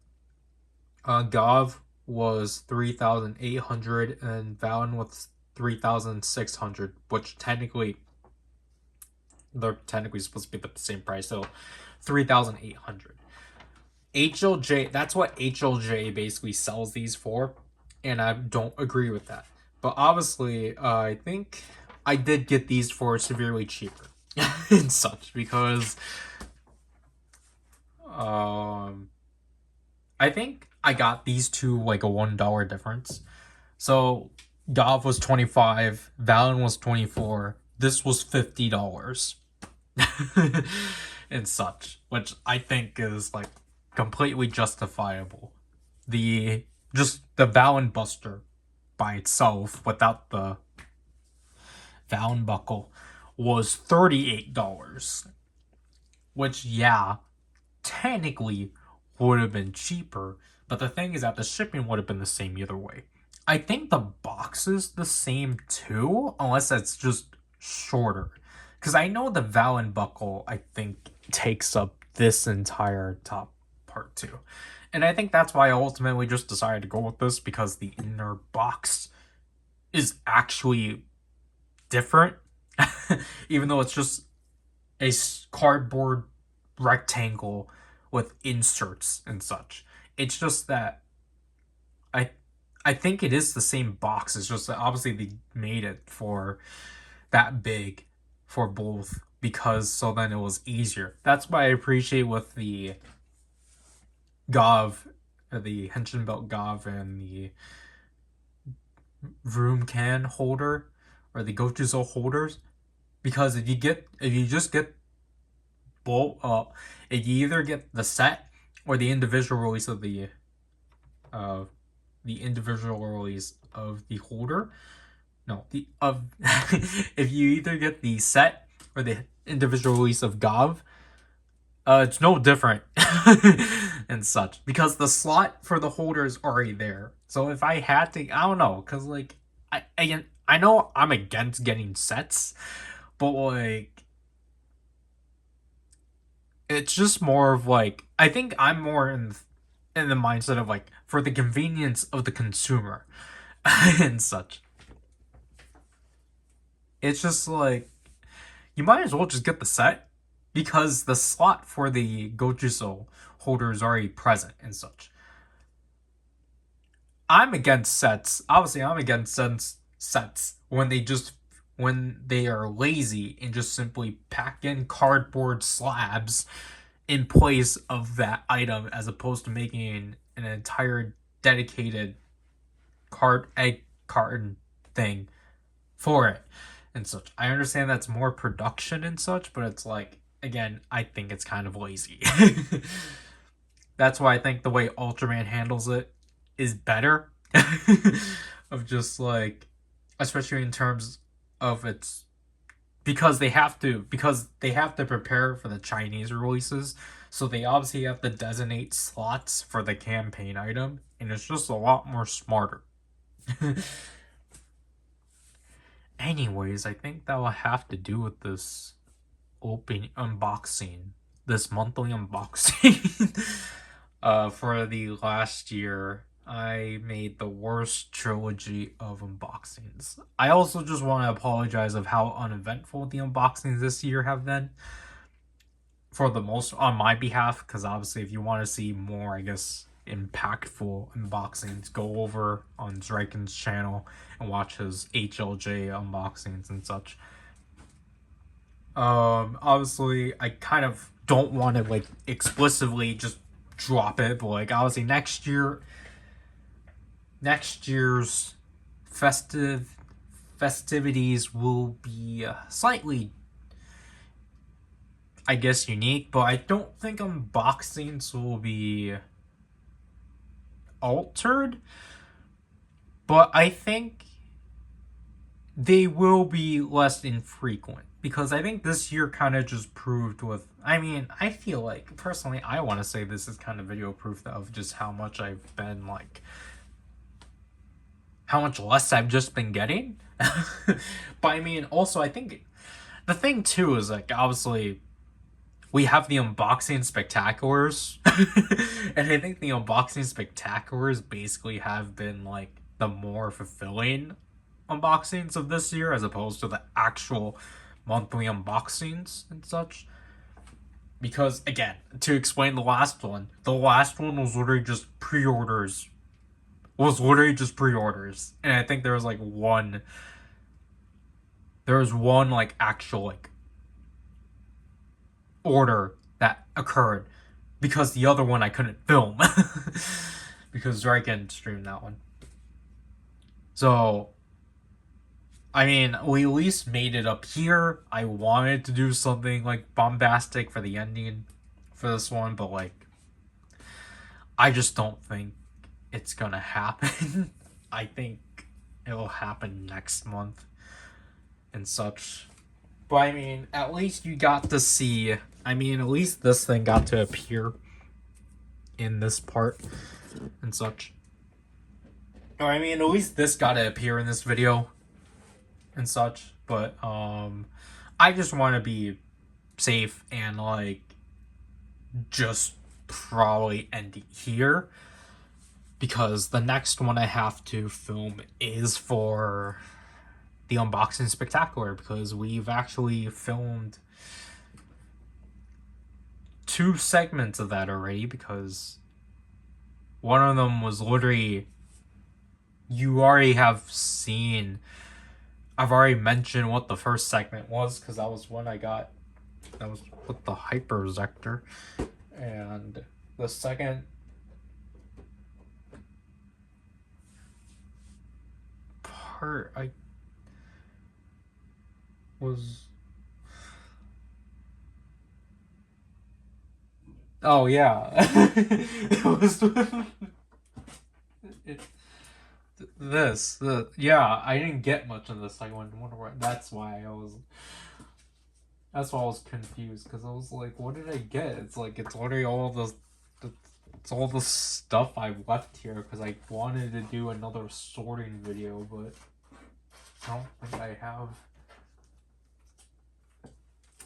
Gov was 3,800 and Valen was 3,600, which they're technically supposed to be the same price, so 3,800. HLJ, that's what HLJ basically sells these for, and I don't agree with that. But obviously, I think I did get these for severely cheaper and such, because I think I got these two like a $1 difference. So Gov was 25, Valen was 24, this was $50. And such, which I think is like completely justifiable. The Valen Buster by itself without the Valen buckle was $38, which yeah, technically would have been cheaper, but the thing is that the shipping would have been the same either way. I think the box is the same too, unless it's just shorter. Because I know the Valen buckle, I think, takes up this entire top part too. And I think that's why I ultimately just decided to go with this, because the inner box is actually different. Even though it's just a cardboard rectangle with inserts and such. It's just that I I think it is the same box. It's just that obviously they made it for that big for both, because so then it was easier. That's why I appreciate with the Gov, the Henshin Belt Gov, and the room can holder or the Gochuzo holders, because if you just get both, if you either get the set or the individual release of uh the individual release of the holder. No, the of if you either get the set or the individual release of Gov, it's no different and such, because the slot for the holder is already there. So if I had to, I don't know, because like I know I'm against getting sets, but like it's just more of like, I think I'm more in the mindset of like for the convenience of the consumer and such. It's just like you might as well just get the set, because the slot for the Gojuso holder is already present and such. I'm against sets. Obviously, I'm against sets when they are lazy and just simply pack in cardboard slabs in place of that item, as opposed to making an entire dedicated egg carton thing for it and such. I understand that's more production and such, but it's like, again, I think it's kind of lazy. That's why I think the way Ultraman handles it is better. Of just like, especially in terms of its, because they have to prepare for the Chinese releases, so they obviously have to designate slots for the campaign item, and it's just a lot more smarter. Anyways, I think that will have to do with this this monthly unboxing. For the last year, I made the worst trilogy of unboxings. I also just want to apologize of how uneventful the unboxings this year have been, for the most on my behalf, because obviously if you want to see more, I guess, impactful unboxings, go over on Zrykin's channel and watch his HLJ unboxings and such. Obviously I kind of don't want to like explicitly just drop it, but like obviously next year's festivities will be slightly, I guess, unique, but I don't think unboxings will be altered. But I think they will be less infrequent because I think this year kind of just proved with. I mean, I feel like personally, I want to say this is kind of video proof of just how much I've been like, how much less I've just been getting. But I mean, also, I think the thing too is like, obviously, we have the unboxing spectaculars, and I think the unboxing spectaculars basically have been like the more fulfilling unboxings of this year as opposed to the actual monthly unboxings and such. Because again, to explain the last one was literally just pre-orders. Was literally just pre-orders, and I think there was one like actual like order that occurred because the other one I couldn't film because Ryder streamed that one. So I mean, we at least made it up here. I wanted to do something like bombastic for the ending for this one, but like, I just don't think it's gonna happen. I think it'll happen next month and such. But I mean, at least you got to see. I mean, at least this thing got to appear in this part and such. Or I mean, at least this got to appear in this video and such. But I just want to be safe and like just probably end it here because the next one I have to film is for the unboxing spectacular because we've actually filmed 2 segments of that already because one of them was literally you already have seen. I've already mentioned what the first segment was because that was when I got that was with the hyperzector, and the second part I was. Oh yeah, it was it, yeah. I didn't get much of this. I wonder why. That's why I was confused because I was like, what did I get? It's like it's literally all it's all the stuff I left here because I wanted to do another sorting video, but I don't think I have.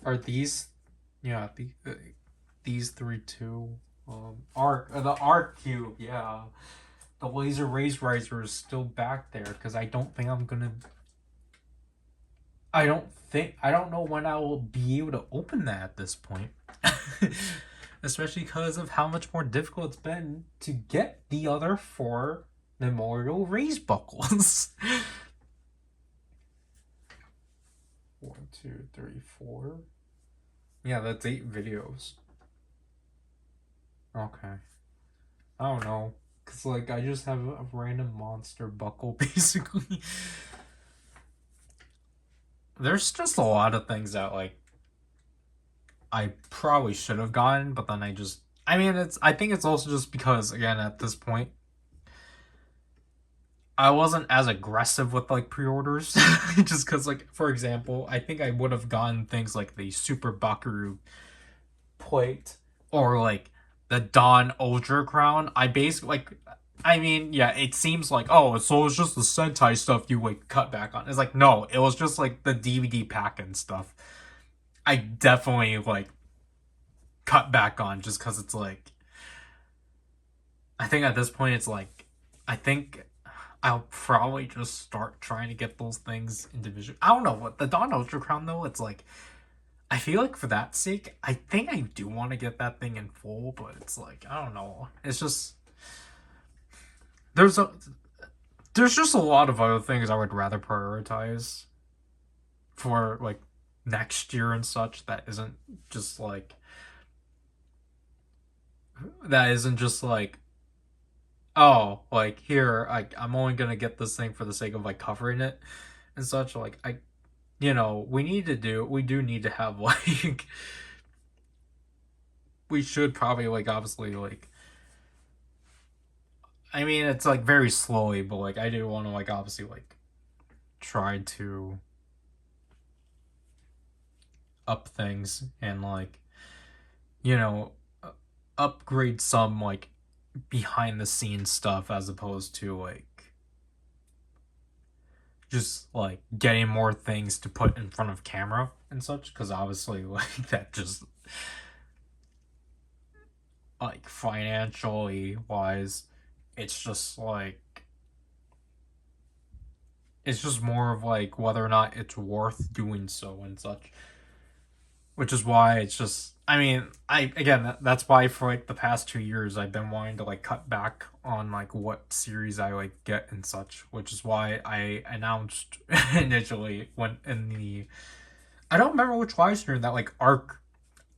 Are these? Yeah, these 3 too. The art cube, yeah. The laser raise riser is still back there because I don't think I'm gonna. I don't know when I will be able to open that at this point. Especially because of how much more difficult it's been to get the other 4 memorial raise buckles. 1, 2, 3, 4. Yeah, that's 8 videos. Okay. I don't know. Cause like I just have a random monster buckle basically. There's just a lot of things that like I probably should have gotten, but then I think it's also just because again at this point I wasn't as aggressive with like pre-orders. Just because like for example, I think I would have gotten things like the Super Bakaru plate or like the Dawn Ultra Crown. I basically like I mean, yeah, it seems like oh, so it's just the Sentai stuff you like cut back on. It's like no, it was just like the DVD pack and stuff. I definitely like cut back on just because it's like I think at this point it's like I think I'll probably just start trying to get those things individually. I don't know what the Dawn Ultra Crown though. It's like I feel like for that sake, I think I do want to get that thing in full, but it's like I don't know. It's just there's a there's just a lot of other things I would rather prioritize for like next year and such that isn't just like oh like here I'm only gonna get this thing for the sake of like covering it and such like I we do need to have like we should probably like obviously like I mean, it's like very slowly, but like I do want to like obviously like try to up things and like you know upgrade some like behind the scenes stuff as opposed to like just like getting more things to put in front of camera and such because obviously like that just like financially wise it's just like it's just more of like whether or not it's worth doing so and such, which is why it's just I mean I again that's why for like the past 2 years I've been wanting to like cut back on like what series I like get and such, which is why I announced initially when in the I don't remember which live stream that like arc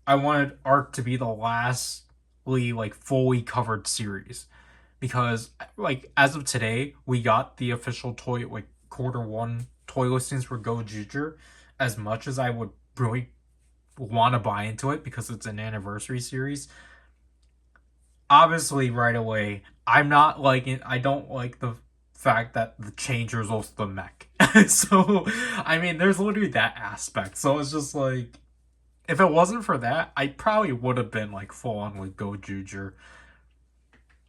I wanted arc to be the lastly like fully covered series because like as of today we got the official toy like quarter 1 toy listings for Go Juju. As much as I would really want to buy into it because it's an anniversary series, obviously right away I'm not liking I don't like the fact that the changer is also the mech. So I mean there's literally that aspect, so it's just like if it wasn't for that I probably would have been like full on with Go Juju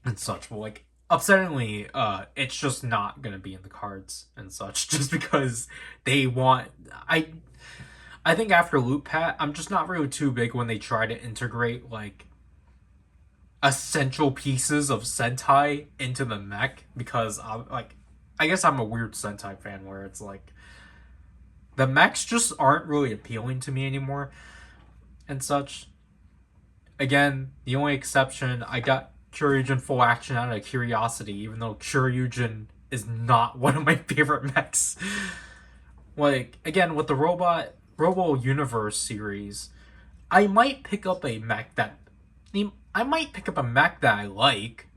and such, but like upsettingly it's just not gonna be in the cards and such just because they want I think after Loot Pat I'm just not really too big when they try to integrate like essential pieces of Sentai into the mech because I'm like I guess I'm a weird Sentai fan where it's like the mechs just aren't really appealing to me anymore and such. Again, the only exception I got Kyoryugen full action out of curiosity, even though Kyoryugen is not one of my favorite mechs. Like again with the Robo Universe series, I might pick up a mech that I might pick up a mech that I like,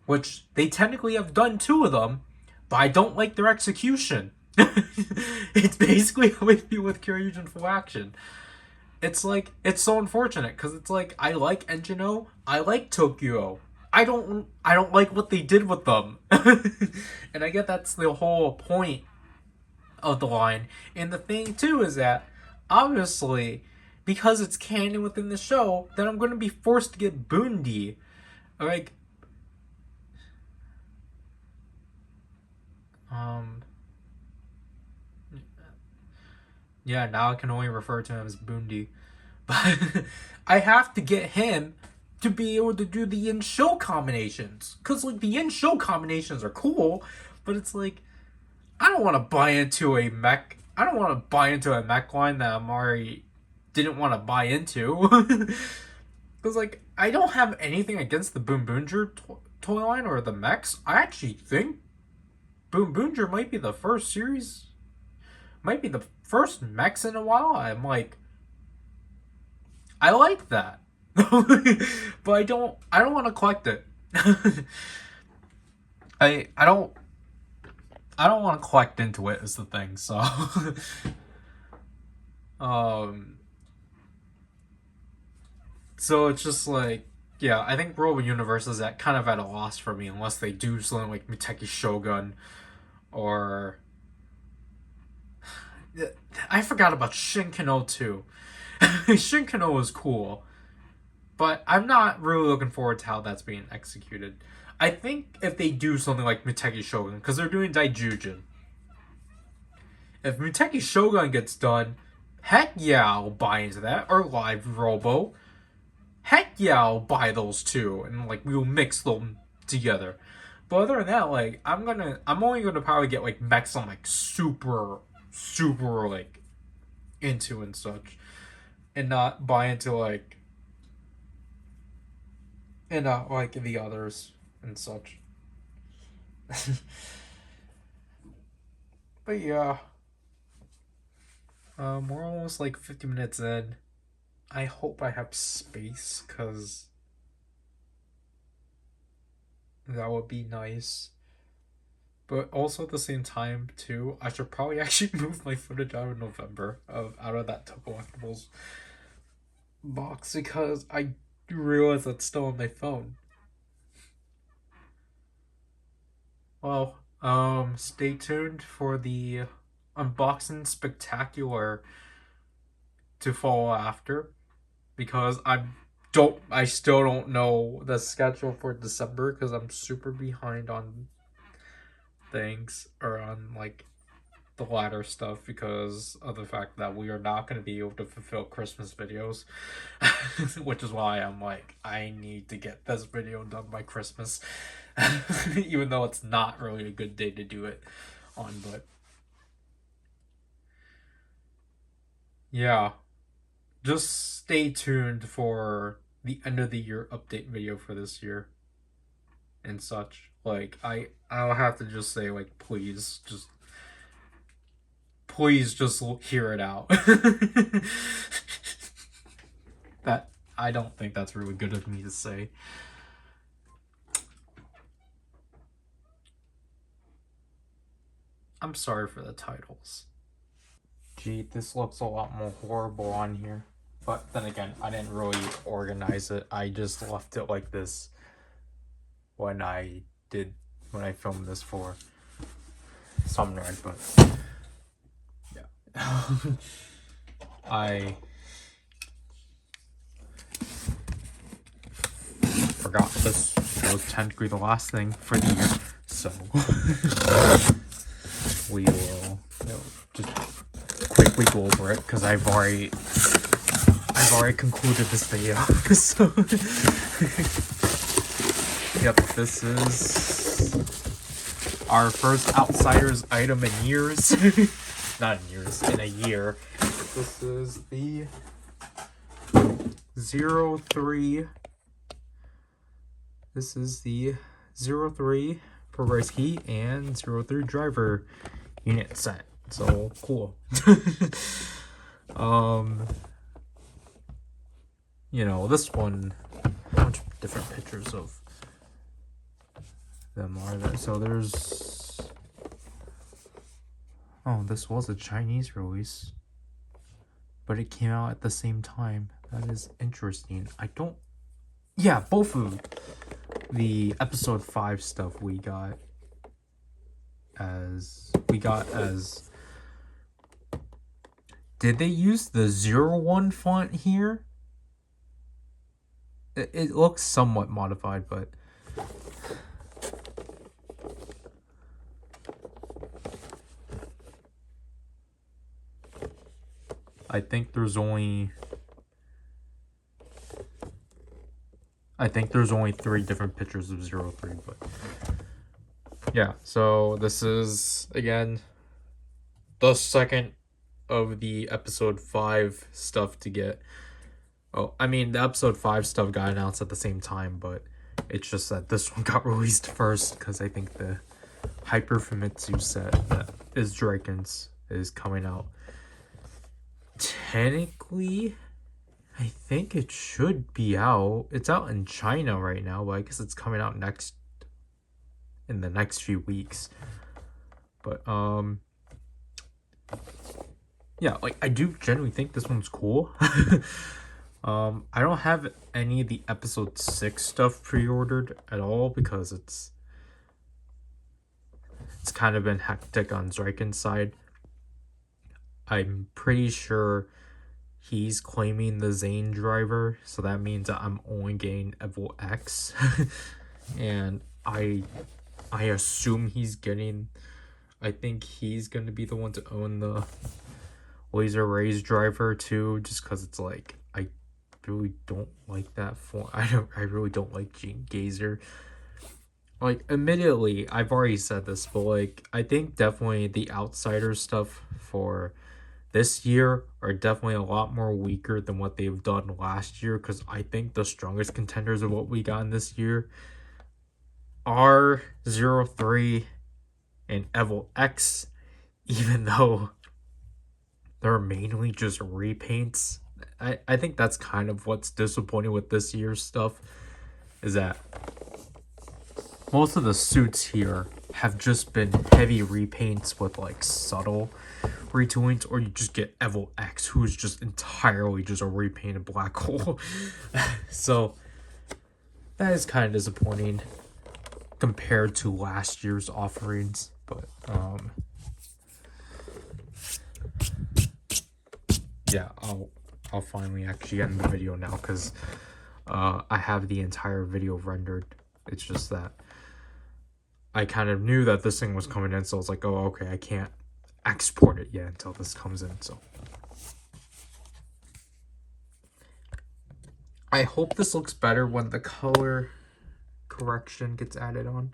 which they technically have done 2 of them, but I don't like their execution. It's basically how I feel with Kyoryugen full action. It's like it's so unfortunate because it's like I like Engino, I like Tokyo. I don't like what they did with them. And I get that's the whole point of the line. And the thing too is that obviously because it's canon within the show, then I'm going to be forced to get Bundi. Like um yeah, now I can only refer to him as Bundi. But I have to get him to be able to do the in show combinations. Cause like the in show combinations are cool, but it's like I don't want to buy into a mech. I don't want to buy into a mech line that Amari didn't want to buy into. Cause like I don't have anything against the Boom Boonger toy line or the mechs. I actually think Boom Boonger might be the first mechs in a while. I'm like I like that. But I don't want to collect it. I don't want to collect into it is the thing. So um so it's just like yeah, I think Robo Universe is at kind of at a loss for me unless they do something like Miteki Shogun or I forgot about Shinkano too. Shinkano is cool, but I'm not really looking forward to how that's being executed. I think if they do something like Miteki Shogun, because they're doing Daijujin, if Miteki Shogun gets done, heck yeah, I'll buy into that. Or Live Robo, heck yeah, I'll buy those two, and like we'll mix them together. But other than that, like I'm only gonna probably get like mechs I'm like super like into and such, and not buy into like and not like the others and such. But yeah, we're almost like 50 minutes in. I hope I have space because that would be nice. But also at the same time, too, I should probably actually move my footage out of November of out of that collectibles box because I realize that's still on my phone. Well, stay tuned for the unboxing spectacular to follow after, because I still don't know the schedule for December because I'm super behind on things, or on like the latter stuff, because of the fact that we are not going to be able to fulfill Christmas videos. Which is why I'm like, I need to get this video done by Christmas. Even though it's not really a good day to do it on, but yeah, just stay tuned for the end of the year update video for this year and such. Like, I'll have to just say, like, please just hear it out. That, I don't think that's really good of me to say. I'm sorry for the titles. Gee, this looks a lot more horrible on here. But then again, I didn't really organize it. I just left it like this when I filmed this for some nerd, but yeah. I forgot this was technically the last thing for the year, so we will just quickly go over it because I've already concluded this video. So yep, this is our first Outsiders item in years. Not in years, in a year. This is the 03. This is the 03 progress key and 03 driver unit set. So cool. You know, this one, a bunch of different pictures of them are there. So there's, oh, this was a Chinese release, but it came out at the same time. That is interesting. Yeah, both of the episode 5 stuff we got as, did they use the 01 font here? It looks somewhat modified, but I think there's only 3 different pictures of 03, but yeah, so this is again the second of the episode 5 stuff to get. Oh, I mean, the episode 5 stuff got announced at the same time, but it's just that this one got released first because I think the Hyper Famitsu set that is Draken's is coming out. Technically, I think it should be out. It's out in China right now, but I guess it's coming out in the next few weeks. But yeah, like, I do genuinely think this one's cool. I don't have any of the episode 6 stuff pre-ordered at all because it's kind of been hectic on Zryken's side. I'm pretty sure he's claiming the Zane driver, so that means that I'm only getting Evil X. And I assume he's getting, I think he's going to be the one to own the Laser Rays driver too, just because it's like, I really don't like that form. I really don't like Gene Gazer. Like, admittedly, I've already said this, but like, I think definitely the Outsider stuff for this year are definitely a lot more weaker than what they've done last year, because I think the strongest contenders of what we got in this year are 03 and Evil X, even though they're mainly just repaints. I think that's kind of what's disappointing with this year's stuff, is that most of the suits here have just been heavy repaints with like subtle retoolings, or you just get Evil X, who's just entirely just a repainted black hole. So that is kind of disappointing. compared to last year's offerings, but yeah, I'll finally actually end the video now because I have the entire video rendered. It's just that I kind of knew that this thing was coming in, so I was like, oh, okay, I can't export it yet until this comes in. So I hope this looks better when the color correction gets added on.